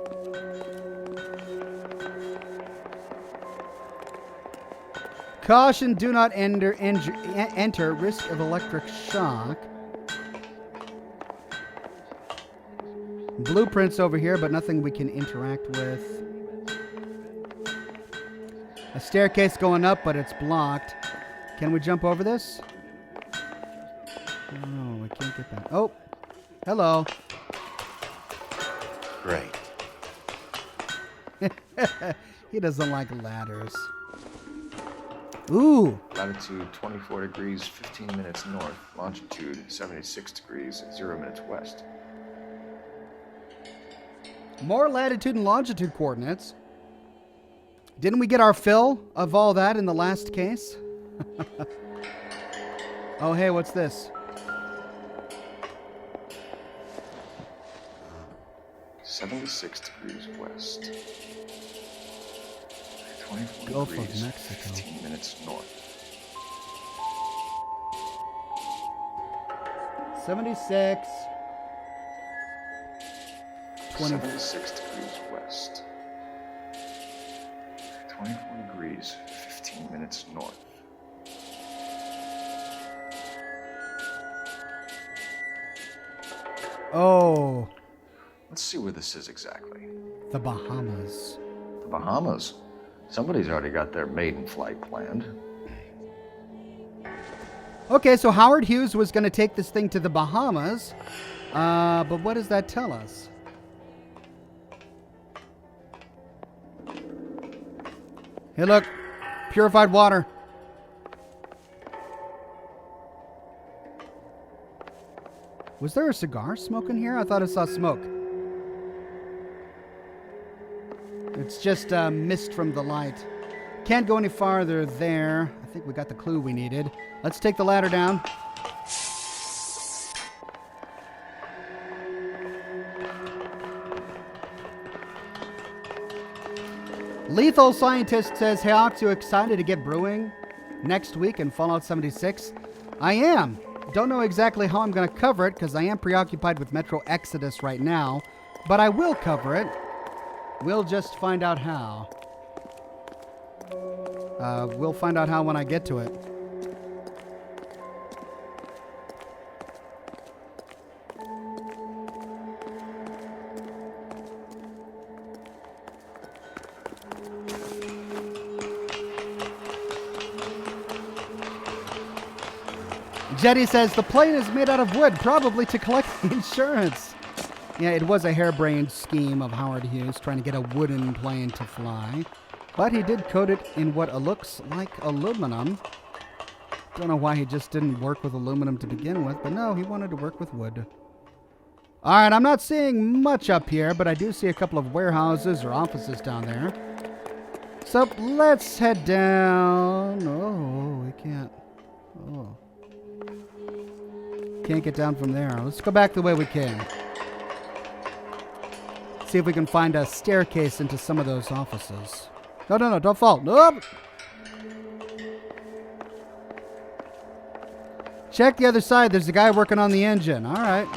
Caution, do not enter, risk of electric shock. Blueprints over here, but nothing we can interact with. A staircase going up, but it's blocked. Can we jump over this? Oh, we can't get that. Oh, hello. Great. He doesn't like ladders. Ooh. Latitude 24 degrees, 15 minutes north. Longitude 76 degrees, 0 minutes west. More latitude and longitude coordinates. Didn't we get our fill of all that in the last case? Oh, hey, what's this? 76 degrees west. 24 Gulf degrees, of Mexico. 15 minutes north. 76. 76 degrees west. 24 degrees, 15 minutes north. Oh. Let's see where this is exactly. The Bahamas. The Bahamas? Somebody's already got their maiden flight planned. Okay, so Howard Hughes was going to take this thing to the Bahamas. But what does that tell us? Hey, look. Purified water. Was there a cigar smoke in here? I thought I saw smoke. It's just mist from the light. Can't go any farther there. I think we got the clue we needed. Let's take the ladder down. Lethal Scientist says, hey, Ox, you excited to get brewing next week in Fallout 76? I am. Don't know exactly how I'm going to cover it because I am preoccupied with Metro Exodus right now, but I will cover it. We'll just find out how. We'll find out how when I get to it. Jetty says the plane is made out of wood, probably to collect the insurance. Yeah, it was a harebrained scheme of Howard Hughes trying to get a wooden plane to fly. But he did coat it in what looks like aluminum. Don't know why he just didn't work with aluminum to begin with, but no, he wanted to work with wood. All right, I'm not seeing much up here, but I do see a couple of warehouses or offices down there. So let's head down. Oh, we can't. Oh. Can't get down from there. Let's go back the way we came. See if we can find a staircase into some of those offices. No, no, no, don't fall. Nope. Check the other side. There's a guy working on the engine. All right.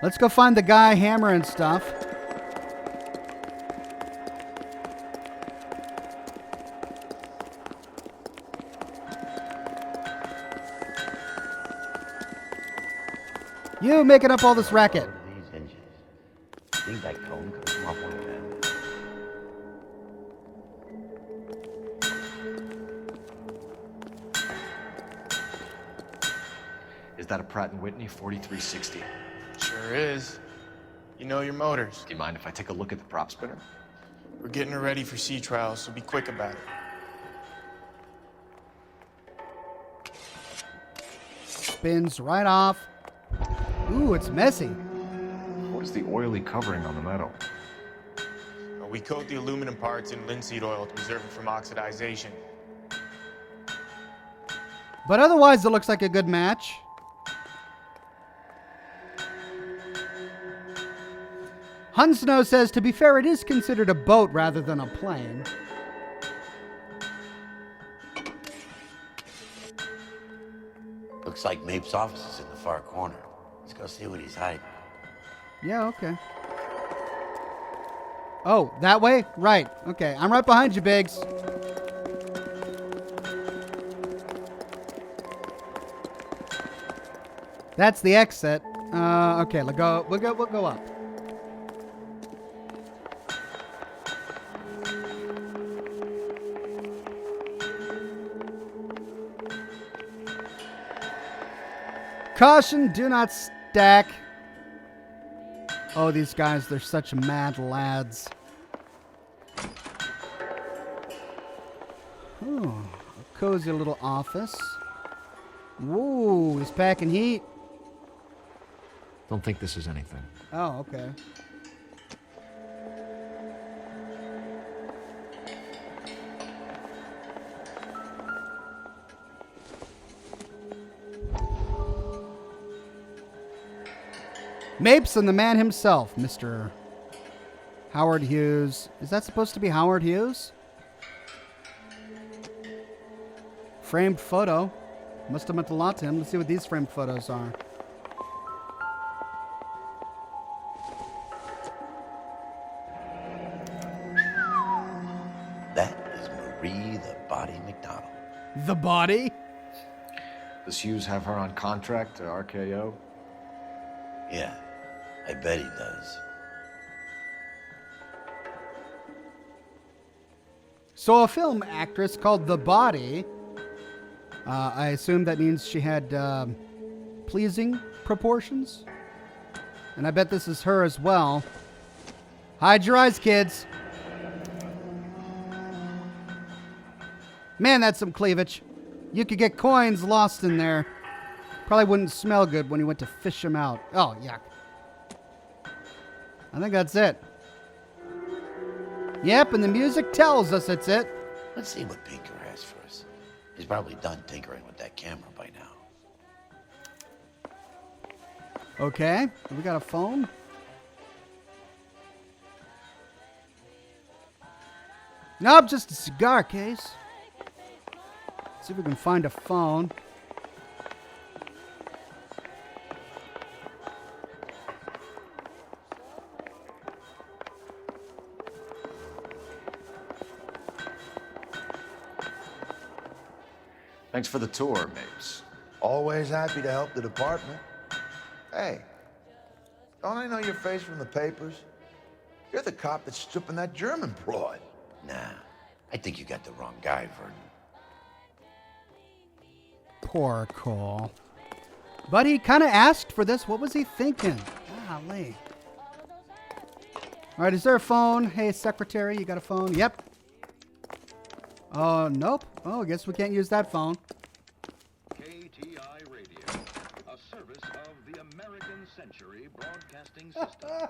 Let's go find the guy hammering stuff. You making up all this racket. These engines. Think that cone could come off one of them. Is that a Pratt & Whitney 4360? Sure is. You know your motors. Do you mind if I take a look at the prop spinner? We're getting her ready for sea trials, so be quick about it. Spins right off. Ooh, it's messy. What is the oily covering on the metal? We coat the aluminum parts in linseed oil to preserve it from oxidization. But otherwise, it looks like a good match. Hunsnow says, to be fair, it is considered a boat rather than a plane. Looks like Mapes' office is in the far corner. Let's go see what he's hiding. Yeah, okay. Oh, that way? Right. Okay, I'm right behind you, Biggs. That's the exit. Okay, we'll go up. Caution, do not stack. Oh, these guys, they're such mad lads. Oh, a cozy little office. Whoa, he's packing heat. Don't think this is anything. Oh, okay. Mapes and the man himself, Mr. Howard Hughes. Is that supposed to be Howard Hughes? Framed photo. Must have meant a lot to him. Let's see what these framed photos are. That is Marie the Body McDonald. The Body? Does Hughes have her on contract to RKO? Yeah, I bet he does. So a film actress called The Body. I assume that means she had pleasing proportions. And I bet this is her as well. Hide your eyes, kids. Man, that's some cleavage. You could get coins lost in there. Probably wouldn't smell good when you went to fish them out. Oh, yuck. I think that's it. Yep, and the music tells us it's it. Let's see what Pinker has for us. He's probably done tinkering with that camera by now. Okay, we got a phone. Nope, just a cigar case. See if we can find a phone. Thanks for the tour, Mapes. Always happy to help the department. Hey, don't I know your face from the papers? You're the cop that's stripping that German broad. Nah, I think you got the wrong guy, Vernon. Poor Cole. But he kind of asked for this. What was he thinking? Golly. All right, is there a phone? Hey, secretary, you got a phone? Yep. Oh, nope. Oh, I guess we can't use that phone. KTI Radio, a service of the American Century Broadcasting System.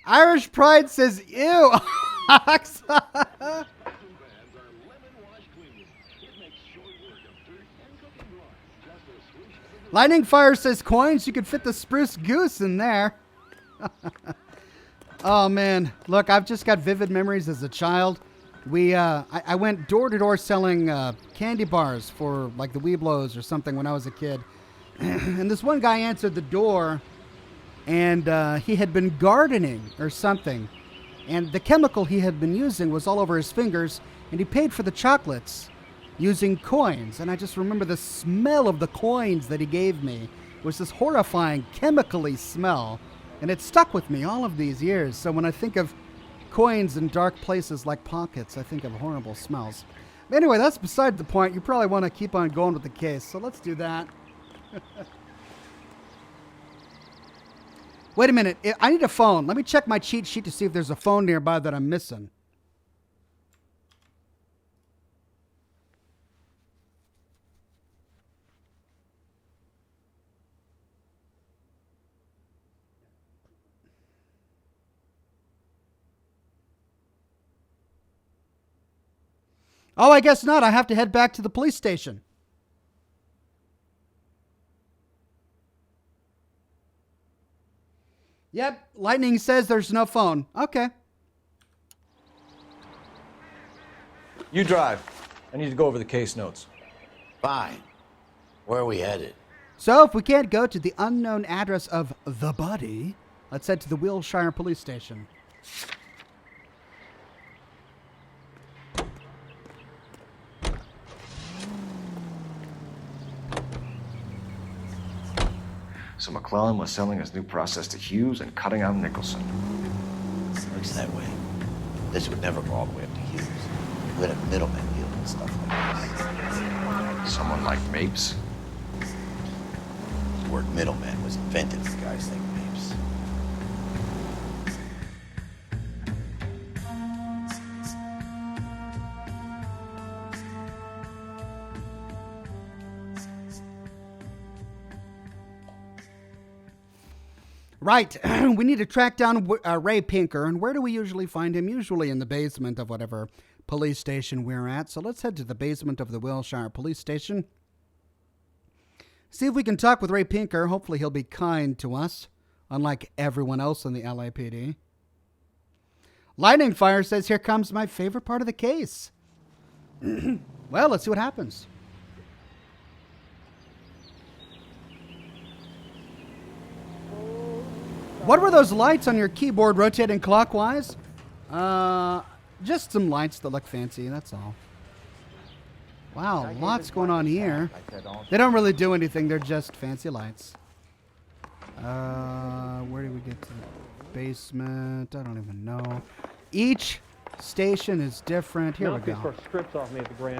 Irish Pride says, ew. Lightning Fire says coins. You could fit the spruce goose in there. Oh, man. Look, I've just got vivid memories as a child. I went door to door selling candy bars for like the Weeblos or something when I was a kid. And this one guy answered the door, and he had been gardening or something. And the chemical he had been using was all over his fingers, and he paid for the chocolates using coins. And I just remember the smell of the coins that he gave me was this horrifying chemically smell. And it stuck with me all of these years. So when I think of coins in dark places like pockets, I think of horrible smells. Anyway, that's beside the point. You probably want to keep on going with the case. So let's do that. Wait a minute. I need a phone. Let me check my cheat sheet to see if there's a phone nearby that I'm missing. Oh, I guess not. I have to head back to the police station. Yep, Lightning says there's no phone. Okay. You drive. I need to go over the case notes. Fine. Where are we headed? So if we can't go to the unknown address of the body, let's head to the Wilshire police station. So McClellan was selling his new process to Hughes and cutting out Nicholson. Looks that way. This would never go all the way up to Hughes. We had a middleman deal and stuff like this. Someone like Mapes? The word middleman was invented for guys like Mapes. Right. We need to track down Ray Pinker. And where do we usually find him? Usually in the basement of whatever police station we're at. So let's head to the basement of the Wilshire police station. See if we can talk with Ray Pinker. Hopefully he'll be kind to us, unlike everyone else in the LAPD. Lightning Fire says, here comes my favorite part of the case. Well, let's see what happens. What were those lights on your keyboard rotating clockwise? Just some lights that look fancy, that's all. Wow, lots going on here. They don't really do anything, they're just fancy lights. Where do we get to the basement? I don't even know. Each station is different. Here we go.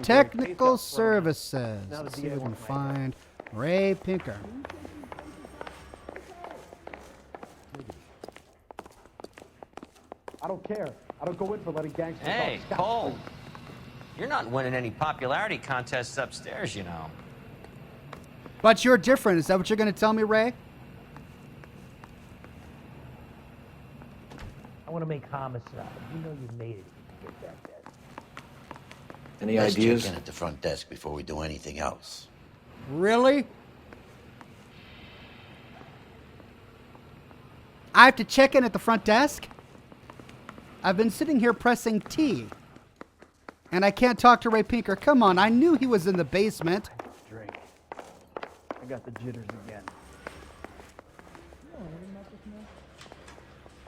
Technical services. Let's see if we can find Ray Pinker. I don't care. I don't go in for letting gangsters Hey, off Cole. You're not winning any popularity contests upstairs, you know. But you're different. Is that what you're going to tell me, Ray? I want to make homicide. You know you made it if you get that dead. Any Let's ideas? check in at the front desk before we do anything else. Really? I have to check in at the front desk? I've been sitting here pressing T. And I can't talk to Ray Pinker. Come on, I knew he was in the basement. Drink. I got the jitters again.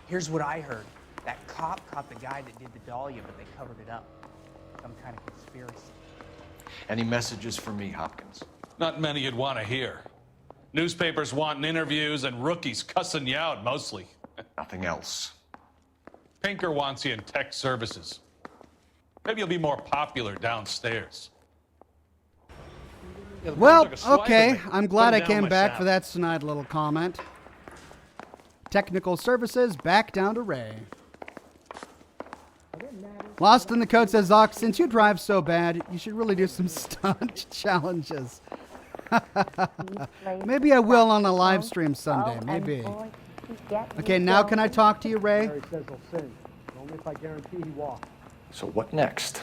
Here's what I heard. That cop caught the guy that did the Dahlia, but they covered it up. Some kind of conspiracy. Any messages for me, Hopkins? Not many you'd want to hear. Newspapers wanting interviews and rookies cussing you out, mostly. Nothing else. Pinker wants you in tech services. Maybe you'll be more popular downstairs. Yeah, Well, took a swipe okay. at me. I'm glad Put I it down came back myself. for that snide little comment. Technical services, back down to Ray. Lost in the Code says, Zoc, since you drive so bad, you should really do some stunt challenges. Maybe I will on a live stream someday. Maybe. Okay, now can I talk to you, Ray? Harry says he'll sing. Only if I guarantee he walks. So what next?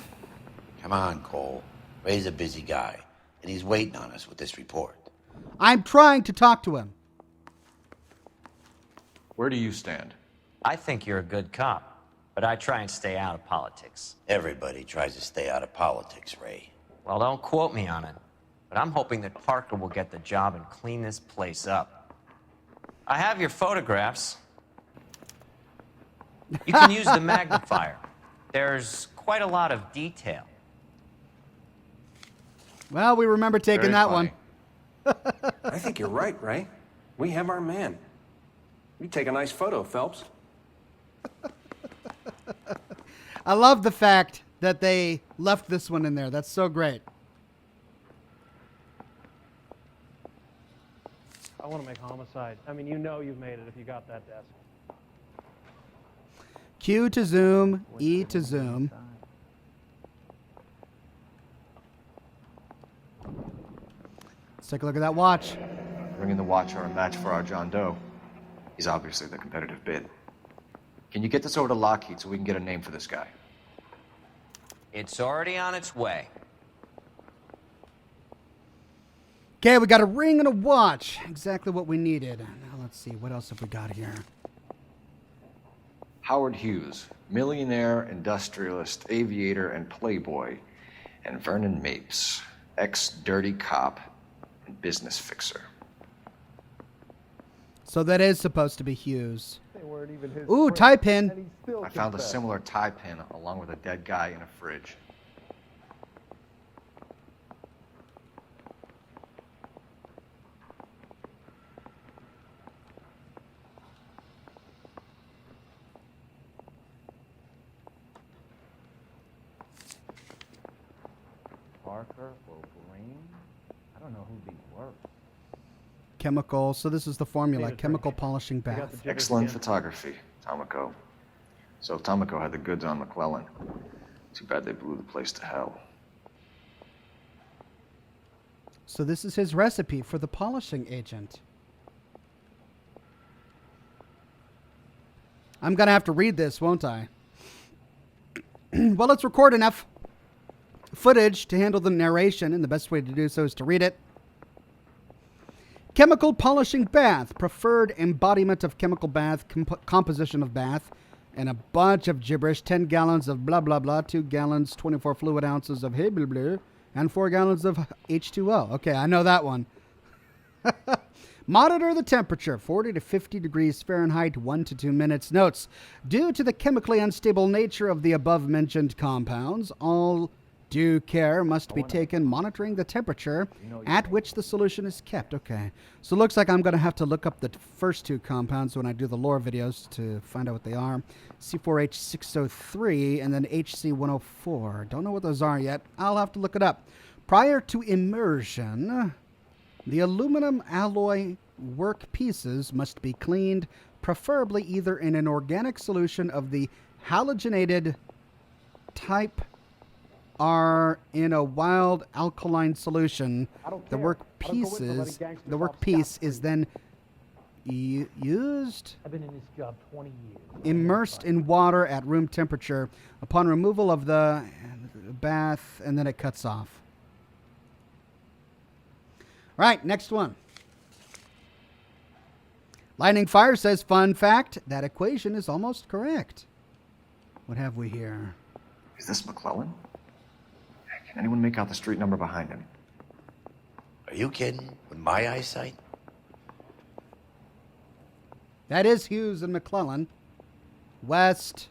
Come on, Cole. Ray's a busy guy, and he's waiting on us with this report. I'm trying to talk to him. Where do you stand? I think you're a good cop, but I try and stay out of politics. Everybody tries to stay out of politics, Ray. Well, don't quote me on it, but I'm hoping that Parker will get the job and clean this place up. I have your photographs. You can use the magnifier. There's quite a lot of detail. Well, we remember taking Very that funny. one. I think you're right, Ray. We have our man. You take a nice photo, Phelps. I love the fact that they left this one in there. That's so great. I want to make homicide. I mean, you know you've made it if you got that desk. Q to zoom, E to zoom. Let's take a look at that watch. Bringing the watch are a match for our John Doe. He's obviously the competitive bid. Can you get this over to Lockheed so we can get a name for this guy? It's already on its way. Okay, we got a ring and a watch. Exactly what we needed. Now let's see, what else have we got here? Howard Hughes, millionaire, industrialist, aviator, and playboy. And Vernon Mapes, ex-dirty cop and business fixer. So that is supposed to be Hughes. They weren't even his Ooh, friends, tie and pin. he still I found a confessed. similar tie pin along with a dead guy in a fridge. Parker or Green? I don't know who these were. Chemical. So this is the formula. Chemical polishing bath. Excellent photography, Tomoko. So Tomoko had the goods on McClellan. Too bad they blew the place to hell. So this is his recipe for the polishing agent. I'm going to have to read this, won't I? Well, let's record enough footage to handle the narration, and the best way to do so is to read it. Chemical polishing bath, preferred embodiment of chemical bath, composition of bath, and a bunch of gibberish, 10 gallons of blah, blah, blah, 2 gallons, 24 fluid ounces of hey, blah, blah, and 4 gallons of H2O. Okay, I know that one. Monitor the temperature, 40 to 50 degrees Fahrenheit, 1 to 2 minutes. Notes, due to the chemically unstable nature of the above-mentioned compounds, all due care must be taken monitoring the temperature at which the solution is kept. Okay, so it looks like I'm going to have to look up the first two compounds when I do the lore videos to find out what they are. C4H603 and then HC104. Don't know what those are yet. I'll have to look it up. Prior to immersion, the aluminum alloy work pieces must be cleaned, preferably either in an organic solution of the halogenated type or in a wild alkaline solution. The work piece is then used, I've been in this job 20 years. immersed in water at room temperature upon removal of the bath, and then it cuts off. Right, next one. Lightning Fire says, fun fact, that equation is almost correct. What have we here? Is this McClellan? Can anyone make out the street number behind him? Are you kidding? With my eyesight? That is Hughes and McClellan. West.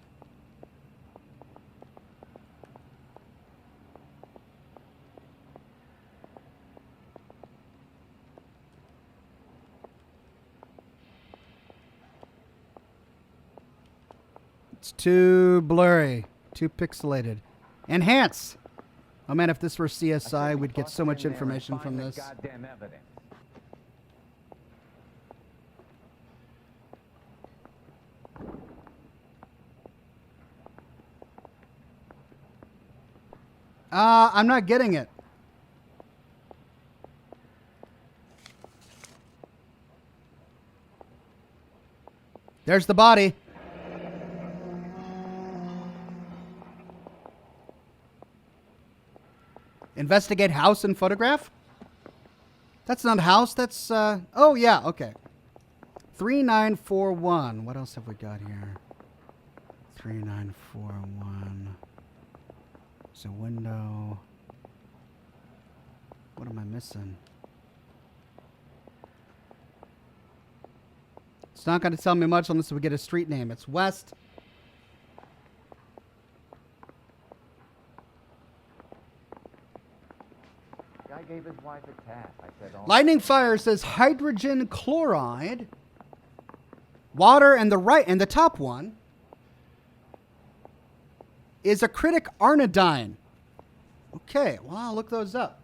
It's too blurry, too pixelated. Enhance. Oh man, if this were CSI, we'd get so much information from this. Goddamn evidence. I'm not getting it. There's the body. Investigate house and photograph? That's not house, that's, oh yeah, okay. 3941. What else have we got here? 3941. There's a window. What am I missing? It's not going to tell me much unless we get a street name. It's West. Guy gave his wife a tap. I said, oh. Lightning Fire says hydrogen chloride. Water, and the top one is acritic arnodine. Okay, well, I'll look those up.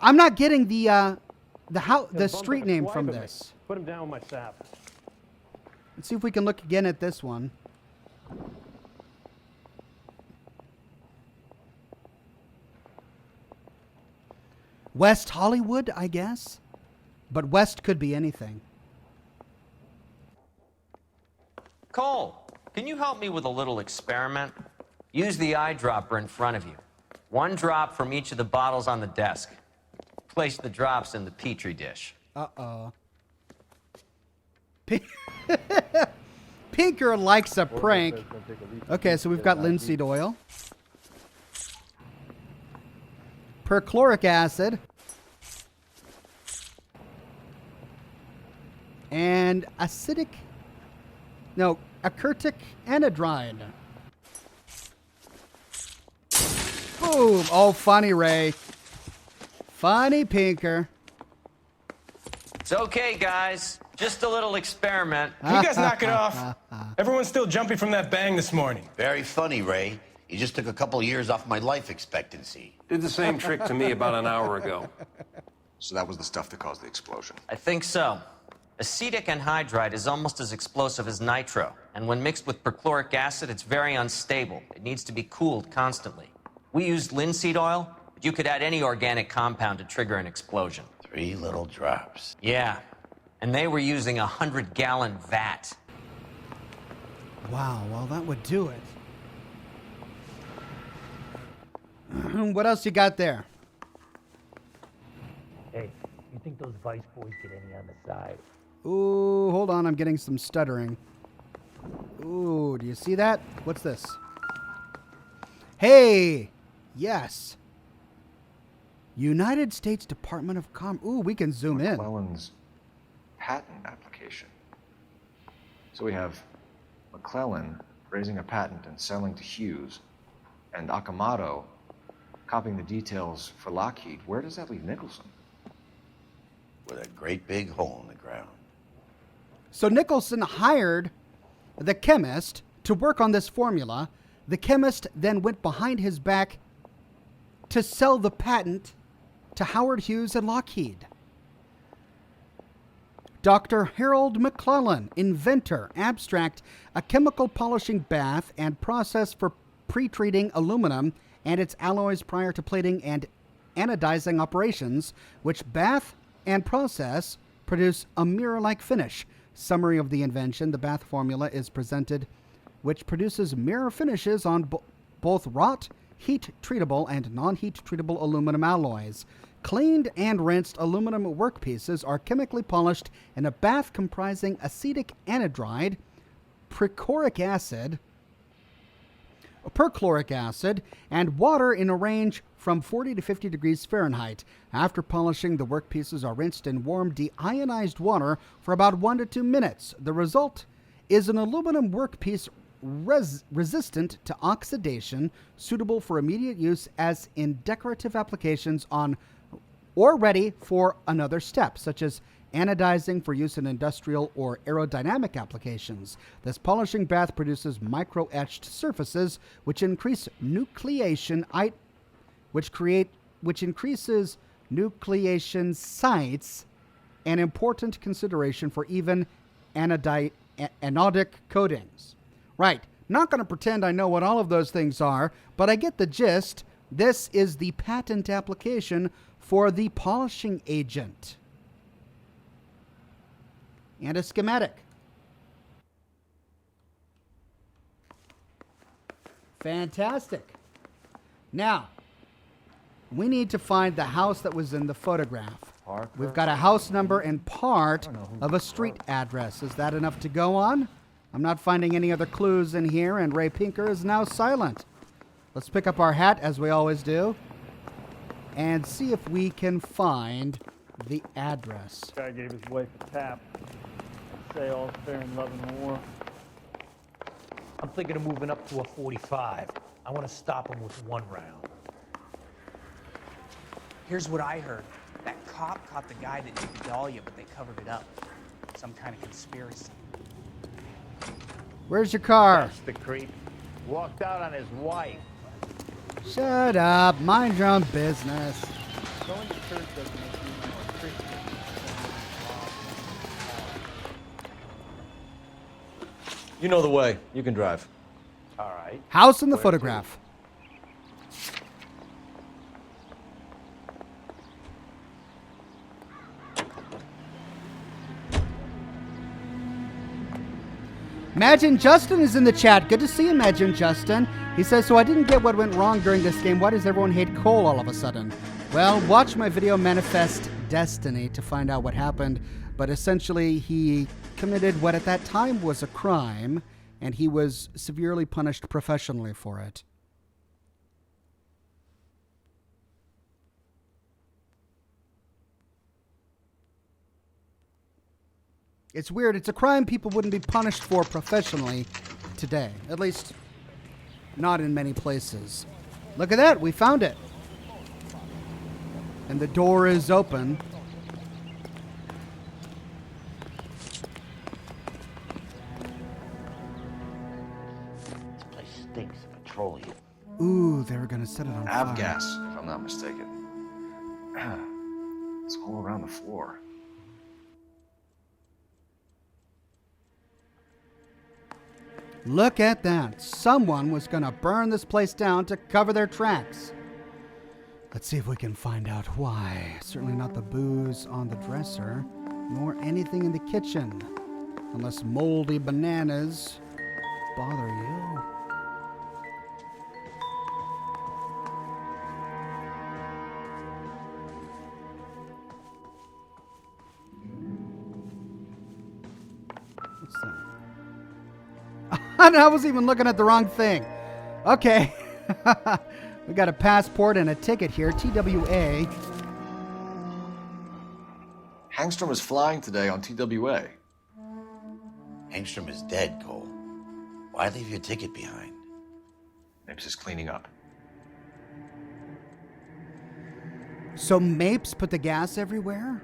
I'm not getting the street name from this. Put him down with my sap. Let's see if we can look again at this one. West Hollywood, I guess. But West could be anything. Cole, can you help me with a little experiment? Use the eyedropper in front of you. One drop from each of the bottles on the desk. Place the drops in the Petri dish. Uh-oh. Pinker likes a prank. Okay, so we've got linseed oil. Perchloric acid. And acidic... No, acertic anhydride. Boom! Oh, funny, Ray. Funny, Pinker. It's okay, guys. Just a little experiment. You guys knock it off. Everyone's still jumping from that bang this morning. Very funny, Ray. You just took a couple years off my life expectancy. Did the same trick to me about an hour ago. So that was the stuff that caused the explosion. I think so. Acetic anhydride is almost as explosive as nitro, and when mixed with perchloric acid, it's very unstable. It needs to be cooled constantly. We used linseed oil, but you could add any organic compound to trigger an explosion. 3 little drops. Yeah, and they were using a 100-gallon vat. Wow, well, that would do it. What else you got there? Hey, you think those Vice boys get any on the side? Ooh, hold on, I'm getting some stuttering. Ooh, do you see that? What's this? Hey! Yes. United States Department of Commerce. Ooh, we can zoom in. McClellan's patent application. So we have McClellan raising a patent and selling to Hughes, and Akamoto copying the details for Lockheed. Where does that leave Nicholson? With a great big hole in the ground. So Nicholson hired the chemist to work on this formula. The chemist then went behind his back to sell the patent to Howard Hughes and Lockheed. Dr. Harold McClellan, inventor, abstract, a chemical polishing bath and process for pre-treating aluminum and its alloys prior to plating and anodizing operations, which bath and process produce a mirror-like finish. Summary of the invention: the bath formula is presented, which produces mirror finishes on both wrought, heat-treatable, and non-heat treatable aluminum alloys. Cleaned and rinsed aluminum workpieces are chemically polished in a bath comprising acetic anhydride, perchloric acid, and water in a range from 40 to 50 degrees Fahrenheit. After polishing, the workpieces are rinsed in warm, deionized water for about 1 to 2 minutes. The result is an aluminum workpiece resistant to oxidation, suitable for immediate use as in decorative applications on or ready for another step, such as anodizing for use in industrial or aerodynamic applications. This polishing bath produces micro-etched surfaces which increase nucleation, which increases nucleation sites, an important consideration for even anodic coatings. Right, not going to pretend I know what all of those things are, but I get the gist. This is the patent application for the polishing agent. And a schematic. Fantastic. Now, we need to find the house that was in the photograph. We've got a house number and part of a street address. Is that enough to go on? I'm not finding any other clues in here, and Ray Pinker is now silent. Let's pick up our hat, as we always do, and see if we can find the address. Guy gave his wife a tap. Say all's fair in love and war. I'm thinking of moving up to a 45. I want to stop him with 1 round. Here's what I heard. That cop caught the guy that did the dahlia, but they covered it up. Some kind of conspiracy. Where's your car? That's the creep. Walked out on his wife. Shut up. Mind your own business. Going to church doesn't make you more Christian. You know the way. You can drive. All right. House in the Where to? photograph. Imagine Justin is in the chat. Good to see you, Imagine Justin. He says, so I didn't get what went wrong during this game. Why does everyone hate Cole all of a sudden? Well, watch my video Manifest Destiny to find out what happened. But essentially, he committed what at that time was a crime, and he was severely punished professionally for it. It's weird. It's a crime people wouldn't be punished for professionally today. At least, not in many places. Look at that. We found it. And the door is open. This place stinks of petroleum. Ooh, they were going to set it on fire. Avgas, if I'm not mistaken. It's all around the floor. Look at that. Someone was going to burn this place down to cover their tracks. Let's see if we can find out why. Certainly not the booze on the dresser, nor anything in the kitchen. Unless moldy bananas bother you. What's that? I was even looking at the wrong thing. Okay. We got a passport and a ticket here. TWA. Hangstrom is flying today on TWA. Hangstrom is dead, Cole. Why leave your ticket behind? Mapes is cleaning up. So Mapes put the gas everywhere?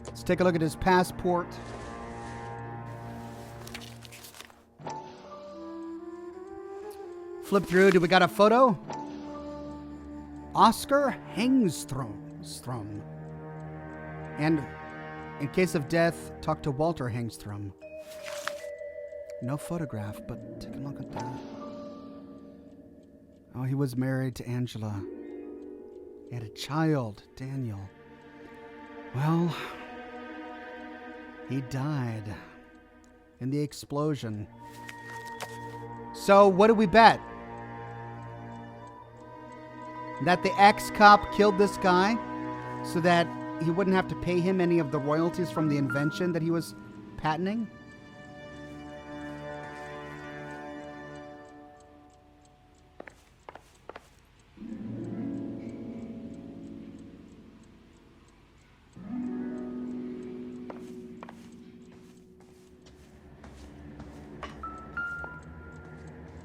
Let's take a look at his passport. Flip through. Do we got a photo? Oscar Hangstrom. And in case of death, talk to Walter Hangstrom. No photograph, but take a look at that. Oh, he was married to Angela. He had a child, Daniel. Well, he died in the explosion. So, what do we bet? That the ex-cop killed this guy so that he wouldn't have to pay him any of the royalties from the invention that he was patenting?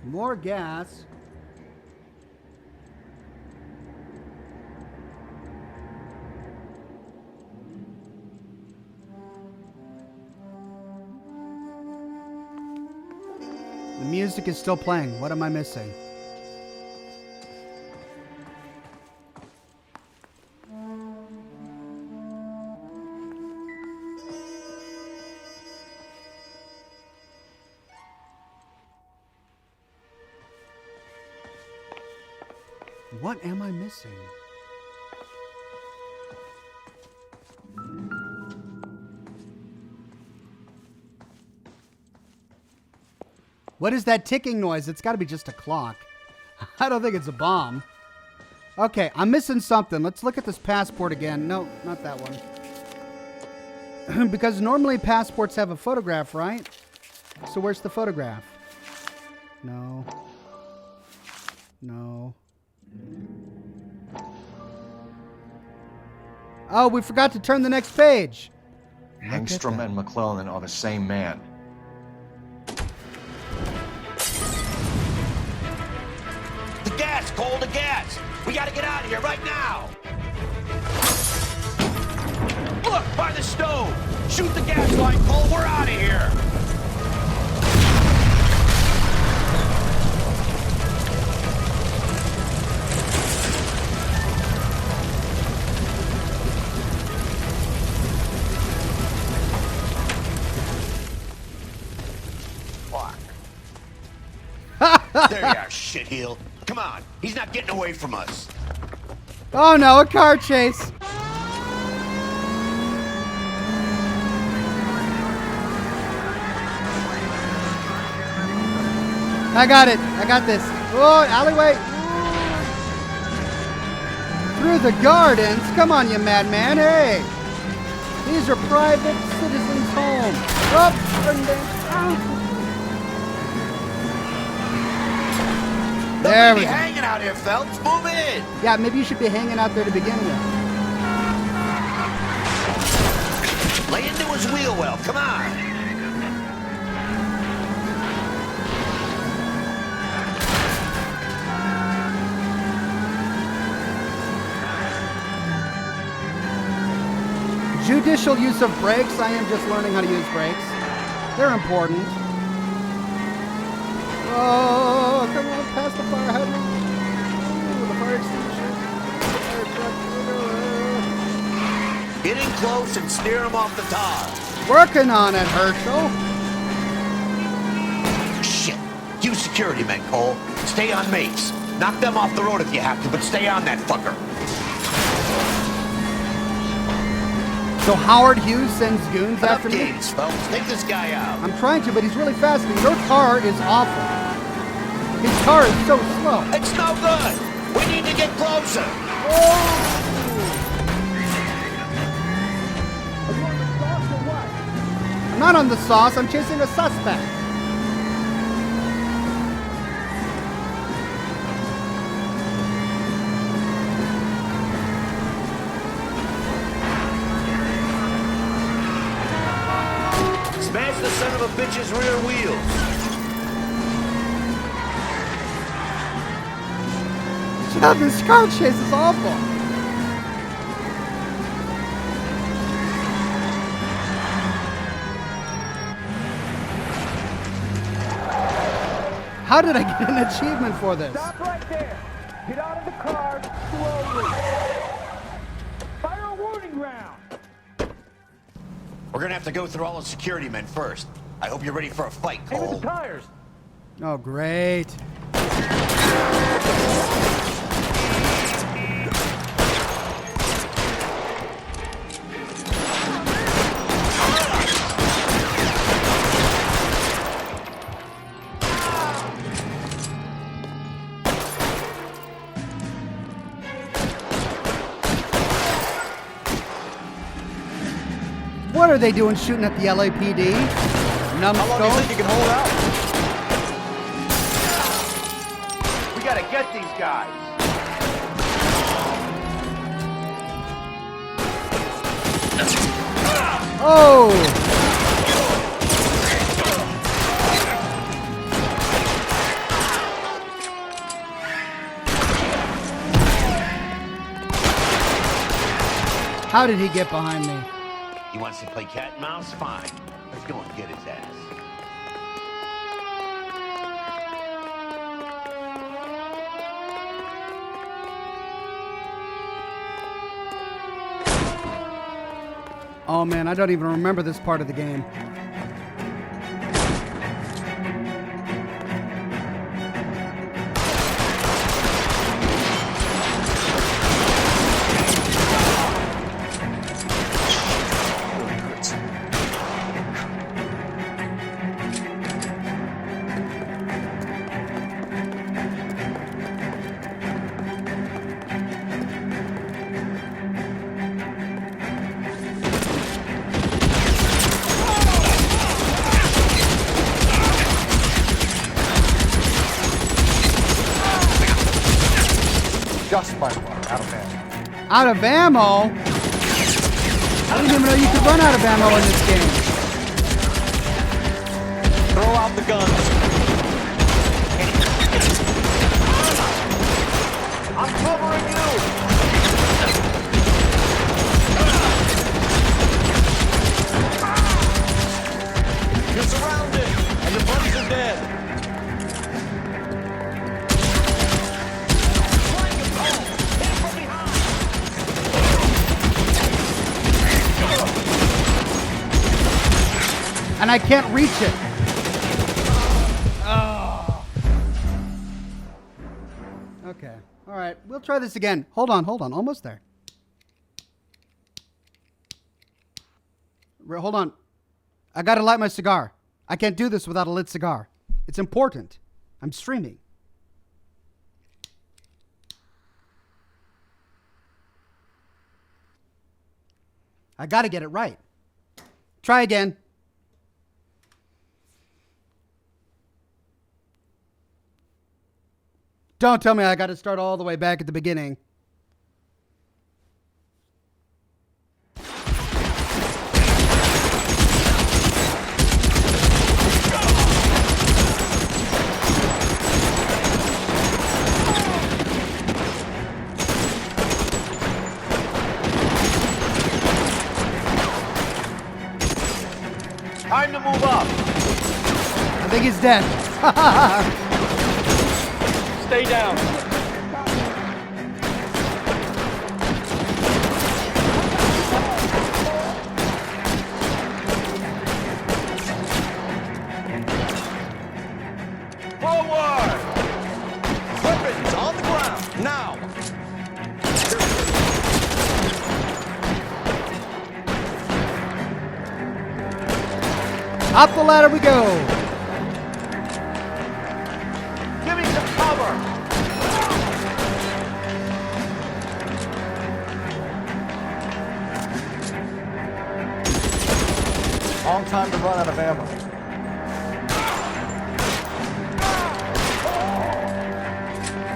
More gas. The music is still playing. What am I missing? What am I missing? What is that ticking noise? It's got to be just a clock. I don't think it's a bomb. Okay, I'm missing something. Let's look at this passport again. No, not that one. Because normally passports have a photograph, right? So where's the photograph? No. No. Oh, we forgot to turn the next page. Hangstrom and McClellan are the same man. The gas, Cole, the gas! We gotta get out of here right now! Look, by the stove! Shoot the gas line, Cole, we're out of here! shitheel. Come on, he's not getting away from us. Oh no, a car chase. I got it. I got this. Oh, alleyway. Through the gardens. Come on, you madman. Hey. These are private citizens' homes. Oh, there we go. Hanging out here, Phelps. Move in. Yeah, maybe you should be hanging out there to begin with. Lay into his wheel well. Come on. Judicial use of brakes. I am just learning how to use brakes. They're important. Oh, come on, past the fire hydrant. Ooh, the fire extinguisher. The fire truck. Get in close and steer him off the tar. Working on it, Herschel. Shit. You security men, Cole. Stay on Mapes. Knock them off the road if you have to, but stay on that fucker. So Howard Hughes sends goons after me? Phelps. Take this guy out. I'm trying to, but he's really fast, and your car is awful. His car is so slow. It's no good. We need to get closer. I'm not on the sauce. I'm chasing a suspect. Smash the son of a bitch's rear wheels. Yeah, this car chase is awful. How did I get an achievement for this? Stop right there. Get out of the car slowly. Fire a warning round. We're gonna have to go through all the security men first. I hope you're ready for a fight, Cole. Aim at the tires. Oh, great. What are they doing shooting at the LAPD? Numbskull? How long do you think you can hold out? We gotta get these guys. Oh! How did he get behind me? He wants to play cat and mouse? Fine. Let's go and get his ass. Oh man, I don't even remember this part of the game. Just my luck. Out of ammo. Out of ammo? I didn't even know you could run out of ammo in this game. Throw out the guns. I'm covering you. You're surrounded, and the buddies are dead. And I can't reach it. Oh. Okay. All right. We'll try this again. Hold on. Almost there. Hold on. I got to light my cigar. I can't do this without a lit cigar. It's important. I'm streaming. I got to get it right. Try again. Don't tell me I got to start all the way back at the beginning. Time to move up. I think he's dead. Stay down. Forward! Weapons on the ground, now! Up the ladder we go. Give me some cover! Long time to run out of ammo.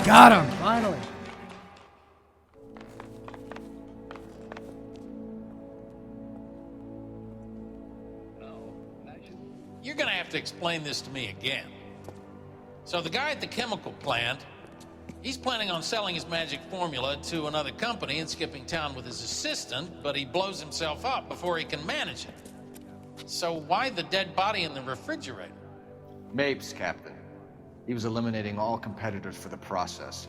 Got him, finally. You're gonna have to explain this to me again. So the guy at the chemical plant, he's planning on selling his magic formula to another company and skipping town with his assistant, but he blows himself up before he can manage it. So why the dead body in the refrigerator? Mapes, Captain. He was eliminating all competitors for the process.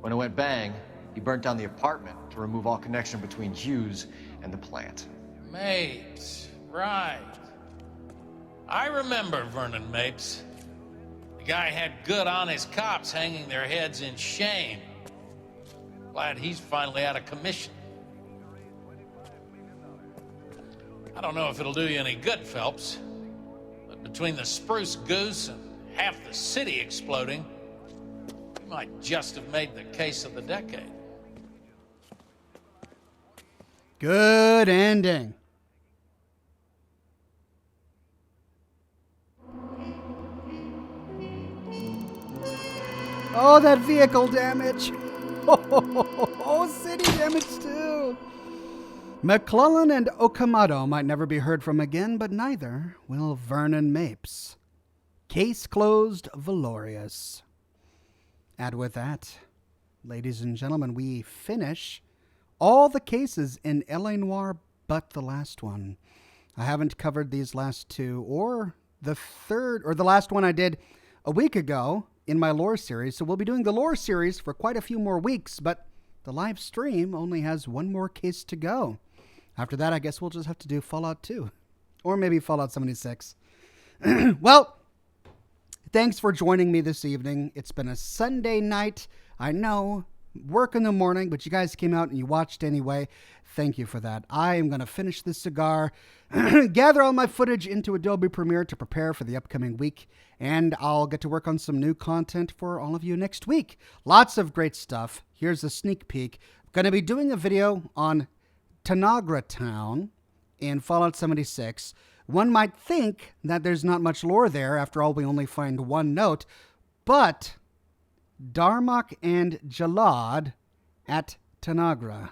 When it went bang, he burnt down the apartment to remove all connection between Hughes and the plant. Mapes, right. I remember Vernon Mapes. The guy had good, honest cops hanging their heads in shame. Glad he's finally out of commission. I don't know if it'll do you any good, Phelps, but between the spruce goose and half the city exploding, you might just have made the case of the decade. Good ending. Oh, that vehicle damage. Oh, city damage too. McClellan and Okamoto might never be heard from again, but neither will Vernon Mapes. Case closed, Valorious. And with that, ladies and gentlemen, we finish all the cases in L.A. Noire but the last one. I haven't covered these last two or the last one I did a week ago in my lore series. So we'll be doing the lore series for quite a few more weeks, but the live stream only has one more case to go. After that, I guess we'll just have to do Fallout 2 or maybe Fallout 76. Well, thanks for joining me this evening. It's been a Sunday night. I know, work in the morning, but you guys came out and you watched anyway. Thank you for that. I am going to finish this cigar, gather all my footage into Adobe Premiere to prepare for the upcoming week, and I'll get to work on some new content for all of you next week. Lots of great stuff. Here's a sneak peek. I'm going to be doing a video on Tanagra Town in Fallout 76. One might think that there's not much lore there. After all, we only find one note. But Darmok and Jalad at Tanagra.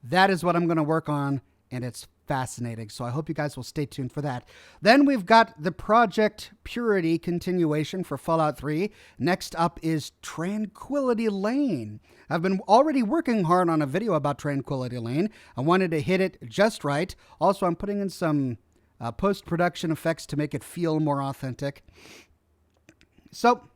That is what I'm going to work on, and it's fascinating. So I hope you guys will stay tuned for that. Then we've got the Project Purity continuation for Fallout 3. Next up is Tranquility Lane. I've been already working hard on a video about Tranquility Lane. I wanted to hit it just right. Also, I'm putting in some post-production effects to make it feel more authentic. So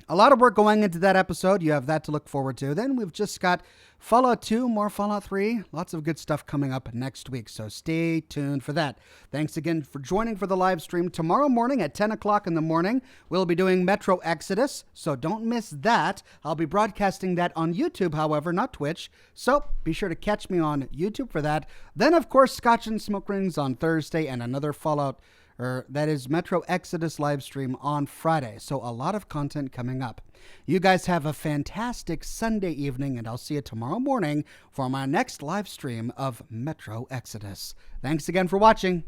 A lot of work going into that episode. You have that to look forward to. Then we've just got Fallout 2, more Fallout 3. Lots of good stuff coming up next week, so stay tuned for that. Thanks again for joining for the live stream. Tomorrow morning at 10 o'clock in the morning, we'll be doing Metro Exodus, so don't miss that. I'll be broadcasting that on YouTube, however, not Twitch, so be sure to catch me on YouTube for that. Then, of course, Scotch and Smoke Rings on Thursday and another Fallout that is Metro Exodus live stream on Friday. So a lot of content coming up. You guys have a fantastic Sunday evening, and I'll see you tomorrow morning for my next live stream of Metro Exodus. Thanks again for watching.